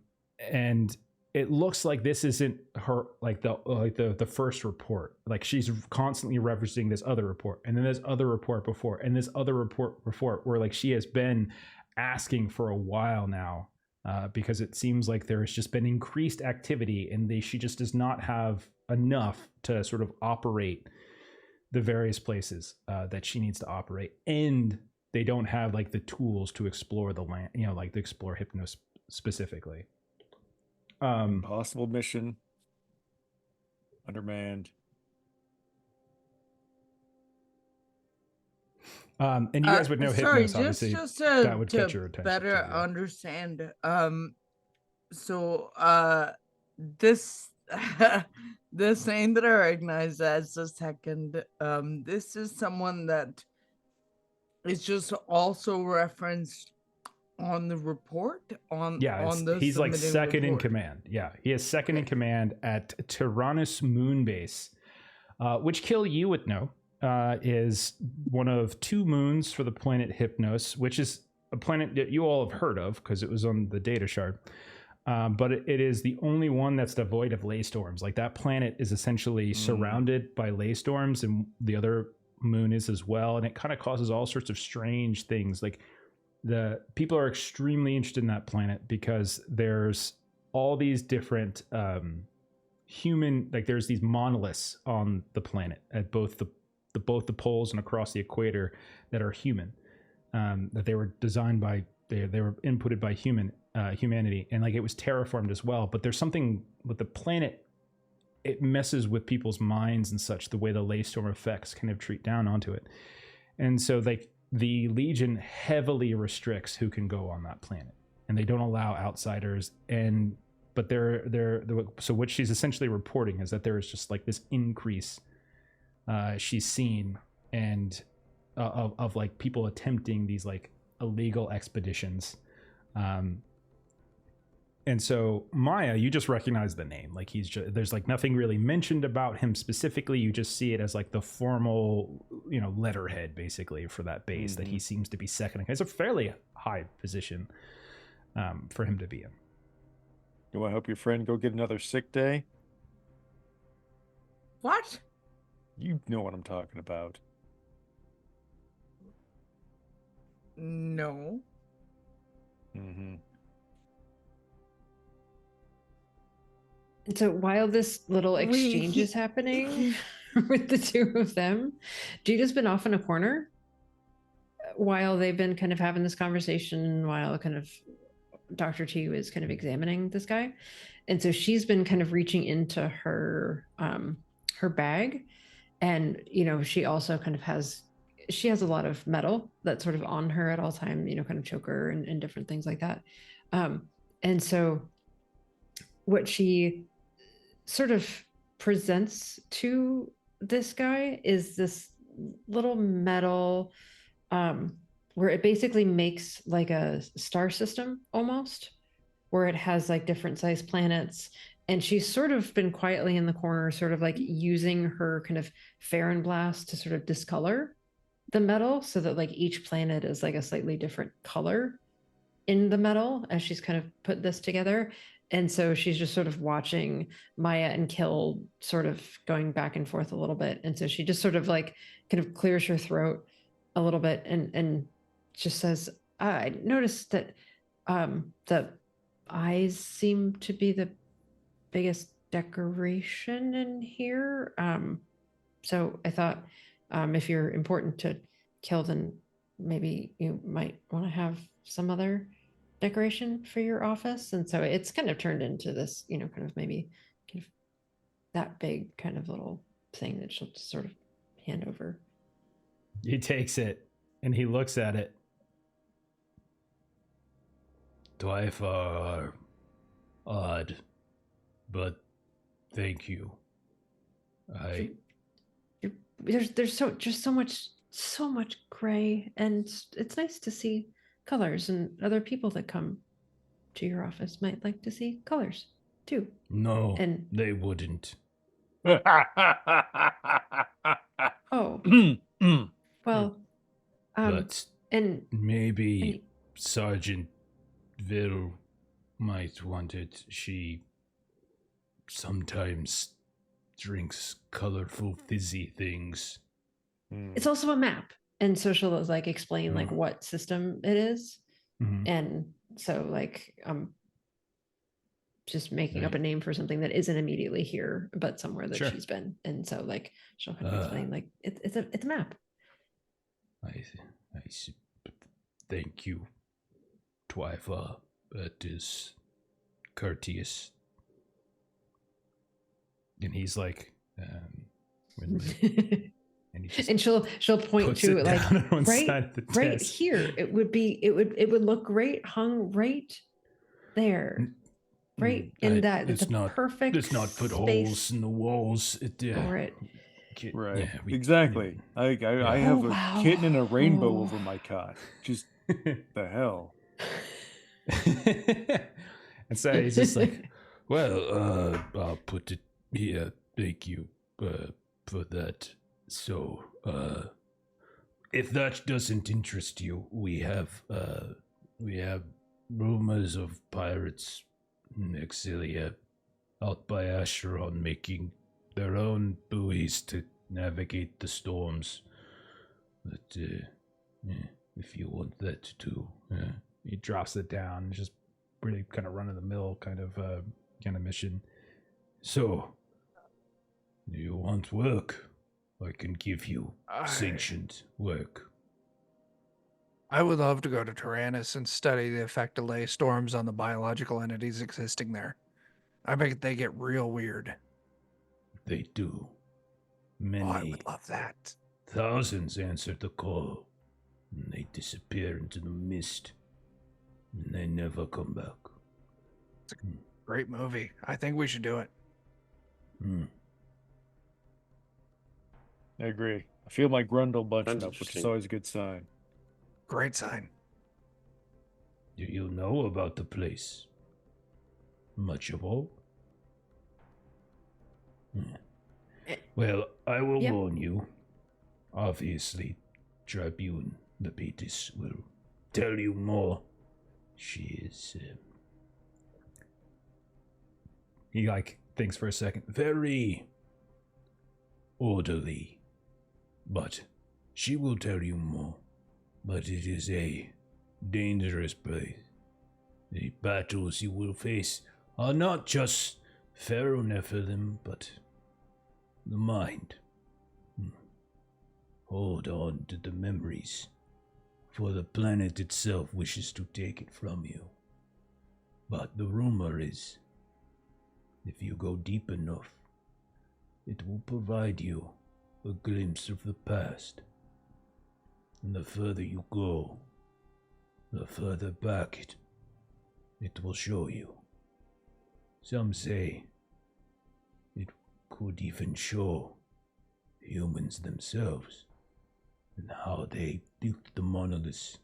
it looks like this isn't her, like the first report. Like she's constantly referencing this other report, and then this other report before, and this other report before, where like she has been asking for a while now, because it seems like there has just been increased activity, and she just does not have enough to sort of operate the various places that she needs to operate, and they don't have like the tools to explore the land, like to explore Hypnos specifically. Impossible mission. Undermanned. And you guys would know sorry, Hypnos, obviously. just that would catch to your attention. better too, yeah. understand. So this this name that I recognize as the second, this is someone that is just also referenced on the report on the he's like second in report. command. Yeah, he is second in command at Tyrannus Moonbase, which Kill you would know is one of 2 moons for the planet Hypnos, which is a planet that you all have heard of because it was on the data shard. But it is the only one that's devoid of ley storms. Like that planet is essentially surrounded by ley storms, and the other moon is as well, and it kind of causes all sorts of strange things. Like the people are extremely interested in that planet because there's all these different human, like there's these monoliths on the planet at both the poles and across the equator that are human, that they were designed by, they were inputted by humanity, and like it was terraformed as well. But there's something with the planet, it messes with people's minds and such, the way the ley storm effects kind of treat down onto it. And so like the Legion heavily restricts who can go on that planet, and they don't allow outsiders. But so what she's essentially reporting is that there is just like this increase she's seen, and of like people attempting these like illegal expeditions. And so Maya, you just recognize the name. Like there's like nothing really mentioned about him specifically. You just see it as like the formal, letterhead basically for that base, that he seems to be second. It's a fairly high position for him to be in. You want to help your friend go get another sick day? What? You know what I'm talking about. No. Mm-hmm. So while this little exchange is happening with the 2 of them, Jita's been off in a corner while they've been kind of having this conversation, while kind of Dr. T was kind of examining this guy. And so she's been kind of reaching into her bag, and she also kind of has a lot of metal that's sort of on her at all time, kind of choker and different things like that. And so what she sort of presents to this guy is this little metal, where it basically makes like a star system almost, where it has like different sized planets. And she's sort of been quietly in the corner, sort of like using her kind of Farron blast to sort of discolor the metal, so that like each planet is like a slightly different color in the metal as she's kind of put this together. And so she's just sort of watching Maya and Kill sort of going back and forth a little bit. And so she just sort of like kind of clears her throat a little bit and just says, I noticed that the eyes seem to be the biggest decoration in here. So I thought if you're important to Kill, then maybe you might want to have some other decoration for your office. And so it's kind of turned into this, kind of maybe kind of that big kind of little thing that she'll just sort of hand over. He takes it and he looks at it. Dwifar, odd, but thank you. There's so much gray, and it's nice to see colors, and other people that come to your office might like to see colors too. No, and they wouldn't. Oh, Mm. well, But and maybe Sergeant Vil might want it. She sometimes drinks colorful fizzy things. it's also a map. And so she'll like explain like Oh. what system it is. Mhm. And so like I'm just making up Right. a name for something that isn't immediately here, but somewhere that Sure. she's been. And so like she'll kind of explain like it's a map. I see. Thank you, Twyfa. That is courteous. And he's like, and he just And she'll point puts to it like down on one right, side of the right desk. here. It would look great hung right there. Right in that It's the not perfect Let's not put space holes in the walls. for it. Right. Yeah, Exactly. I Oh, have a wow. kitten and a rainbow Oh. over my cot. Just the hell. And so he's just like, well, I'll put it here. Thank you for that. So, if that doesn't interest you, we have rumors of pirates in Exilia out by Acheron making their own buoys to navigate the storms. But if you want that too, he drops it down. Just really kind of run of the mill kind of mission. So, do you want work? I can give you sanctioned work. I would love to go to Tyrannus and study the effect of ley storms on the biological entities existing there. I bet they get real weird. They do. Oh, I Many would love that. thousands answered the call, and they disappear into the mist, and they never come back. Great movie. I think we should do it. I agree. I feel my grundle bunching Sounds up, which is interesting. always a good sign. Great sign. Do you know about the place? Much of all? Well, I will Yep. warn you. Obviously, Tribune Lepetis will tell you more. She is... He, like, thinks for a second. Very orderly. But she will tell you more. But it is a dangerous place. The battles you will face are not just Pharaoh-Nephilim, but the mind. Hold on to the memories, for the planet itself wishes to take it from you. But the rumor is, if you go deep enough, it will provide you a glimpse of the past. And the further you go, the further back it will show you. Some say it could even show humans themselves and how they built the monoliths.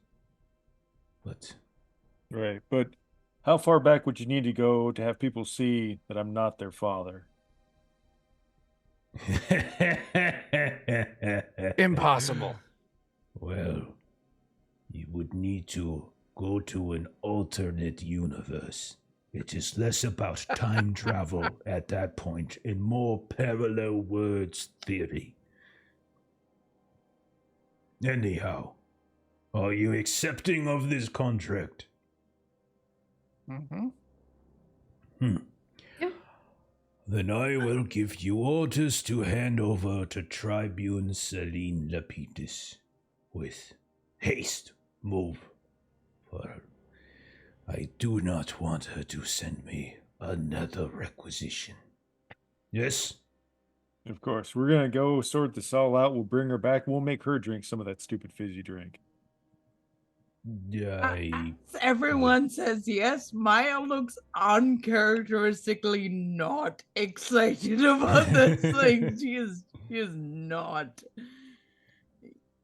But Right. But how far back would you need to go to have people see that I'm not their father? Impossible. Well, you would need to go to an alternate universe. It is less about time travel at that point and more parallel worlds theory. Anyhow, are you accepting of this contract? Mm-hmm. Yeah. Then I will give you orders to hand over to Tribune Celine Lapetis. With haste, move. For I do not want her to send me another requisition. Yes? Of course. We're going to go sort this all out. We'll bring her back. We'll make her drink some of that stupid fizzy drink. I... Everyone says yes. Maya looks uncharacteristically not excited about this thing. She is not.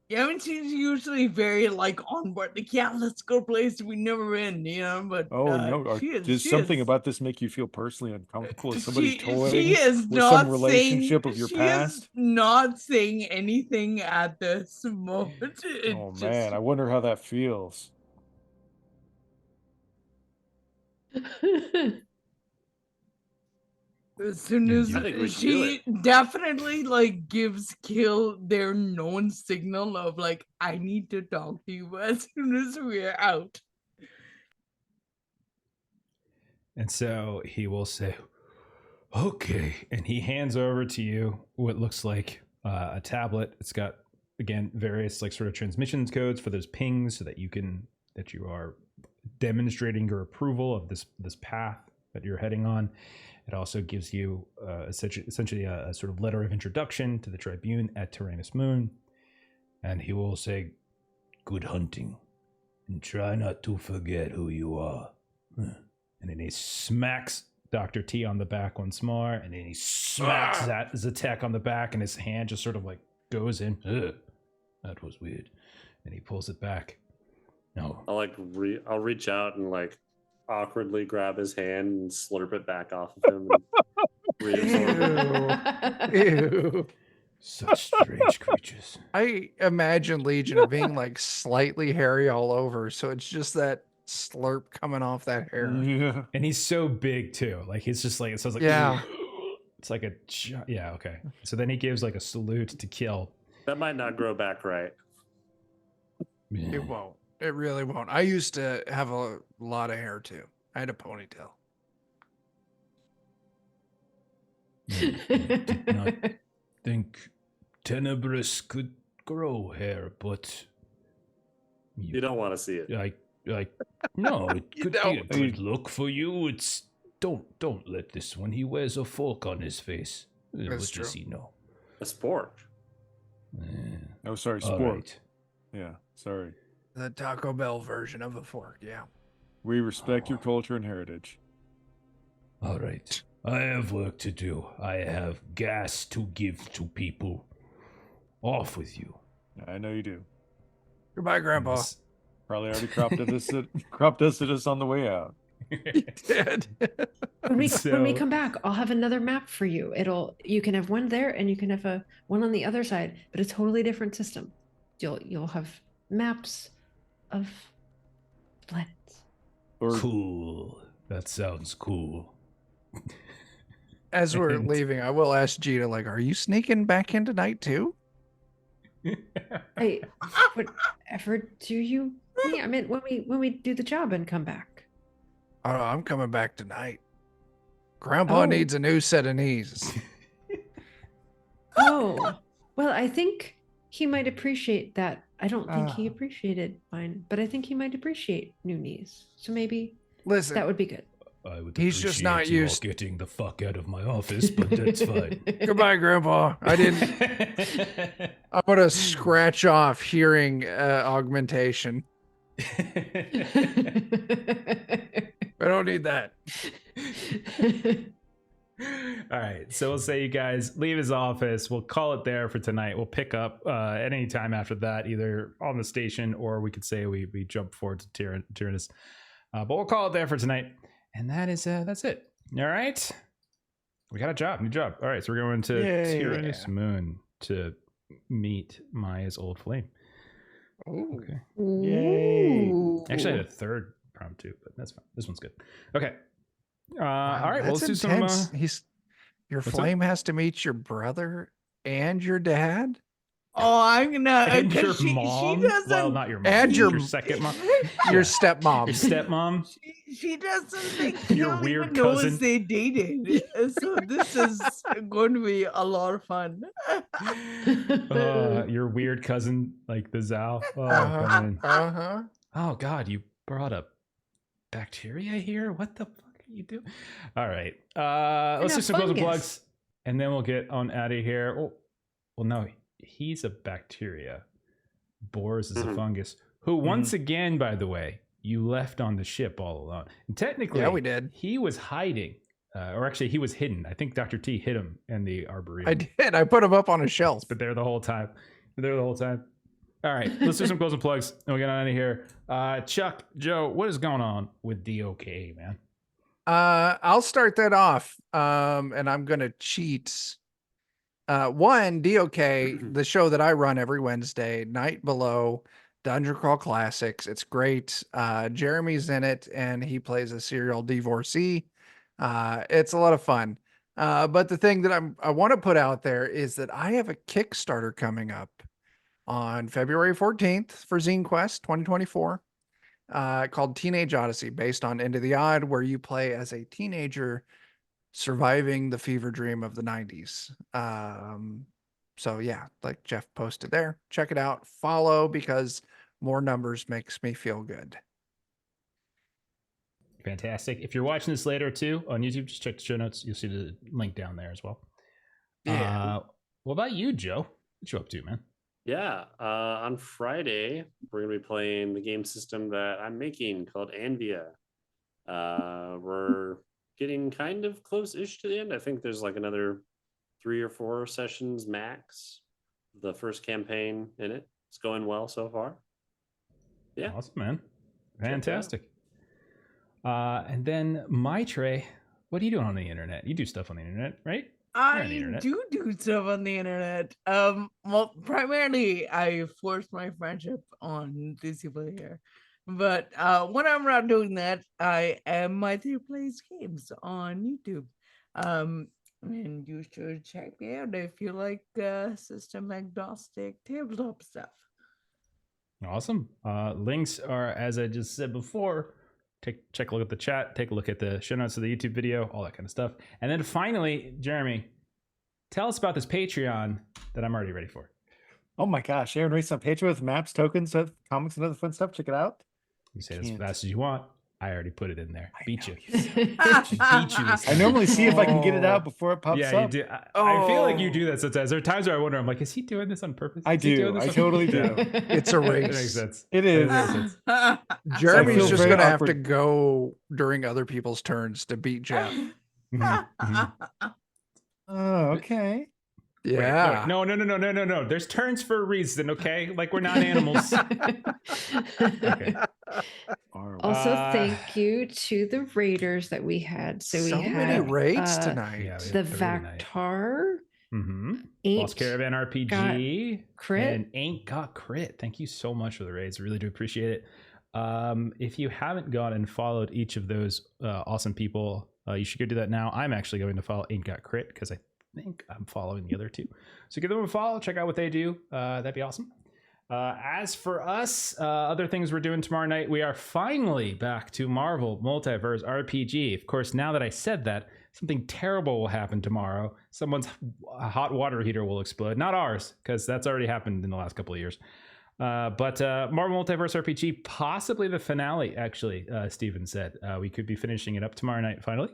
Yeah, I mean, she's usually very like on board. Like, yeah, let's go places we never been, But Oh no! she is. Does She something is. about this make you feel personally uncomfortable? Is somebody She toying is with some not saying. relationship of your She is past? not saying anything at this moment. It Oh just. man, I wonder how that feels. As soon Yeah, as I think we should do she definitely like gives Kill their known signal of like, I need to talk to you as soon as we're out. And so he will say, okay. And he hands over to you what looks like a tablet. It's got, again, various like sort of transmissions codes for those pings so that you are demonstrating your approval of this path that you're heading on. It also gives you essentially a sort of letter of introduction to the Tribune at Tyrannus Moon. And he will say, good hunting. And try not to forget who you are. And then he smacks Dr. T on the back once more. And then he smacks Zatek on the back. And his hand just sort of like goes in. Ugh, that was weird. And he pulls it back. No. I'll reach out and like awkwardly grab his hand and slurp it back off of him. And reabsorb it. Ew. Such strange creatures. I imagine Legion of being like slightly hairy all over, so it's just that slurp coming off that hair. Yeah. And he's so big too. Like he's just like, it sounds like, Yeah. it's like yeah, okay. So then he gives like a salute to Kill. That might not grow back right. It won't. It really won't. I used to have a lot of hair too. I had a ponytail. Did not think Tenebris could grow hair, but You don't want to see it. like no, it You could be a don't. good look for you. It's don't let this one. He wears a fork on his face. That's What does true. he know? A spork. Oh, sorry, All sport. right. Yeah, sorry. The Taco Bell version of a fork. Yeah. We respect your culture and heritage. All right. I have work to do. I have gas to give to people. Off with you. I know you do. Goodbye, Grandpa. Yes. Probably already crop dusted us on the way out. He did. When we So- come back, I'll have another map for you. You can have one there and you can have one on the other side, but a totally different system. You'll have maps of planets. Or Cool. That sounds cool. As we're And- leaving, I will ask Gita, like, are you sneaking back in tonight too? Hey, whatever do you mean? I mean, when we do the job and come back. Oh, I'm coming back tonight. Grandpa Oh. needs a new set of knees. Oh, well, I think he might appreciate that. I don't think he Ah. appreciated mine, but I think he might appreciate new knees. So maybe Listen, that would be good. I would He's just not appreciate you all used- getting the fuck out of my office, but that's fine. goodbye, Grandpa. I didn't. I'm gonna scratch off hearing augmentation. I don't need that. All right, so we'll say you guys leave his office. We'll call it there for tonight. We'll pick up at any time after that, either on the station or we could say we jump forward to Tyrannus. But we'll call it there for tonight, and that's it. All right, we got a new job. All right, so we're going to Yay. Tyrannus Moon to meet Maya's old flame. Ooh. Okay. Yay. Ooh. Actually, I had a third prompt too, but that's fine. This one's good. Okay. All right. Well, let's That's do intense. some. Your what's up? flame has to meet your brother and your dad. Oh, I'm gonna. And your 'cause she mom. doesn't. Well, not your mom. And your your- second mom. Your Yeah. stepmom. Your stepmom. She doesn't think Your Kill weird even knows cousin. they dated. So this is going to be a lot of fun. Your weird cousin, like the Zhou. Oh, Uh-huh. coming in. Uh-huh. Oh God, you brought up bacteria here. What the fuck are you doing? All right. Let's No, do some closing fungus. plugs, and then we'll get on out of here. Well, no, he's a bacteria. Boris is a Mhm. fungus. Who, once again, by the way, you left on the ship all alone. And technically, Yeah, we did. He was hiding, or actually, he was hidden. I think Dr. T hid him in the arboretum. I did. I put him up on a shelf. But there the whole time. All right, let's do some closing plugs and we get out of here. Chuck, Joe, what is going on with DOK, man? I'll start that off. And I'm gonna cheat. One, DOK, the show that I run every Wednesday, Night Below, Dungeon Crawl Classics. It's great. Jeremy's in it and he plays a serial divorcee. It's a lot of fun. But the thing that I want to put out there is that I have a Kickstarter coming up on February 14th for Zine Quest 2024, called Teenage Odyssey, based on Into the Odd, where you play as a teenager surviving the fever dream of the 90s. So yeah, like Jeff posted there, check it out, follow, because more numbers makes me feel good. Fantastic. If you're watching this later too on YouTube, just check the show notes. You'll see the link down there as well. Yeah. What about you, Joe? What you up to, man? Yeah, on Friday, we're going to be playing the game system that I'm making called Anvia. We're getting kind of close-ish to the end. I think there's like another 3 or 4 sessions max. The first campaign in it. It's going well so far. Yeah. Awesome, man. Fantastic. And then Trey, what are you doing on the internet? You do stuff on the internet, right? I do stuff on the internet. Well, primarily I force my friendship on DC Player, but when I'm not doing that, I am plays games on YouTube. And you should check me out if you like system agnostic tabletop stuff. Awesome. Links are, as I just said before. Check a look at the chat, take a look at the show notes of the YouTube video, all that kind of stuff. And then finally, Jeremy, tell us about this Patreon that I'm already ready for. Oh my gosh, Aaron Reese on Patreon with maps, tokens, comics, and other fun stuff. Check it out. You say it as fast as you want. I already put it in there. Beat you. I normally see if I can get it out before it pops up. Yeah, you do. I feel like you do that sometimes. There are times where I wonder, I'm like, is he doing this on purpose? I do. I totally do. It's a race. It makes sense. It is. Jeremy's just going to have to go during other people's turns to beat Jeff. Oh, okay. Yeah. Wait, no. There's turns for a reason, okay? Like we're not animals. Okay. Also, thank you to the raiders that we had. So we had many raids tonight. Yeah, the Vactar, Lost Caravan RPG, Crit, and Ain't Got Crit. Thank you so much for the raids. Really do appreciate it. If you haven't gone and followed each of those awesome people, you should go do that now. I'm actually going to follow Ain't Got Crit because I think I'm following the other two. So give them a follow, check out what they do. That'd be awesome. As for us, other things we're doing tomorrow night, we are finally back to Marvel Multiverse RPG. Of course, now that I said that, something terrible will happen tomorrow. Someone's hot water heater will explode. Not ours, because that's already happened in the last couple of years. But Marvel Multiverse RPG, possibly the finale, actually, Steven said. We could be finishing it up tomorrow night, finally.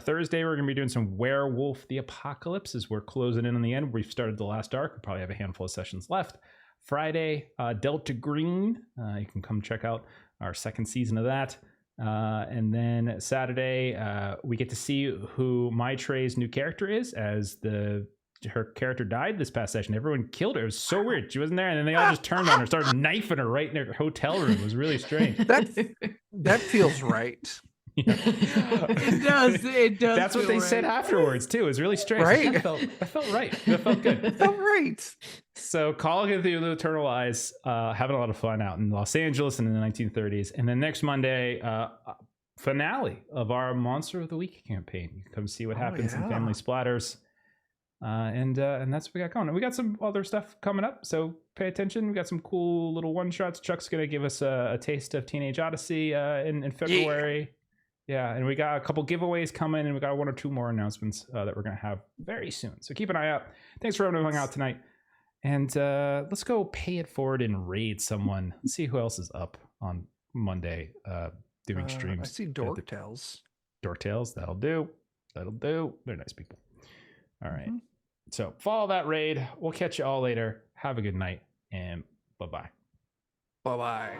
Thursday, we're going to be doing some Werewolf the Apocalypse as we're closing in on the end. We've started the last arc. We probably have a handful of sessions left. Friday, Delta Green. You can come check out our second season of that. And then Saturday, we get to see who Trey's new character is, as her character died this past session. Everyone killed her. It was so weird. She wasn't there, and then they all just turned on her, started knifing her right in her hotel room. It was really strange. That feels right. Yeah. It does. That's what they said afterwards too. It was really strange. Right? That felt right. That felt good. It felt right. So Call of Cthulhu Eternal Eyes, having a lot of fun out in Los Angeles in the 1930s. And then next Monday, finale of our Monster of the Week campaign. You can come see what happens in Family Splatters. And that's what we got going. And we got some other stuff coming up, so pay attention. We got some cool little one-shots. Chuck's going to give us a taste of Teenage Odyssey in February. Yeah, and we got a couple giveaways coming, and we got 1 or 2 more announcements that we're going to have very soon. So keep an eye out. Thanks for everyone hanging out tonight. And let's go pay it forward and raid someone. Let's see who else is up on Monday doing streams. I see Dorktails. Dorktails, that'll do. They're nice people. All right. So follow that raid. We'll catch you all later. Have a good night, and bye-bye. Bye-bye.